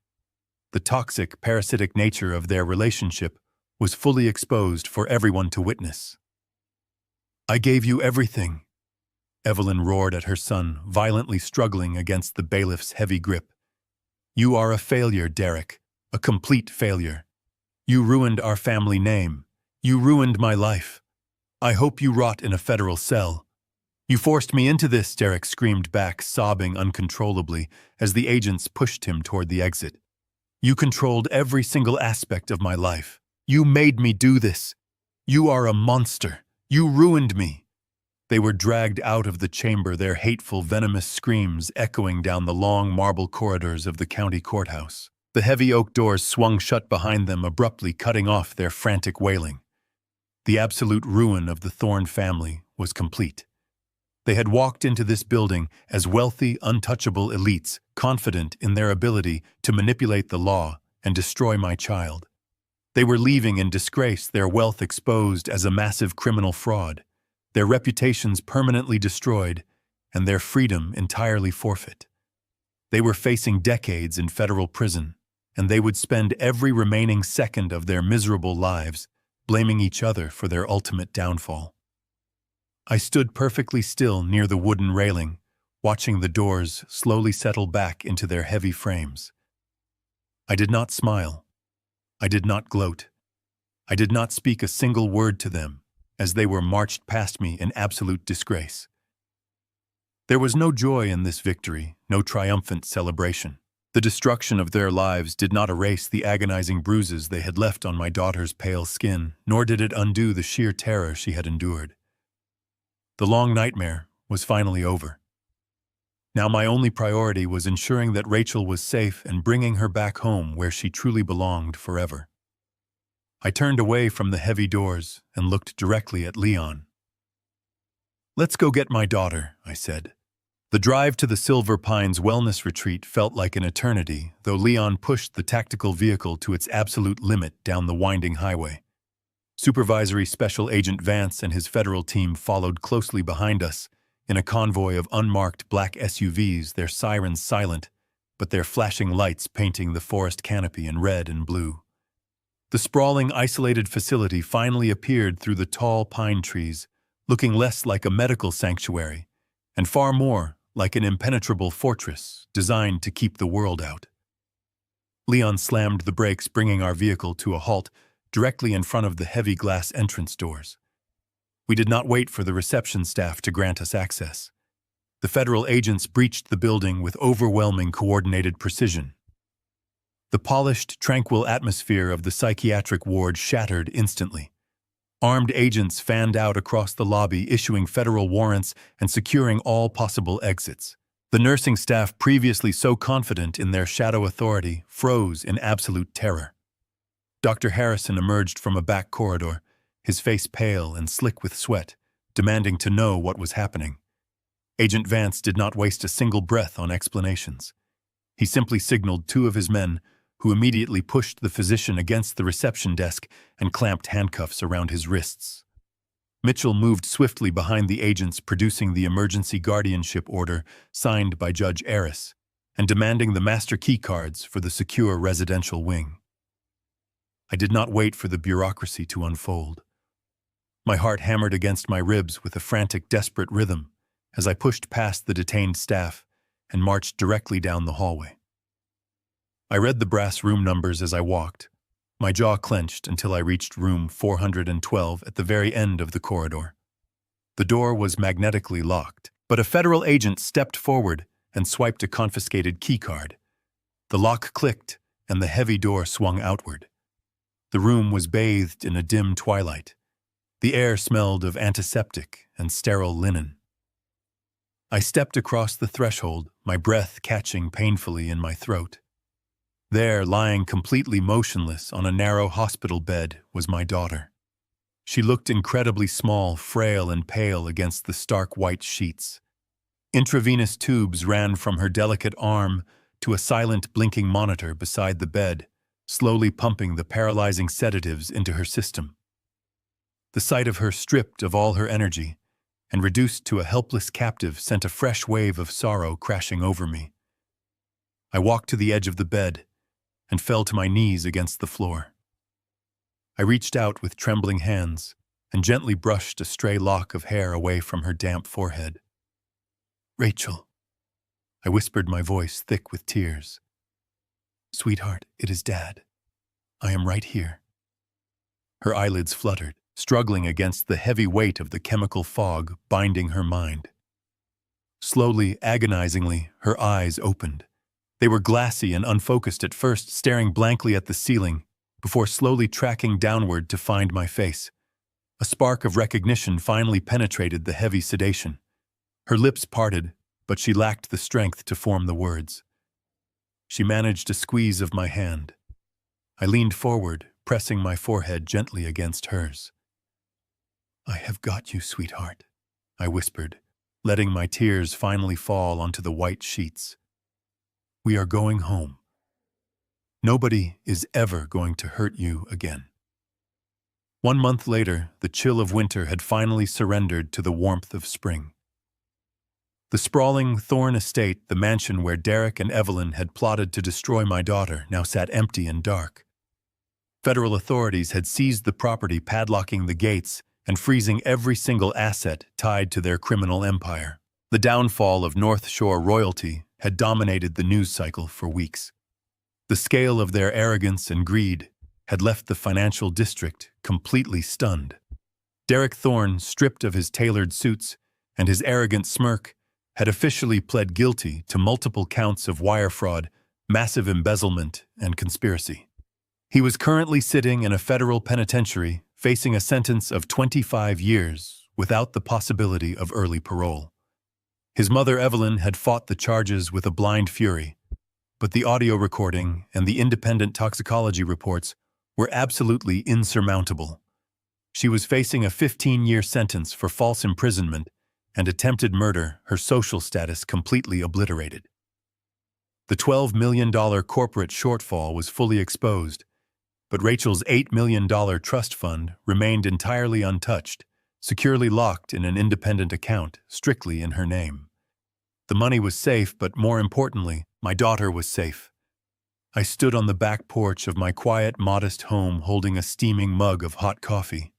The toxic, parasitic nature of their relationship was fully exposed for everyone to witness. "I gave you everything," Evelyn roared at her son, violently struggling against the bailiff's heavy grip. "You are a failure, Derek, a complete failure. You ruined our family name. You ruined my life. I hope you rot in a federal cell." "You forced me into this," Derek screamed back, sobbing uncontrollably as the agents pushed him toward the exit. "You controlled every single aspect of my life. You made me do this. You are a monster. You ruined me." They were dragged out of the chamber, their hateful, venomous screams echoing down the long marble corridors of the county courthouse. The heavy oak doors swung shut behind them, abruptly cutting off their frantic wailing. The absolute ruin of the Thorne family was complete. They had walked into this building as wealthy, untouchable elites, confident in their ability to manipulate the law and destroy my child. They were leaving in disgrace, their wealth exposed as a massive criminal fraud, their reputations permanently destroyed, and their freedom entirely forfeit. They were facing decades in federal prison, and they would spend every remaining second of their miserable lives blaming each other for their ultimate downfall. I stood perfectly still near the wooden railing, watching the doors slowly settle back into their heavy frames. I did not smile. I did not gloat. I did not speak a single word to them as they were marched past me in absolute disgrace. There was no joy in this victory, no triumphant celebration. The destruction of their lives did not erase the agonizing bruises they had left on my daughter's pale skin, nor did it undo the sheer terror she had endured. The long nightmare was finally over. Now my only priority was ensuring that Rachel was safe and bringing her back home where she truly belonged forever. I turned away from the heavy doors and looked directly at Leon. "Let's go get my daughter," I said. The drive to the Silver Pines Wellness Retreat felt like an eternity, though Leon pushed the tactical vehicle to its absolute limit down the winding highway. Supervisory Special Agent Vance and his federal team followed closely behind us in a convoy of unmarked black SUVs, their sirens silent, but their flashing lights painting the forest canopy in red and blue. The sprawling, isolated facility finally appeared through the tall pine trees, looking less like a medical sanctuary and far more like an impenetrable fortress designed to keep the world out. Leon slammed the brakes, bringing our vehicle to a halt directly in front of the heavy glass entrance doors. We did not wait for the reception staff to grant us access. The federal agents breached the building with overwhelming coordinated precision. The polished, tranquil atmosphere of the psychiatric ward shattered instantly. Armed agents fanned out across the lobby, issuing federal warrants and securing all possible exits. The nursing staff, previously so confident in their shadow authority, froze in absolute terror. Dr. Harrison emerged from a back corridor, his face pale and slick with sweat, demanding to know what was happening. Agent Vance did not waste a single breath on explanations. He simply signaled two of his men, who immediately pushed the physician against the reception desk and clamped handcuffs around his wrists. Mitchell moved swiftly behind the agents, producing the emergency guardianship order signed by Judge Aris and demanding the master key cards for the secure residential wing. I did not wait for the bureaucracy to unfold. My heart hammered against my ribs with a frantic, desperate rhythm as I pushed past the detained staff and marched directly down the hallway. I read the brass room numbers as I walked, My jaw clenched until I reached room 412 at the very end of the corridor. The door was magnetically locked, but a federal agent stepped forward and swiped a confiscated keycard. The lock clicked, and the heavy door swung outward. The room was bathed in a dim twilight. The air smelled of antiseptic and sterile linen. I stepped across the threshold, my breath catching painfully in my throat. There, lying completely motionless on a narrow hospital bed, was my daughter. She looked incredibly small, frail, and pale against the stark white sheets. Intravenous tubes ran from her delicate arm to a silent blinking monitor beside the bed, slowly pumping the paralyzing sedatives into her system. The sight of her stripped of all her energy and reduced to a helpless captive sent a fresh wave of sorrow crashing over me. I walked to the edge of the bed and fell to my knees against the floor. I reached out with trembling hands and gently brushed a stray lock of hair away from her damp forehead. "Rachel," I whispered, my voice thick with tears. "Sweetheart, it is Dad. I am right here." Her eyelids fluttered, struggling against the heavy weight of the chemical fog binding her mind. Slowly, agonizingly, her eyes opened. They were glassy and unfocused at first, staring blankly at the ceiling, before slowly tracking downward to find my face. A spark of recognition finally penetrated the heavy sedation. Her lips parted, but she lacked the strength to form the words. She managed a squeeze of my hand. I leaned forward, pressing my forehead gently against hers. "I have got you, sweetheart," I whispered, letting my tears finally fall onto the white sheets. "We are going home. Nobody is ever going to hurt you again." 1 month later, the chill of winter had finally surrendered to the warmth of spring. The sprawling Thorne estate, the mansion where Derek and Evelyn had plotted to destroy my daughter, now sat empty and dark. Federal authorities had seized the property, padlocking the gates and freezing every single asset tied to their criminal empire. The downfall of North Shore royalty had dominated the news cycle for weeks. The scale of their arrogance and greed had left the financial district completely stunned. Derek Thorne, stripped of his tailored suits and his arrogant smirk, had officially pled guilty to multiple counts of wire fraud, massive embezzlement, and conspiracy. He was currently sitting in a federal penitentiary, facing a sentence of 25 years without the possibility of early parole. His mother, Evelyn, had fought the charges with a blind fury, but the audio recording and the independent toxicology reports were absolutely insurmountable. She was facing a 15-year sentence for false imprisonment and attempted murder, her social status completely obliterated. The $12 million corporate shortfall was fully exposed, but Rachel's $8 million trust fund remained entirely untouched, securely locked in an independent account, strictly in her name. The money was safe, but more importantly, my daughter was safe. I stood on the back porch of my quiet, modest home holding a steaming mug of hot coffee.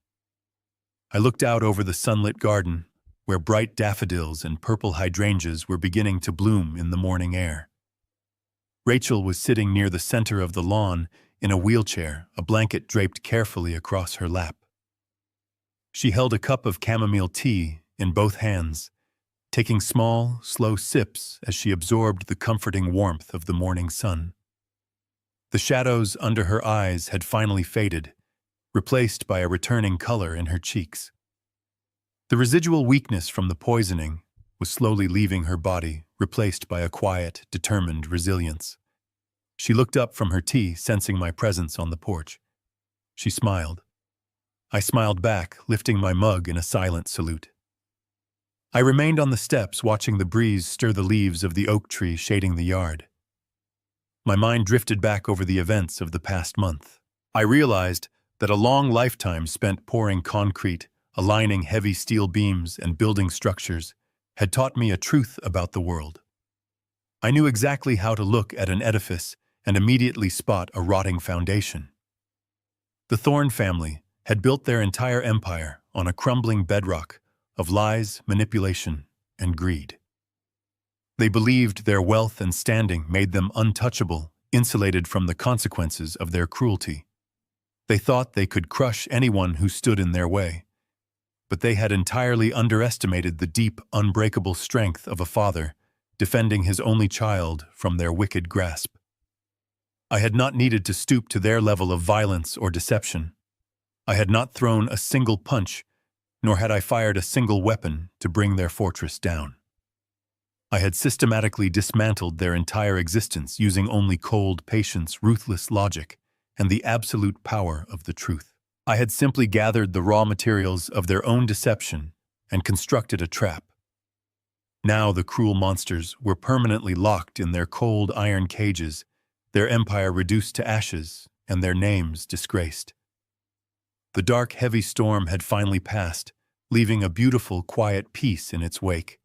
I looked out over the sunlit garden, where bright daffodils and purple hydrangeas were beginning to bloom in the morning air. Rachel was sitting near the center of the lawn in a wheelchair, a blanket draped carefully across her lap. She held a cup of chamomile tea in both hands, taking small, slow sips as she absorbed the comforting warmth of the morning sun. The shadows under her eyes had finally faded, replaced by a returning color in her cheeks. The residual weakness from the poisoning was slowly leaving her body, replaced by a quiet, determined resilience. She looked up from her tea, sensing my presence on the porch. She smiled. I smiled back, lifting my mug in a silent salute. I remained on the steps, watching the breeze stir the leaves of the oak tree shading the yard. My mind drifted back over the events of the past month. I realized that a long lifetime spent pouring concrete, aligning heavy steel beams, and building structures had taught me a truth about the world. I knew exactly how to look at an edifice and immediately spot a rotting foundation. The Thorne family had built their entire empire on a crumbling bedrock of lies, manipulation, and greed. They believed their wealth and standing made them untouchable, insulated from the consequences of their cruelty. They thought they could crush anyone who stood in their way, but they had entirely underestimated the deep, unbreakable strength of a father defending his only child from their wicked grasp. I had not needed to stoop to their level of violence or deception. I had not thrown a single punch, nor had I fired a single weapon to bring their fortress down. I had systematically dismantled their entire existence using only cold patience, ruthless logic, and the absolute power of the truth. I had simply gathered the raw materials of their own deception and constructed a trap. Now the cruel monsters were permanently locked in their cold iron cages, their empire reduced to ashes, and their names disgraced. The dark, heavy storm had finally passed, leaving a beautiful, quiet peace in its wake.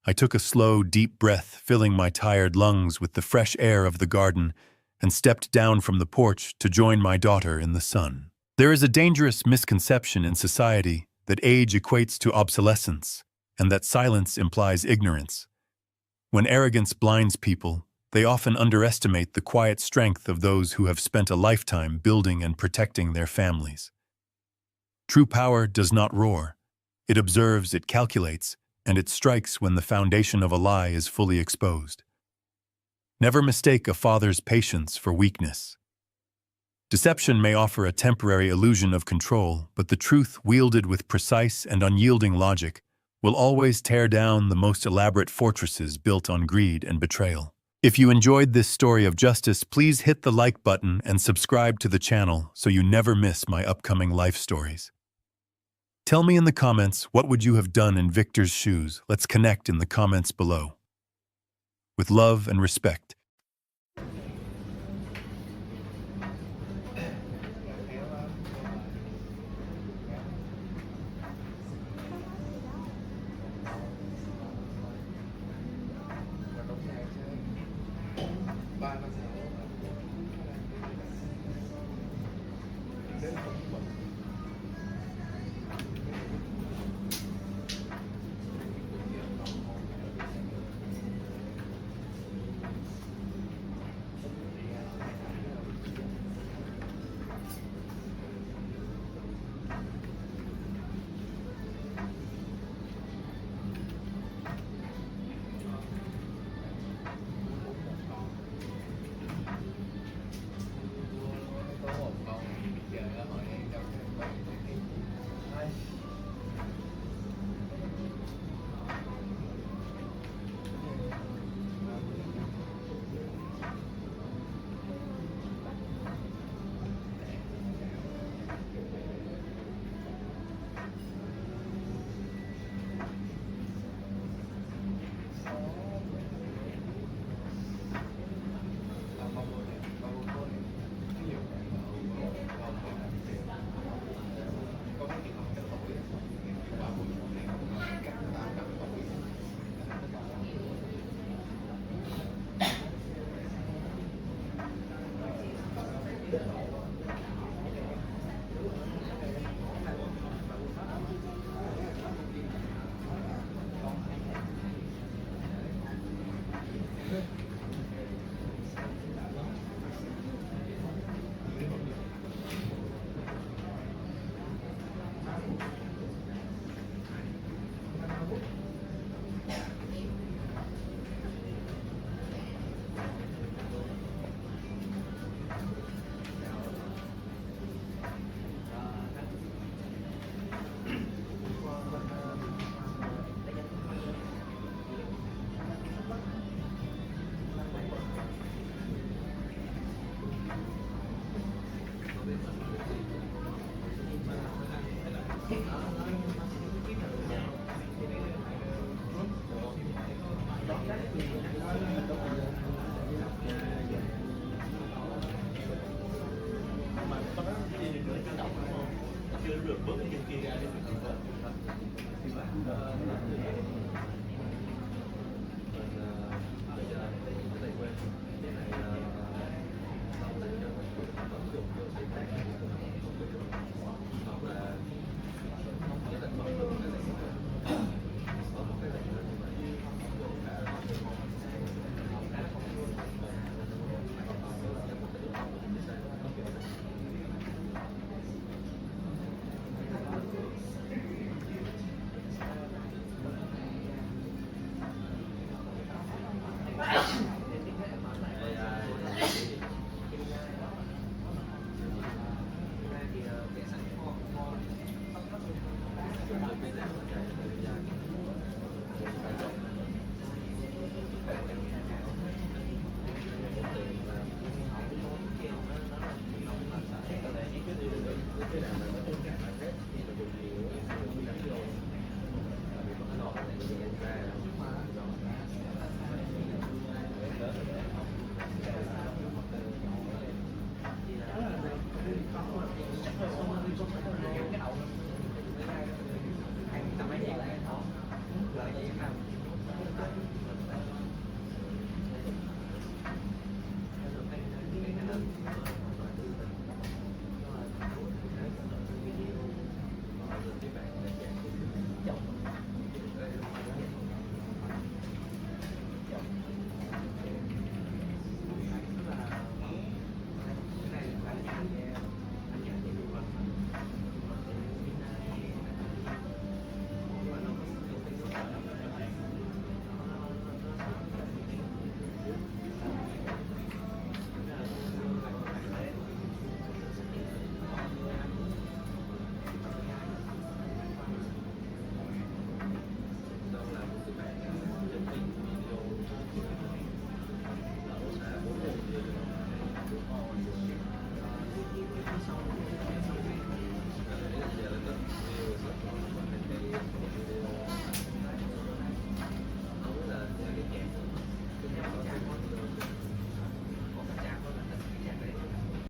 I took a slow, deep breath, filling my tired lungs with the fresh air of the garden, and stepped down from the porch to join my daughter in the sun. There is a dangerous misconception in society that age equates to obsolescence, and that silence implies ignorance. When arrogance blinds people, they often underestimate the quiet strength of those who have spent a lifetime building and protecting their families. True power does not roar. It observes, it calculates, and it strikes when the foundation of a lie is fully exposed. Never mistake a father's patience for weakness. Deception may offer a temporary illusion of control, but the truth wielded with precise and unyielding logic will always tear down the most elaborate fortresses built on greed and betrayal. If you enjoyed this story of justice, please hit the like button and subscribe to the channel so you never miss my upcoming life stories. Tell me in the comments, what would you have done in Victor's shoes? Let's connect in the comments below. With love and respect.